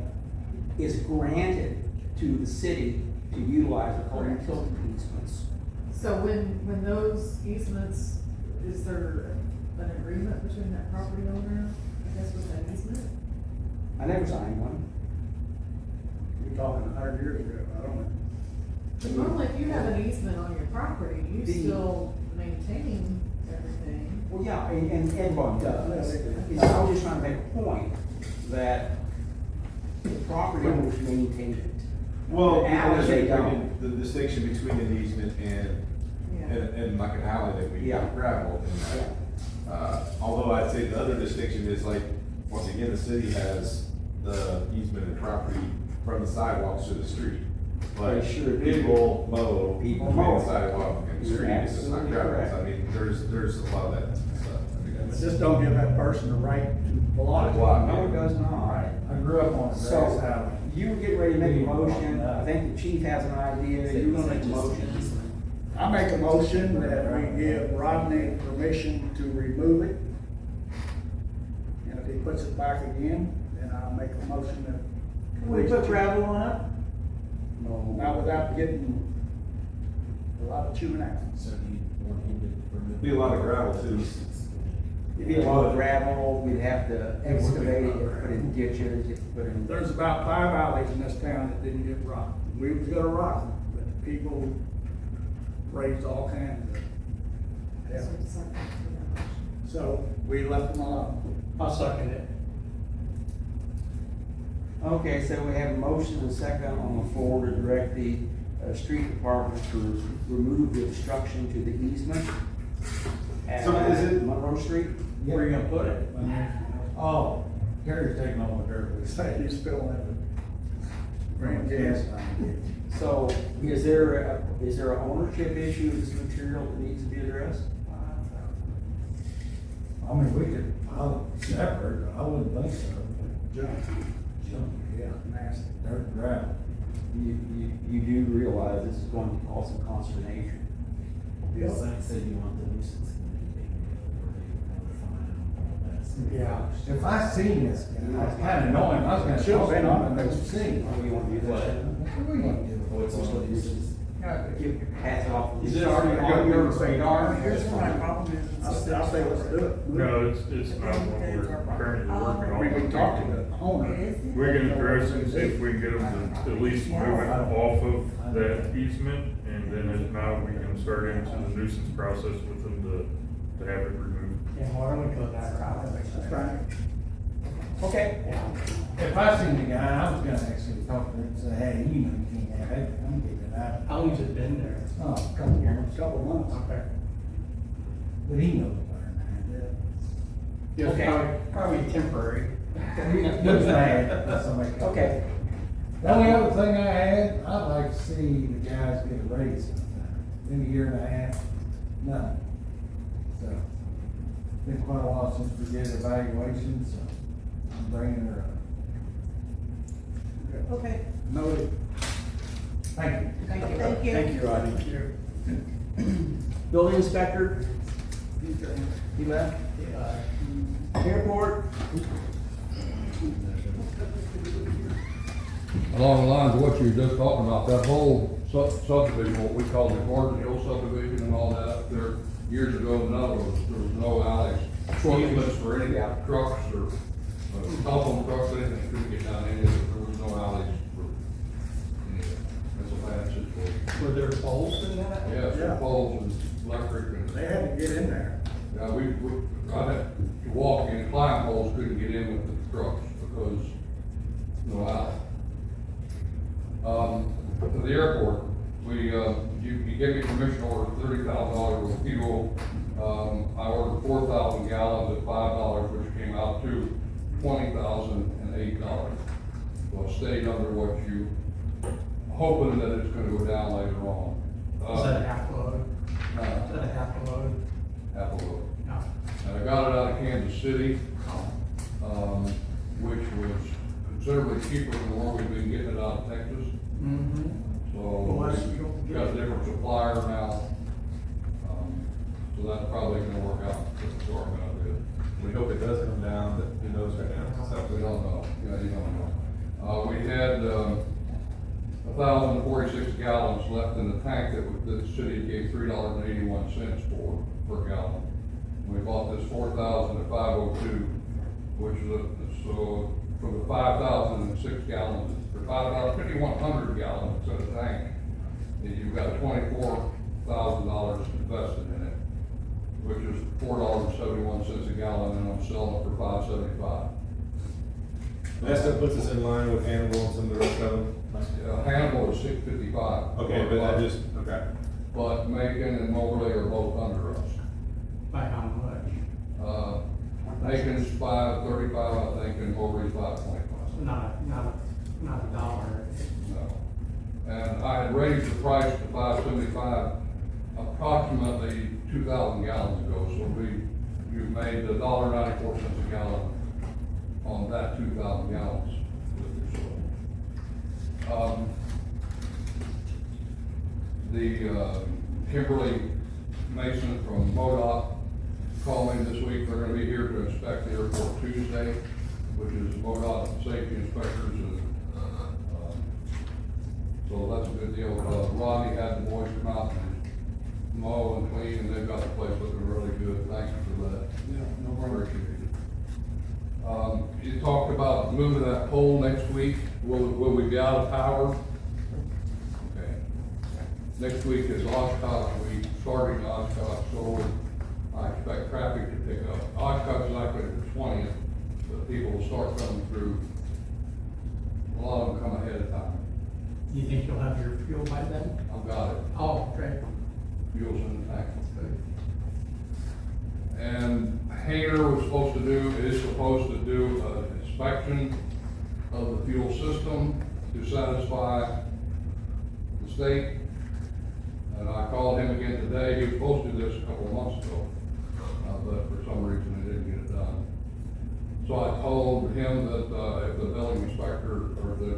is granted to the city to utilize, they're called utility easements. So when those easements, is there an agreement between that property owner, I guess, with that easement? I never signed one. You're talking 100 years ago, I don't know. But normally, if you have an easement on your property, you still maintain everything. Well, yeah, and everyone does. You know, I was just trying to make a point that the property owners maintain it. Well, The alley, they there's don't. the distinction between an easement and like an alley that we Yeah. gravel. Although I'd say the other distinction is like, once again, the city has the easement and property from the sidewalks to the street. But They sure do. people mow People between mow. the sidewalk and the You're street, it's just not absolutely gravel. correct. I mean, there's a lot of that stuff. I mean, But that's. just don't give that person the right to block. Block. No, it does not. I grew up on a So, grass alley. you were getting ready to make a motion, I think the chief has an idea, you're gonna make a motion. I make a motion that we give Rodney permission to remove it. And if he puts it back again, then I'll make a motion that. Can we put gravel on it? No. Not without getting a lot of chewing out. So you want him to remove? Be a lot of gravel too. It'd be a lot of gravel, we'd have to excavate it, put in ditches, you have to put in. There's about 5 alleys in this town that didn't get rocked. We was gonna rock them, but people raised all kinds of hell. So we left them alone. I'll second it. Okay, so we have a motion and a second on the floor to direct the, street department to remove the obstruction to the easement at So is it- Monroe Street. Where are you gonna put it? Oh, Gary's taking all the dirt. He's filling it. Grand gas line. So is there an ownership issue of this material that needs to be addressed? I mean, we could pile it separate, I wouldn't think so. Junk. Junk, yeah, Nasty. dirt and gravel. You do realize this is going to cause some consternation. Because like I said, you want the nuisance committee to Yeah, if I seen this, I was kinda knowing, I was gonna Should've talk been about on it, it. but see. Oh, you want to do that? What we gonna do? What's on the nuisance? Pass it off. Is it already on your radar? Here's where my problem is. I'll say let's do it. No, it's not what we're currently working on. We talked to the owner. We're gonna address it, see if we can get them to at least move it off of that easement, and then if not, we can start into the nuisance process with them to have it removed. Yeah, why don't we go that route? That's right. Okay. If I seen the guy, I was gonna actually talk to him and say, hey, you know, you can't have it, I'm giving it out. How long's it been there? Oh, a couple months. Couple months. Okay. but he knows better than I do. Just probably temporary. Looks bad, somebody comes. Okay. The only other thing I had, I'd like to see the guys get a raise sometime. In a year and a half, none. So, been quite a while since we did evaluation, so I'm bringing her up. Okay, Noted. Thank you. thank you. Thank you, Rodney. Building inspector? He left? Airport? Along the lines of what you were just talking about, that whole subdivision, what we call the Gordon Hill subdivision and all that up there, years ago, there was no alleys, shortcuts for any trucks or telephone trucks, anything, couldn't get down any of it, there was no alleys for any of it. That's a bad situation. Were there poles in that? Yeah, some poles and electric and. They had to get in there. Yeah, I had to walk in, climb poles, couldn't get in with the trucks because no alley. To the airport, you gave me permission to order $30,000 of fuel. I ordered 4,000 gallons at $5, which came out to $20,008. Well, it stayed under what you, hoping that it's gonna go down later on. Is that a half load? Is that a half load? Half a load. No. And I got it out of Kansas City, which was considerably cheaper than where we've been getting it out of Texas. Mm-hmm. So Well, that's- we've got a different supplier now. So that's probably gonna work out for our benefit. We hope it does come down, but who knows right now, so. We don't know, yeah, you don't know. We had, 1,046 gallons left in the tank that the city gave $3.81 for per gallon. We bought this 4,000 at 502, which is so for the 5,006 gallons, for 5,100 gallons in a tank, you've got $24,000 invested in it, which is $4.71 a gallon, and I'm selling it for $5.75. That still puts us in line with Hannibal and some of the rest of them. Hannibal is $6.55. Okay, but that just, okay. But Macon and Moberly are both under us. By how much? Macon's $5.35, I think, and Moberly's $5.25. Not a dollar. No. And I had raised the price to $5.75 approximately 2,000 gallons ago, so you've made $1.94 a gallon on that 2,000 gallons. Kimberly Mason from MoDOT called me this week. They're gonna be here to inspect the airport Tuesday, which is MoDOT safety inspectors. And, so that's a good deal. Rodney had the boys come out and mow and clean, and they've got the place looking really good. Thank you for that. Yeah, no problem. Appreciate it. You talked about moving that pole next week. Will we be out of power? Okay. Next week is Oshkosh week, starting Oshkosh, so I expect traffic to pick up. Oshkosh is actually the 20th, but people will start coming through. A lot of them come ahead of time. You think you'll have your fuel by then? I've got it. Oh, great. Fuel's in the tank. And Hayner is supposed to do an inspection of the fuel system to satisfy the state. And I called him again today. He was supposed to do this a couple of months ago, but for some reason he didn't get it done. So I told him that if the building inspector or the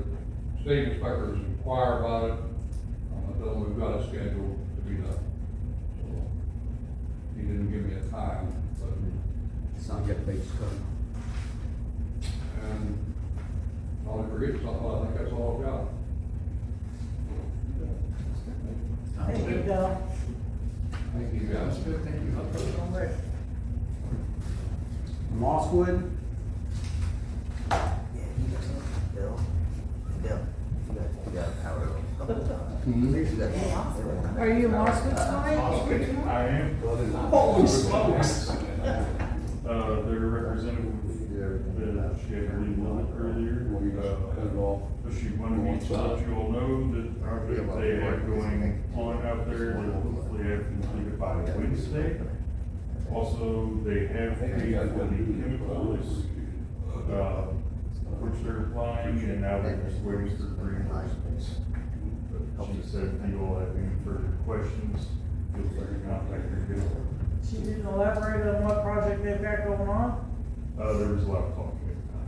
state inspectors inquire about it, I told him we've got it scheduled to be done. So he didn't give me a time, but. It's not yet based code. And I'll forget something, I think that's all I've got. Thank you, Bill. Thank you, guys. Good, thank you. All right. Mosswood? Bill, you got power. Are you Mosswood tonight? I am. Holy smokes. Their representative, she had to leave a little earlier, but she wanted me to let you all know that they have going on out there, that hopefully have completed by Wednesday. Also, they have paid for the chemicals, which they're applying, and now they're just waiting for reimbursements. But she said if you all have any further questions, feel free to contact her. She didn't elaborate on what project they've got going on? There was a lot of talking at the time.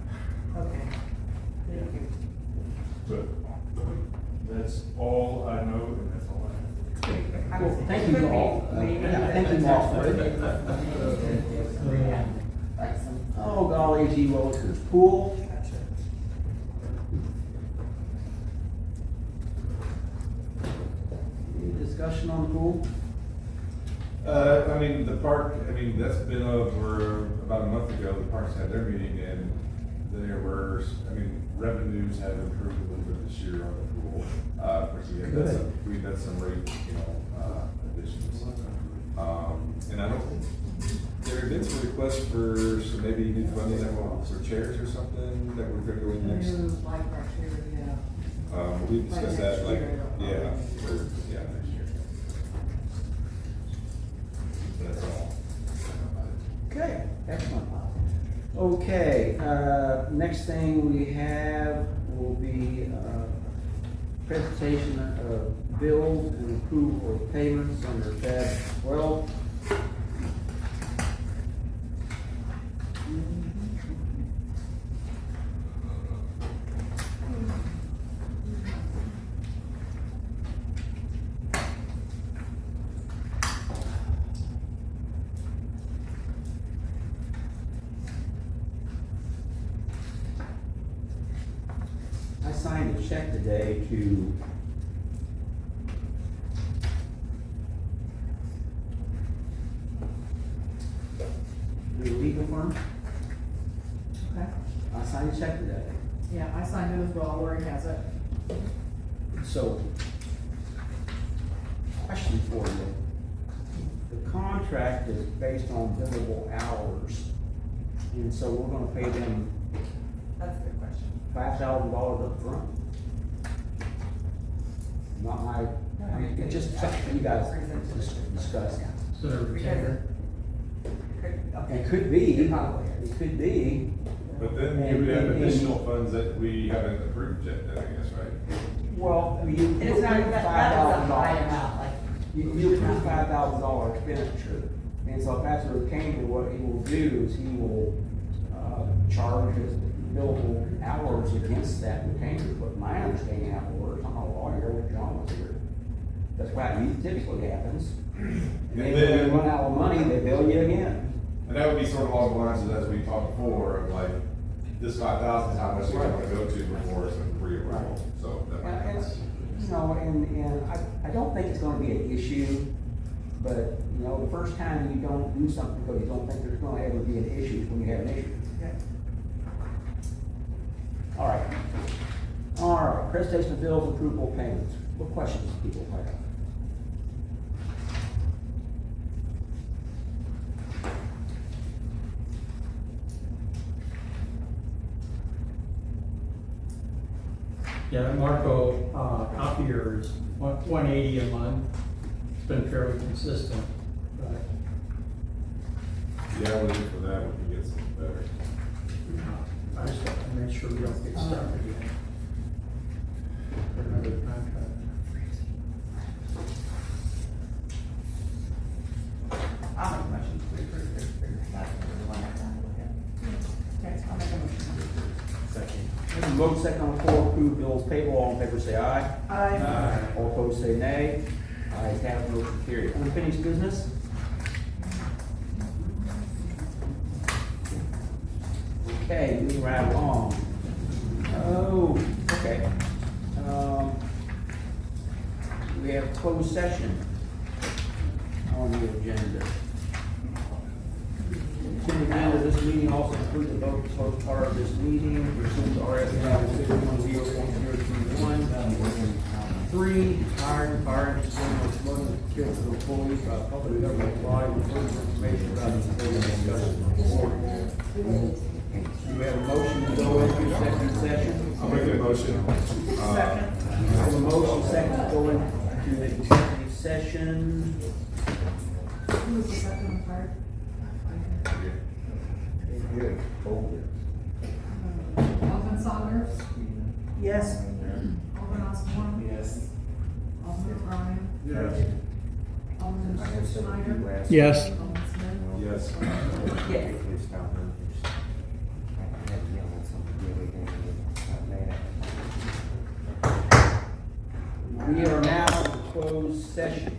Okay, thank you. But that's all I know, and that's all I have. Well, thank you all. Thank you all for it. Oh, golly gee, well, it's pool. Any discussion on the pool? I mean, the park, I mean, that's been over about a month ago, the parks had their meeting and there were, I mean, revenues have improved a little bit this year on the pool. Of course, we've had some rate, additions. And I don't, there have been some requests for some maybe new funding that will, for chairs or something that we're gonna go in next. Like our chair, yeah. We discussed that, like, Next year. next year. That's all. Okay, excellent. Okay, next thing we have will be, presentation of bills and approval of payments under tab 12. I signed a check today to the legal firm. Okay. I signed a check today. Yeah, I signed it as well, Lori has it. So, question for you. The contract is based on billable hours, and so we're gonna pay them That's a good question. $5,000 up front. Not my, I mean, it's just something you guys discuss. So they're retainer. It could be, it could be. But then you would have additional funds that we haven't approved yet, then, I guess, right? Well, you It's not, approve that is a high $5,000. amount, like. You approve $5,000 expenditure, and so if that's what it came to, what he will do is he will, charge his billable hours against that retainer, but my understanding how it works, I'm not a lawyer, what John was here. That's why it typically happens. And then when they run out of money, they bill you again. And that would be sort of along the lines as we talked before, of like, this 5,000 is how much we want to go to before it's a pre-approval, so. that might And, be- you know, and I don't think it's gonna be an issue, but, you know, the first time you don't do something because you don't think there's gonna ever be an issue is when you have an issue. All right, presentation of bills, approval of payments. What questions do people have? Yeah, the Marco, copier is $180 a month. It's been fairly consistent, but, Yeah, we'll look for that, we can get something better. I just want to make sure we don't get stuck again. For another contract. I'll make a motion to approve this, that's the one that's on the list. Okay, I'll make a motion. Second. Vote second on the floor, approve bills payable, all in favor say aye. Aye. All opposed say nay. Ayes have, motion carried. Unfinished business? Okay, moving right along. Oh, okay. We have closed session on the agenda. The agenda of this meeting also includes the vote to close part of this meeting pursuant to RS 610.0.021. 3, hired and fired, employment, promoting, skills of employees by public government body, including information about the employee discussion report. Do we have a motion to go into executive session? I'll make that motion. Second. We have a motion, second, to go into the executive session. Who was the second one, Fred? Good. Boulder. Alderman Saunders, Yes. Alderman Osborne, Yes. Alderman Ryan, Yes. Alderman Schneider. Yes. Alderman Smith. Yes. Yes. We are now in closed session.